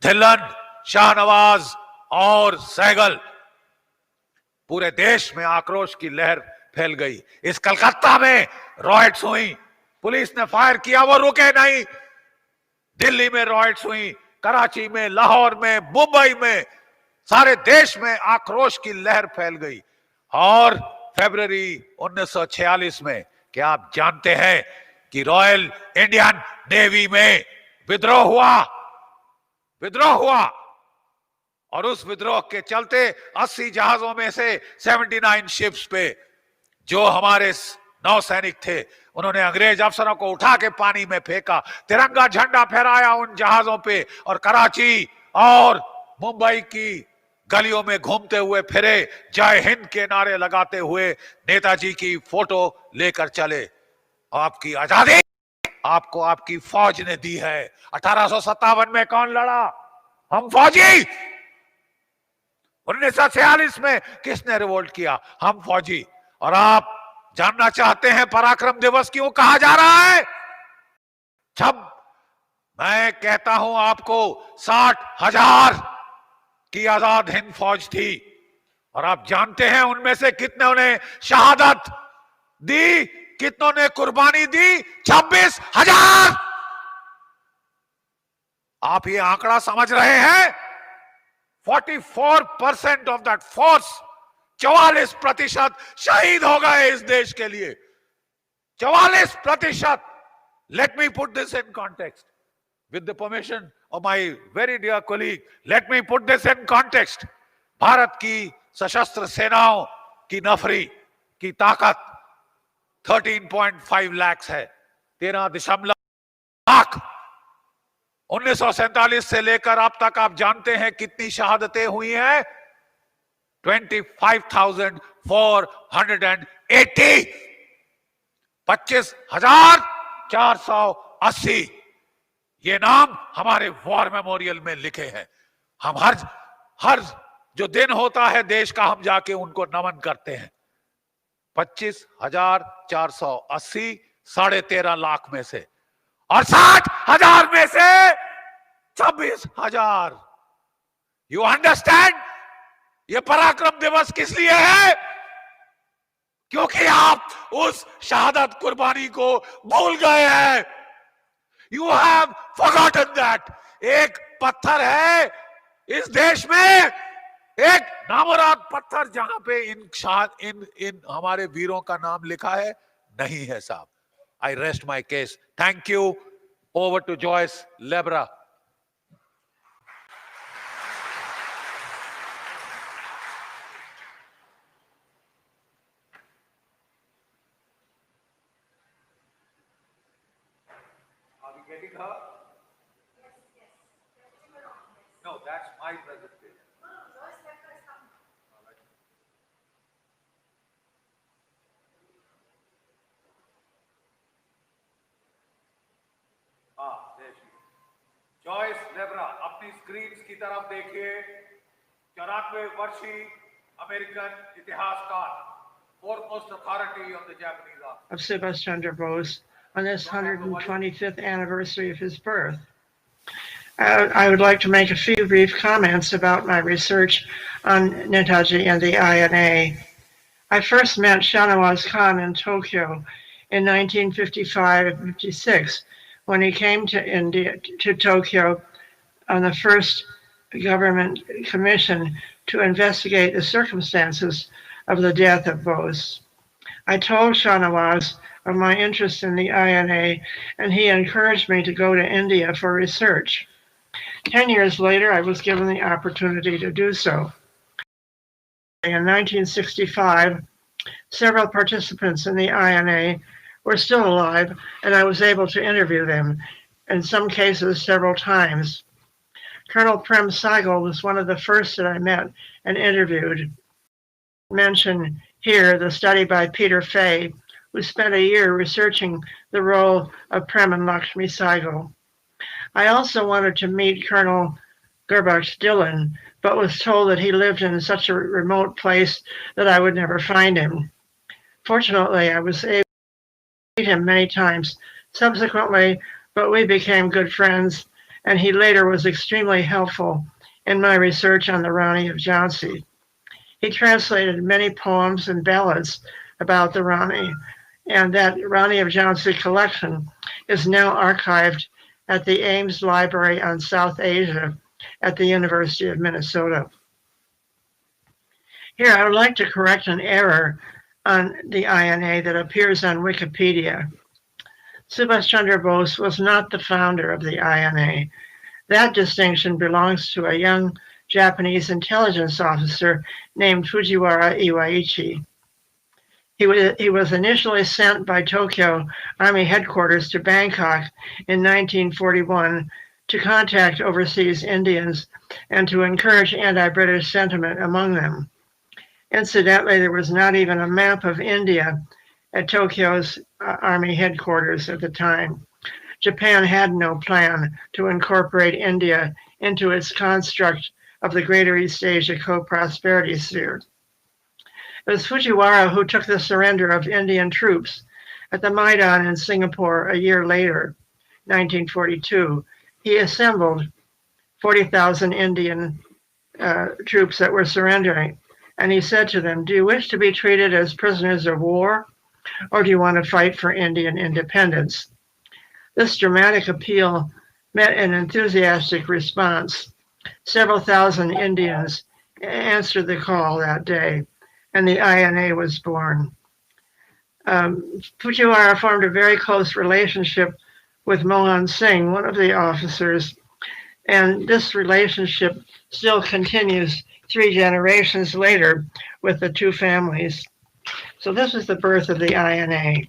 धिल्लन, शाहनवाज और सहगल, पूरे देश में आक्रोश की लहर फैल गई। इस कलकत्ता में रॉयट्स हुई, पुलिस ने फायर किया, वो रुके नहीं। दिल्ली में रॉयट्स हुई, कराची में, लाहौर में, मुंबई में, सारे देश में आक्रोश की लहर फैल गई। और फरवरी 1946 में क्या आप जानते हैं कि रॉयल इंडियन नेवी में विद्रोह हुआ? विद्रोह हुआ, और उस विद्रोह के चलते 80 जहाजों में से 79 शिप्स पे जो हमारे नौसैनिक थे, उन्होंने अंग्रेज अफसरों को उठा के पानी में फेंका, तिरंगा झंडा फहराया उन जहाजों पे, और कराची और मुंबई की गलियों में घूमते हुए फिरे, जय हिंद के नारे लगाते हुए नेताजी की फोटो लेकर चले। आपकी आजादी आपको आपकी फौज ने दी है। 1857 में कौन लड़ा? हम फौजी। 1946 में किसने रिवोल्ट किया? हम फौजी। और आप जानना चाहते हैं पराक्रम दिवस क्यों कहा जा रहा है? जब मैं कहता हूं आपको 60,000 की आजाद हिंद फौज थी, और आप जानते हैं उनमें से कितनों ने शहादत दी, कितनों ने कुर्बानी दी? 26,000। आप ये आंकड़ा समझ रहे हैं? 44% ऑफ दैट फोर्स, 44% शहीद हो गए इस देश के लिए। 44%। Let me put this in context with the permission of my very dear colleague. Let me put this in context. Bharat की सशस्त्र सेनाओं की नफरी की ताकत 13.5 लाख है। 13.5 लाख। 1947 से लेकर अब तक आप जानते हैं कितनी शहादतें हुई हैं? 25,480। 25,480। ये नाम हमारे वॉर मेमोरियल में लिखे हैं। हम हर जो दिन होता है देश का, हम जाके उनको नमन करते हैं। 25,480 13.5 लाख में से, और 60,000 में से 26,000। You understand? ये पराक्रम दिवस किस लिए है? क्योंकि आप उस शहादत कुर्बानी को भूल गए हैं। You have forgotten that. एक पत्थर है इस देश में, एक नामुराद पत्थर, जहां पे इन हमारे वीरों का नाम लिखा है, नहीं है साहब। I rest my case. Thank you. Over to Joyce Lebra. Are we getting her? No, that's my presentation. there she is. Joyce Lebra, अपनी स्क्रीन की तरफ देखिए। 94 वर्षीय अमेरिकन इतिहासकार, foremost authority on the Japanese army. Of Subhas Chandra Bose on this 125th anniversary of his birth. I would like to make a few brief comments about my research on Netaji and the INA. I first met Shanawaz Khan in Tokyo in 1955-56 when he came to Tokyo on the first government commission to investigate the circumstances of the death of Bose. I told Shanawaz of my interest in the INA, and he encouraged me to go to India for research. 10 years later, I was given the opportunity to do so. In 1965, several participants in the INA were still alive, and I was able to interview them, in some cases several times. Colonel Prem Saigal was one of the first that I met and interviewed. Mention here the study by Peter Fay, who spent a year researching the role of Prem and Lakshmi Saigal. I also wanted to meet Colonel Gurbaksh Dillon, but was told that he lived in such a remote place that I would never find him. Fortunately, I was able to meet him many times subsequently, but we became good friends, and he later was extremely helpful in my research on the Rani of Jhansi. He translated many poems and ballads about the Rani, and that Rani of Jhansi collection is now archived at the Ames Library on South Asia at the University of Minnesota. Here, I would like to correct an error on the INA that appears on Wikipedia. Subhas Chandra Bose was not the founder of the INA. That distinction belongs to a young Japanese intelligence officer named Fujiwara Iwaichi. He was initially sent by Tokyo Army headquarters to Bangkok in 1941 to contact overseas Indians and to encourage anti-British sentiment among them. Incidentally, there was not even a map of India at Tokyo's Army headquarters at the time. Japan had no plan to incorporate India into its construct of the Greater East Asia Co-Prosperity Sphere. It was Fujiwara who took the surrender of Indian troops at the Maidan in Singapore a year later, 1942. He assembled 40,000 Indian troops that were surrendering, and he said to them, "Do you wish to be treated as prisoners of war, or do you want to fight for Indian independence?" This dramatic appeal met an enthusiastic response. Several thousand Indians answered the call that day, and the INA was born. Fujiwara formed a very close relationship with Mohan Singh, one of the officers, and this relationship still continues 3 generations later with the 2 families. So this is the birth of the INA.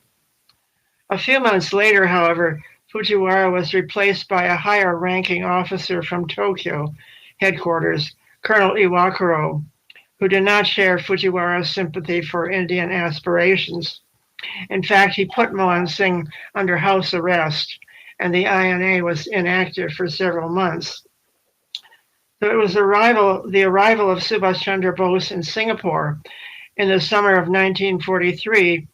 A few months later, however, Fujiwara was replaced by a higher ranking officer from Tokyo headquarters, Colonel Iwakuro, who did not share Fujiwara's sympathy for Indian aspirations. In fact, he put Mohan Singh under house arrest, and the INA was inactive for several months. So it was the arrival of Subhas Chandra Bose in Singapore in the summer of 1943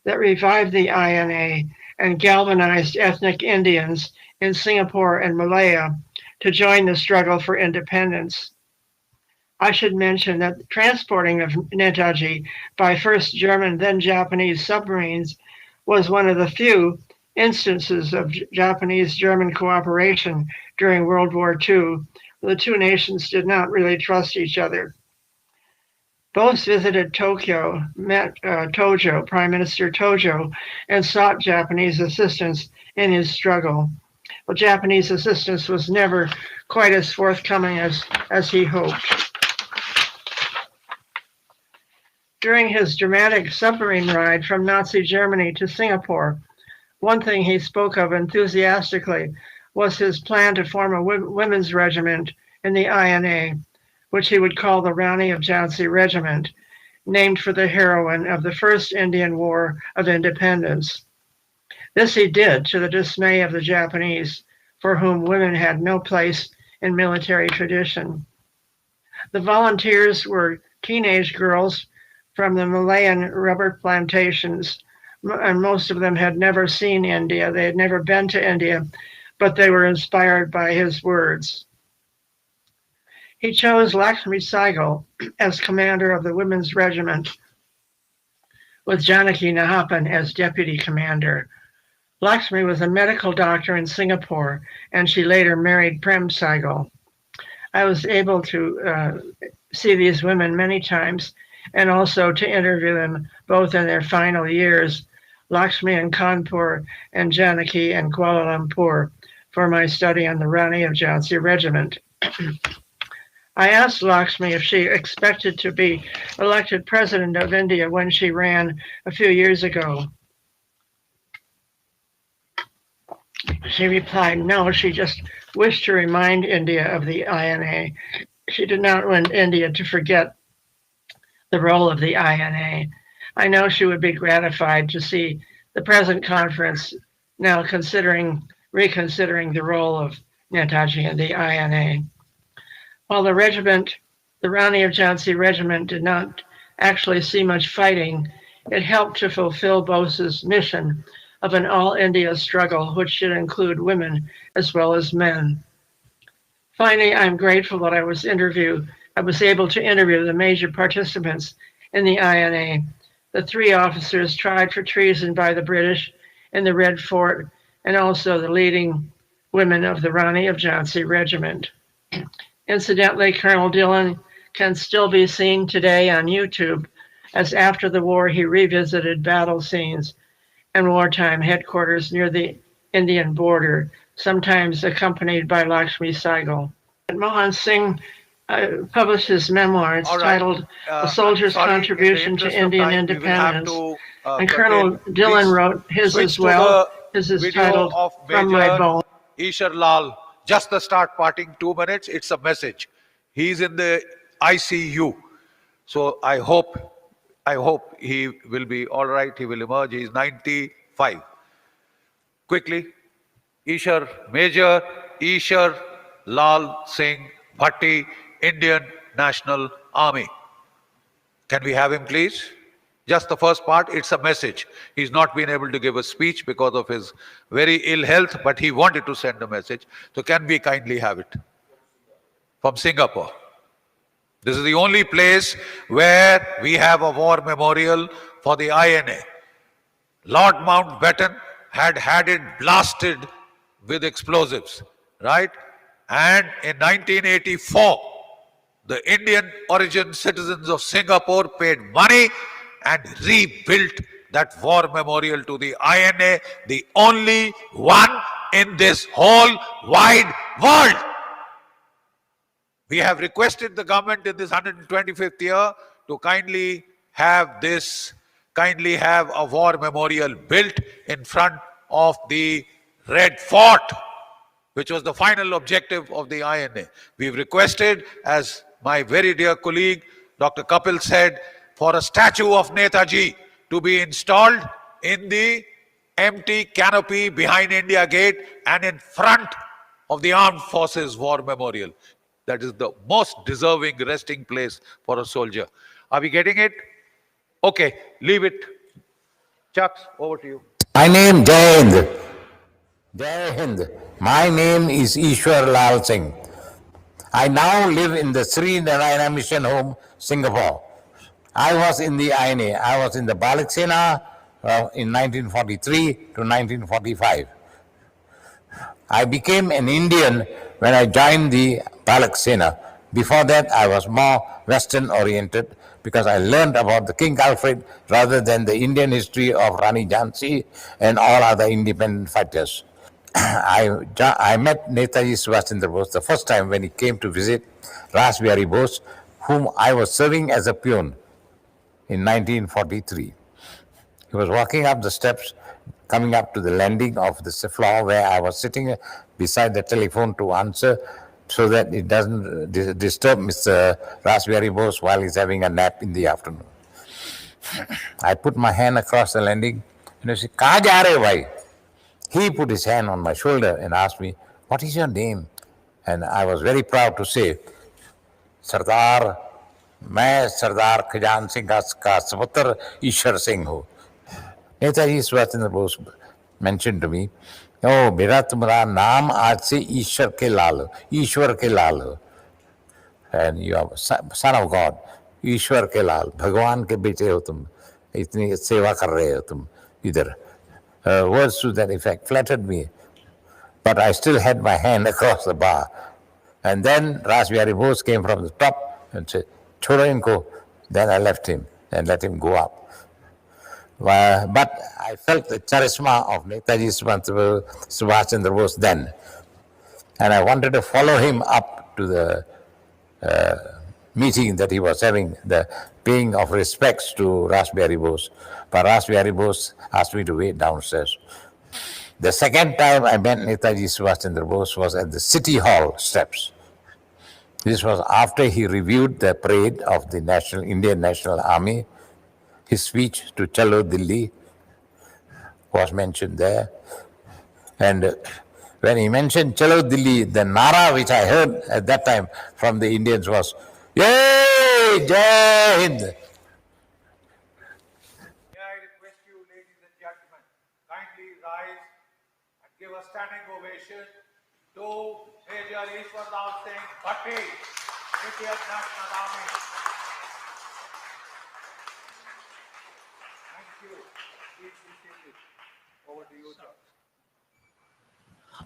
that revived the INA and galvanized ethnic Indians in Singapore and Malaya to join the struggle for independence. I should mention that the transporting of Netaji by first German, then Japanese submarines was one of the few instances of Japanese-German cooperation during World War II. The 2 nations did not really trust each other. Bose visited Tokyo, met Tojo, Prime Minister Tojo, and sought Japanese assistance in his struggle. Well, Japanese assistance was never quite as forthcoming as he hoped. During his dramatic submarine ride from Nazi Germany to Singapore, one thing he spoke of enthusiastically was his plan to form a women's regiment in the INA, which he would call the Rani of Jhansi Regiment, named for the heroine of the First Indian War of Independence. This he did to the dismay of the Japanese, for whom women had no place in military tradition. The volunteers were teenage girls from the Malayan rubber plantations, and most of them had never seen India. They had never been to India, but they were inspired by his words. He chose Lakshmi Saigal as commander of the women's regiment, with Janaki Nahapan as deputy commander. Lakshmi was a medical doctor in Singapore, and she later married Prem Saigal. I was able to see these women many times, and also to interview them both in their final years, Lakshmi in Kanpur and Janaki in Kuala Lumpur, for my study on the Rani of Jhansi Regiment. I asked Lakshmi if she expected to be elected president of India when she ran a few years ago. She replied, no, she just wished to remind India of the INA. She did not want India to forget the role of the INA. I know she would be gratified to see the present conference now reconsidering the role of Netaji and the INA. While the regiment, the Rani of Jhansi Regiment, did not actually see much fighting, it helped to fulfill Bose's mission of an all-India struggle, which should include women as well as men. Finally, I'm grateful that I was able to interview the major participants in the INA, the 3 officers tried for treason by the British in the Red Fort, and also the leading women of the Rani of Jhansi Regiment. Incidentally, Colonel Dillon can still be seen today on YouTube, as after the war he revisited battle scenes and wartime headquarters near the Indian border, sometimes accompanied by Lakshmi Saigal. Mohan Singh published his memoirs titled A Soldier's Contribution to Indian Independence, and Colonel Dillon wrote his as well. His is titled From My Bone. Ishar Lal, just the start parting 2 minutes, it's a message. He's in the ICU. So I hope he will be all right. He will emerge. He's 95. Quickly, Major Ishar Lal Singh Bhatti, Indian National Army. Can we have him, please? Just the first part, it's a message. He's not been able to give a speech because of his very ill health, but he wanted to send a message. So can we kindly have it? From Singapore. This is the only place where we have a war memorial for the INA. Lord Mountbatten had it blasted with explosives, right? And in 1984, the Indian origin citizens of Singapore paid money and rebuilt that war memorial to the INA, the only one in this whole wide world. We have requested the government in this 125th year to kindly have a war memorial built in front of the Red Fort, which was the final objective of the INA. We've requested, as my very dear colleague, Dr. Kapil said, for a statue of Netaji to be installed in the empty canopy behind India Gate and in front of the Armed Forces War Memorial. That is the most deserving resting place for a soldier. Are we getting it? Okay, leave it. Chucks, over to you. My name Jai Hind. Jai Hind. My name is Ishwar Lal Singh. I now live in the Sri Narayana Mission Home, Singapore. I was in the INA. I was in the Balak Sena in 1943 to 1945. I became an Indian when I joined the Balak Sena. Before that, I was more Western oriented because I learned about the King Alfred rather than the Indian history of Rani Jhansi and all other independent fighters. I met Netaji Subhas the first time when he came to visit Ras Bihari Bose, whom I was serving as a peon in 1943. He was walking up the steps, coming up to the landing of the floor where I was sitting beside the telephone to answer so that it doesn't disturb Mr. Ras Bihari Bose while he's having a nap in the afternoon. I put my hand across the landing and I said, "Kahan ja rahe ho, bhai?" He put his hand on my shoulder and asked me, "What is your name?" And I was very proud to say, "Sardar, मैं सरदार खजान सिंह का सपुत्र ईश्वर सिंह हूँ." Netaji Subhas Bose mentioned to me, "Oh, बेटा तुम्हारा नाम आज से ईश्वर के लाल हो, and you are son of God, ईश्वर के लाल, भगवान के बेटे हो तुम, इतनी सेवा कर रहे हो तुम इधर." Words to that effect flattered me, but I still had my hand across the bar. And then Ras Bihari Bose came from the top and said, "Chodo inko." Then I left him and let him go up. But I felt the charisma of Netaji Subhas Chandra Bose then. And I wanted to follow him up to the meeting that he was having, the paying of respects to Ras Bihari Bose. But Ras Bihari Bose asked me to wait downstairs. The second time I met Netaji Subhas Chandra Bose was at the City Hall steps. This was after he reviewed the parade of the Indian National Army. His speech to Chalo Delhi was mentioned there. And when he mentioned Chalo Delhi, the nara which I heard at that time from the Indians was, "Yay, Jai Hind." May I request you, ladies and gentlemen, kindly rise and give a standing ovation to Major Ishwar Lal Singh Bhatti, Indian National Army. Thank you. Please be seated. Over to you, George.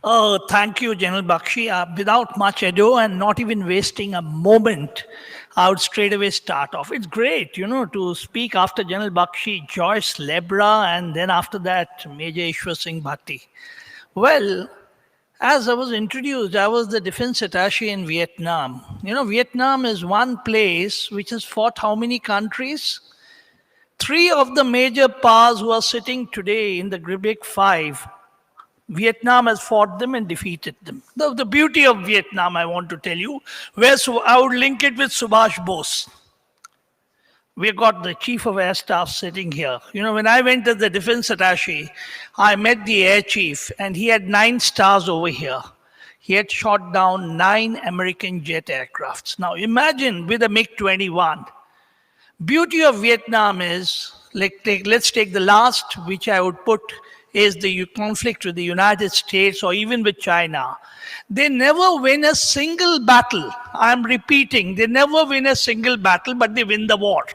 Oh, thank you, General Bakshi. Without much ado and not even wasting a moment, I would straight away start off. It's great, to speak after General Bakshi, Joyce Lebra, and then after that, Major Ishwar Singh Bhatti. Well, as I was introduced, I was the defense attaché in Vietnam. Vietnam is one place which has fought how many countries? Three of the major powers who are sitting today in the Big Five, Vietnam has fought them and defeated them. The beauty of Vietnam, I want to tell you, I would link it with Subhash Bose. We've got the chief of air staff sitting here. When I went as the defense attaché, I met the air chief and he had 9 stars over here. He had shot down 9 American jet aircrafts. Now imagine with a MiG-21. Beauty of Vietnam is, let's take the last, which I would put is the conflict with the United States or even with China. They never win a single battle. I'm repeating, they never win a single battle, but they win the war.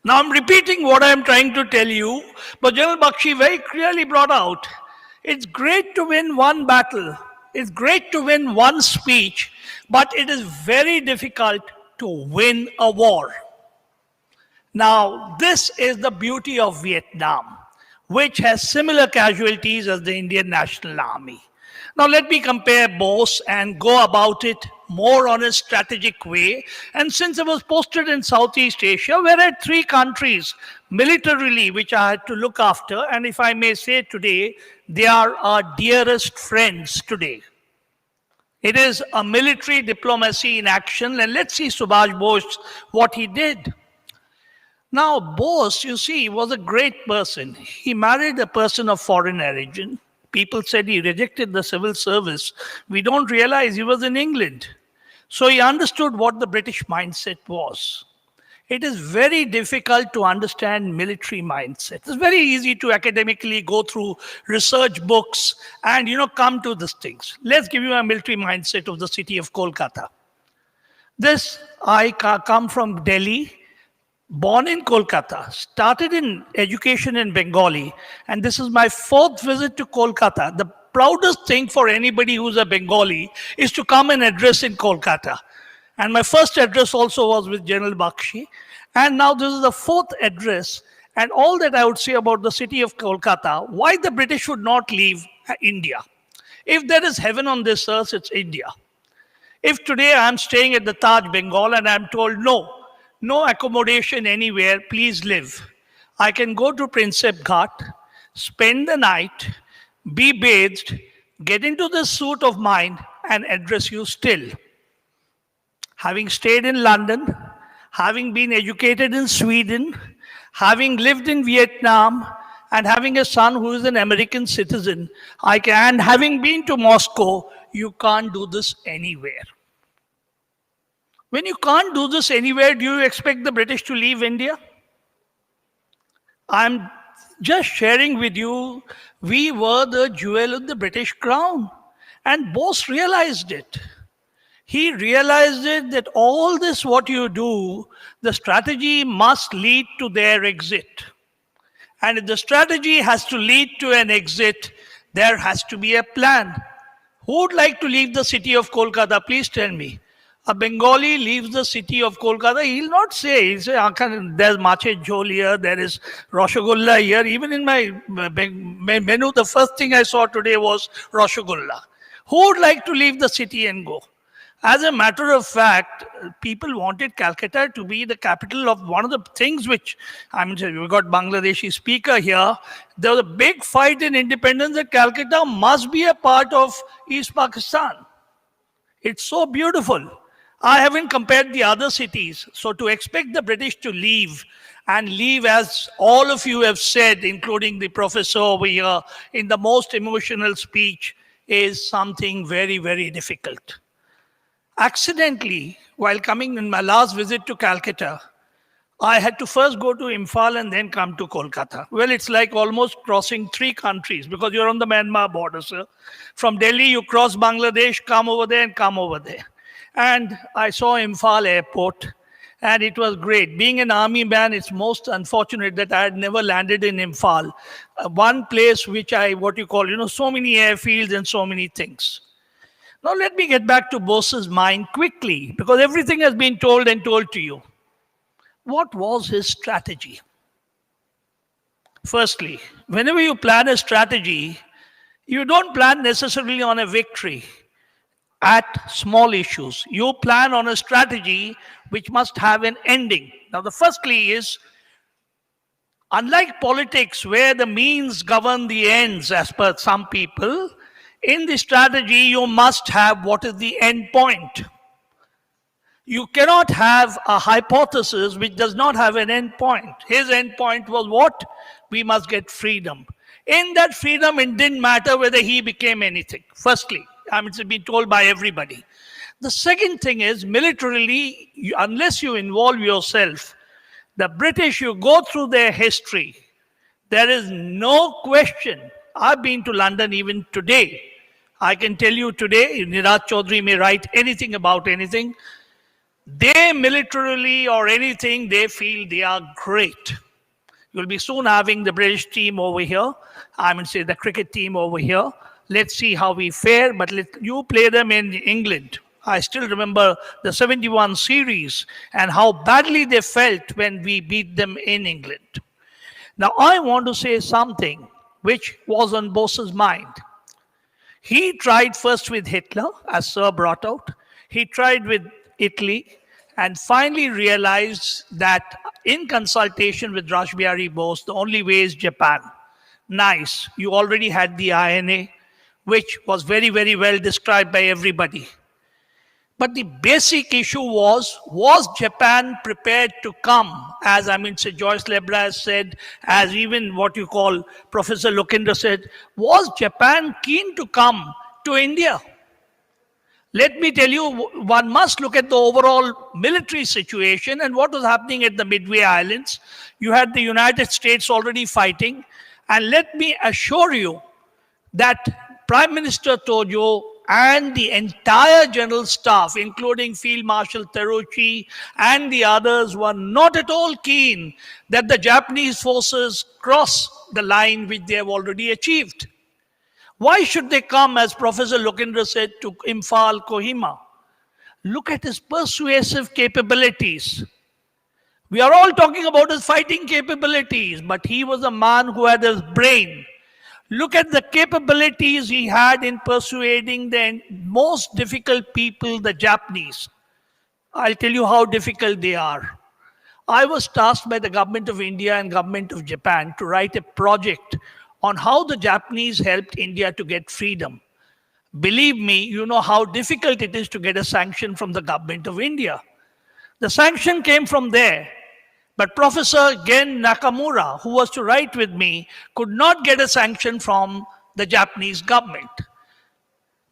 Now I'm repeating what I'm trying to tell you, but General Bakshi very clearly brought out, it's great to win one battle, it's great to win one speech, but it is very difficult to win a war. Now, this is the beauty of Vietnam, which has similar casualties as the Indian National Army. Now, let me compare both and go about it more on a strategic way. And since I was posted in Southeast Asia, where I had 3 countries militarily which I had to look after, and if I may say today, they are our dearest friends today. It is a military diplomacy in action, and let's see Subhash Bose, what he did. Now, Bose, you see, was a great person. He married a person of foreign origin. People said he rejected the civil service. We don't realize he was in England. So he understood what the British mindset was. It is very difficult to understand military mindset. It's very easy to academically go through research books and, come to these things. Let's give you a military mindset of the city of Kolkata. I come from Delhi, born in Kolkata, started in education in Bengali, and this is my 4th visit to Kolkata. The proudest thing for anybody who's a Bengali is to come and address in Kolkata. And my first address also was with General Bakshi. And now this is the 4th address. And all that I would say about the city of Kolkata, why the British would not leave India. If there is heaven on this earth, it's India. If today I'm staying at the Taj Bengal and I'm told, no accommodation anywhere, please live. I can go to Prinsep Ghat, spend the night, be bathed, get into this suit of mine and address you still. Having stayed in London, having been educated in Sweden, having lived in Vietnam, and having a son who is an American citizen, and having been to Moscow, you can't do this anywhere. When you can't do this anywhere, do you expect the British to leave India? I'm just sharing with you, we were the jewel of the British crown. And Bose realized it. He realized it that all this what you do, the strategy must lead to their exit. And if the strategy has to lead to an exit, there has to be a plan. Who would like to leave the city of Kolkata? Please tell me. A Bengali leaves the city of Kolkata, he'll not say, he'll say, there's mache jhol here, there is Rasgulla here. Even in my menu, the first thing I saw today was Rasgulla. Who would like to leave the city and go? As a matter of fact, people wanted Calcutta to be the capital of one of the things which, we've got Bangladeshi speaker here. There was a big fight in independence that Calcutta must be a part of East Pakistan. It's so beautiful. I haven't compared the other cities. So to expect the British to leave, and leave as all of you have said, including the professor over here, in the most emotional speech, is something very, very difficult. Accidentally, while coming in my last visit to Calcutta, I had to first go to Imphal and then come to Kolkata. Well, it's like almost crossing 3 countries because you're on the Myanmar border, sir. From Delhi, you cross Bangladesh, come over there and come over there. And I saw Imphal airport. And it was great. Being an army man, it's most unfortunate that I had never landed in Imphal, one place which so many airfields and so many things. Now let me get back to Bose's mind quickly, because everything has been told and told to you. What was his strategy? Firstly, whenever you plan a strategy, you don't plan necessarily on a victory at small issues. You plan on a strategy which must have an ending. Now, the firstly is, unlike politics where the means govern the ends as per some people, in the strategy you must have what is the end point. You cannot have a hypothesis which does not have an end point. His end point was what? We must get freedom. In that freedom, it didn't matter whether he became anything. Firstly, it's been told by everybody. The second thing is, militarily, unless you involve yourself, the British, you go through their history, there is no question. I've been to London even today. I can tell you today, Niraj Chaudhary may write anything about anything. They militarily or anything, they feel they are great. You'll be soon having the British team over here. Say the cricket team over here. Let's see how we fare, but you play them in England. I still remember the 71 series and how badly they felt when we beat them in England. Now, I want to say something which was on Bose's mind. He tried first with Hitler, as Sir brought out. He tried with Italy, and finally realized that in consultation with Rashbihari Bose, the only way is Japan. Nice, you already had the INA, which was very, very well described by everybody. But the basic issue was Japan prepared to come? As Sir Joyce Lebra has said, as even Professor Lokendra said, was Japan keen to come to India? Let me tell you, one must look at the overall military situation and what was happening at the Midway Islands. You had the United States already fighting. And let me assure you that Prime Minister Tojo and the entire general staff, including Field Marshal Terauchi and the others, were not at all keen that the Japanese forces cross the line which they have already achieved. Why should they come, as Professor Lokendra said, to Imphal, Kohima? Look at his persuasive capabilities. We are all talking about his fighting capabilities, but he was a man who had his brain. Look at the capabilities he had in persuading the most difficult people, the Japanese. I'll tell you how difficult they are. I was tasked by the government of India and government of Japan to write a project on how the Japanese helped India to get freedom. Believe me, you know how difficult it is to get a sanction from the government of India. The sanction came from there. But Professor Gen Nakamura, who was to write with me, could not get a sanction from the Japanese government.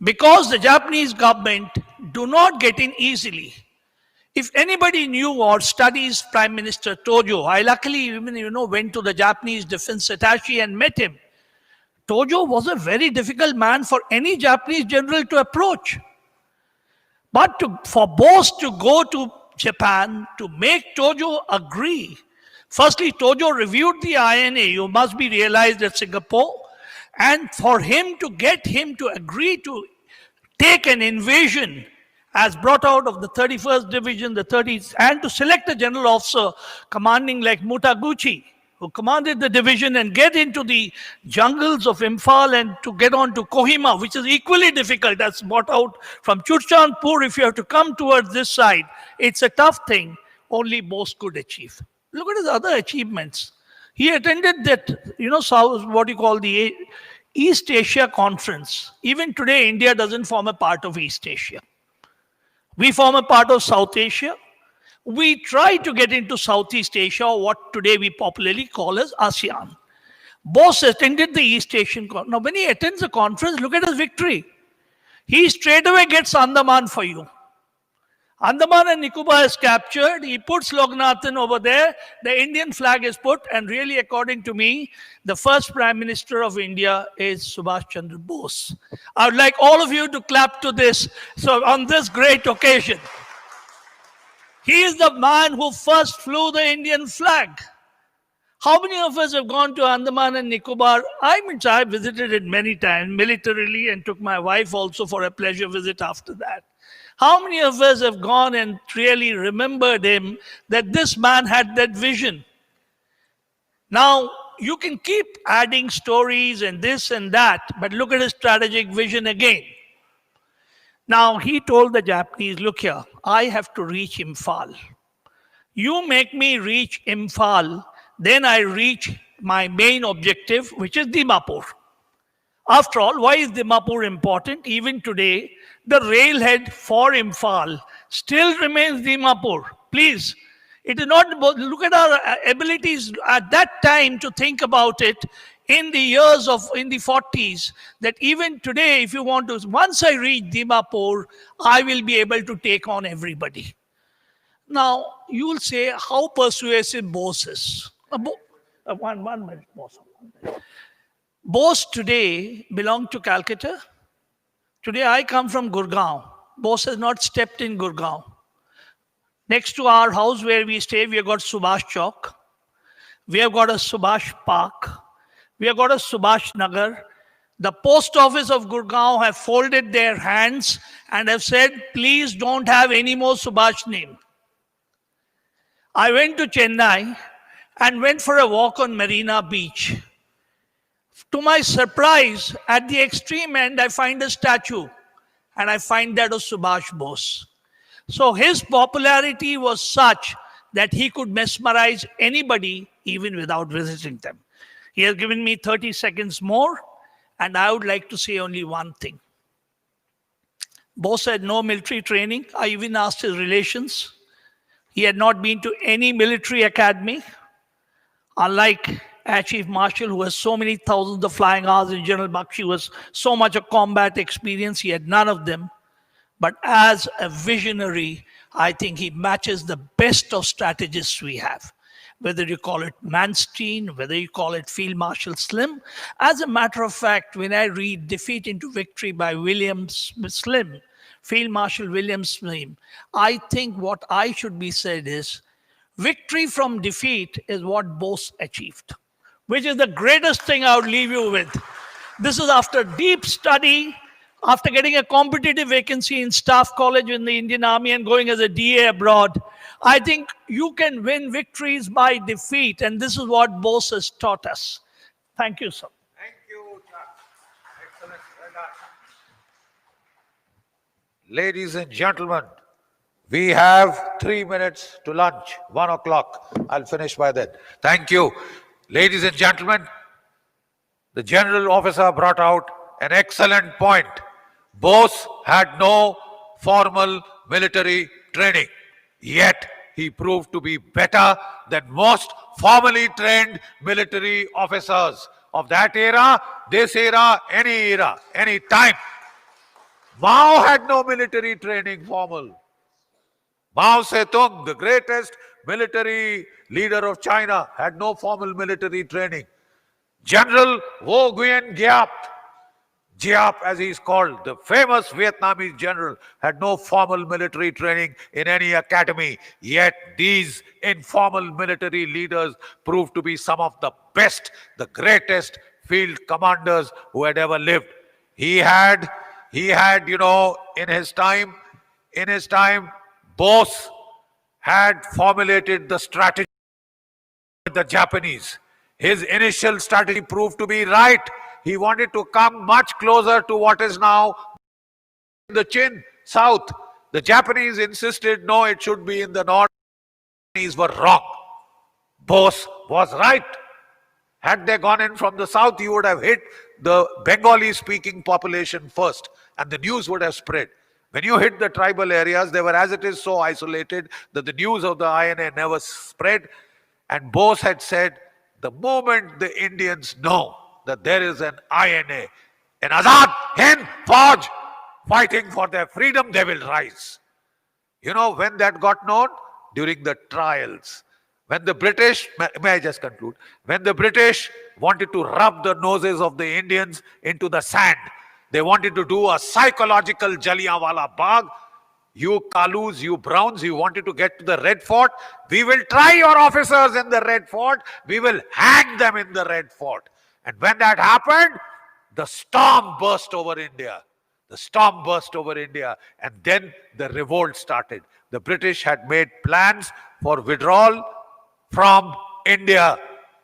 Because the Japanese government do not get in easily. If anybody knew or studies Prime Minister Tojo, I luckily even went to the Japanese defense attaché and met him. Tojo was a very difficult man for any Japanese general to approach. But for Bose to go to Japan to make Tojo agree, firstly, Tojo reviewed the INA, you must be realized, at Singapore, and for him to get him to agree to take an invasion as brought out of the 31st Division, the 30s, and to select a general officer commanding like Mutaguchi, who commanded the division, and get into the jungles of Imphal and to get on to Kohima, which is equally difficult. That's brought out from Churchandpur. If you have to come towards this side, it's a tough thing. Only Bose could achieve. Look at his other achievements. He attended that, the East Asia Conference. Even today, India doesn't form a part of East Asia. We form a part of South Asia. We try to get into Southeast Asia, or what today we popularly call as ASEAN. Bose attended the East Asian Conference. Now, when he attends a conference, look at his victory. He straight away gets Andaman for you. Andaman and Nicobar is captured. He puts Lognathan over there. The Indian flag is put. And really, according to me, the first Prime Minister of India is Subhash Chandra Bose. I would like all of you to clap to this. So on this great occasion. He is the man who first flew the Indian flag. How many of us have gone to Andaman and Nicobar? I visited it many times militarily and took my wife also for a pleasure visit after that. How many of us have gone and really remembered him, that this man had that vision? Now, you can keep adding stories and this and that, but look at his strategic vision again. Now, he told the Japanese, look here, I have to reach Imphal. You make me reach Imphal, then I reach my main objective, which is Dimapur. After all, why is Dimapur important? Even today, the railhead for Imphal still remains Dimapur. Please, it is not, look at our abilities at that time to think about it in the 40s, that even today, if you want to, once I reach Dimapur, I will be able to take on everybody. Now, you will say, how persuasive Bose is. One minute, Bose. Bose today belonged to Calcutta. Today I come from Gurgaon. Bose has not stepped in Gurgaon. Next to our house where we stay, we have got Subhash Chowk. We have got a Subhash Park. We have got a Subhash Nagar. The post office of Gurgaon have folded their hands and have said, please don't have any more Subhash name. I went to Chennai and went for a walk on Marina Beach. To my surprise, at the extreme end, I find a statue, and I find that of Subhash Bose. So his popularity was such that he could mesmerize anybody even without visiting them. He has given me 30 seconds more, and I would like to say only one thing. Bose had no military training. I even asked his relations. He had not been to any military academy. Unlike Air Chief Marshal, who has so many thousands of flying hours, and General Bakshi was so much of combat experience, he had none of them. But as a visionary, I think he matches the best of strategists we have. Whether you call it Manstein, whether you call it Field Marshal Slim. As a matter of fact, when I read Defeat into Victory by William Slim, Field Marshal William Slim, I think what I should be said is, victory from defeat is what Bose achieved, which is the greatest thing I would leave you with. This is after deep study, after getting a competitive vacancy in Staff College in the Indian Army and going as a DA abroad. I think you can win victories by defeat, and this is what Bose has taught us. Thank you, sir. Thank you, excellent, well done. Ladies and gentlemen, we have 3 minutes to lunch, 1 o'clock. I'll finish by then. Thank you. Ladies and gentlemen, the general officer brought out an excellent point. Bose had no formal military training, yet he proved to be better than most formally trained military officers of that era, this era, any time. Mao had no military training formal. Mao Zedong, the greatest military leader of China, had no formal military training. General Vo Nguyen Giap, Giap as he is called, the famous Vietnamese general, had no formal military training in any academy. Yet these informal military leaders proved to be some of the best, the greatest field commanders who had ever lived. He had, in his time, Bose had formulated the strategy with the Japanese. His initial strategy proved to be right. He wanted to come much closer to what is now the Chin, south. The Japanese insisted, no, it should be in the north. The Japanese were wrong. Bose was right. Had they gone in from the south, you would have hit the Bengali-speaking population first, and the news would have spread. When you hit the tribal areas, they were as it is so isolated that the news of the INA never spread. And Bose had said, the moment the Indians know that there is an INA, an Azad Hind Fauj fighting for their freedom, they will rise. You know when that got known? During the trials. When the British, may I just conclude? When the British wanted to rub the noses of the Indians into the sand, they wanted to do a psychological Jallianwala Bagh. You Kalus, you Browns, you wanted to get to the Red Fort. We will try your officers in the Red Fort. We will hang them in the Red Fort. And when that happened, the storm burst over India. The storm burst over India. And then the revolt started. The British had made plans for withdrawal from India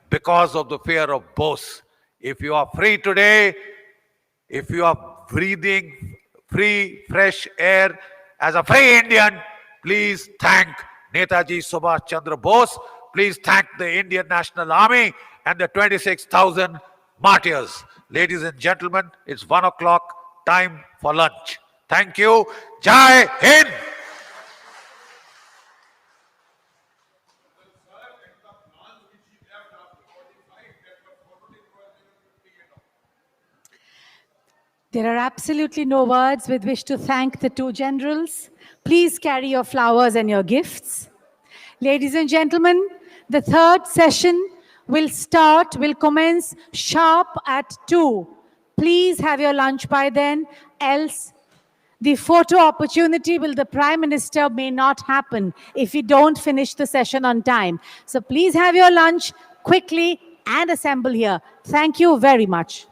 because of the fear of Bose. If you are free today, if you are breathing free, fresh air as a free Indian, please thank Netaji Subhas Chandra Bose. Please thank the Indian National Army and the 26,000 martyrs. Ladies and gentlemen, it's 1 o'clock, time for lunch. Thank you. Jai Hind. There are absolutely no words with which to thank the two generals. Please carry your flowers and your gifts. Ladies and gentlemen, the third session will commence sharp at 2. Please have your lunch by then, else the photo opportunity with the Prime Minister may not happen if we don't finish the session on time. So please have your lunch quickly and assemble here. Thank you very much.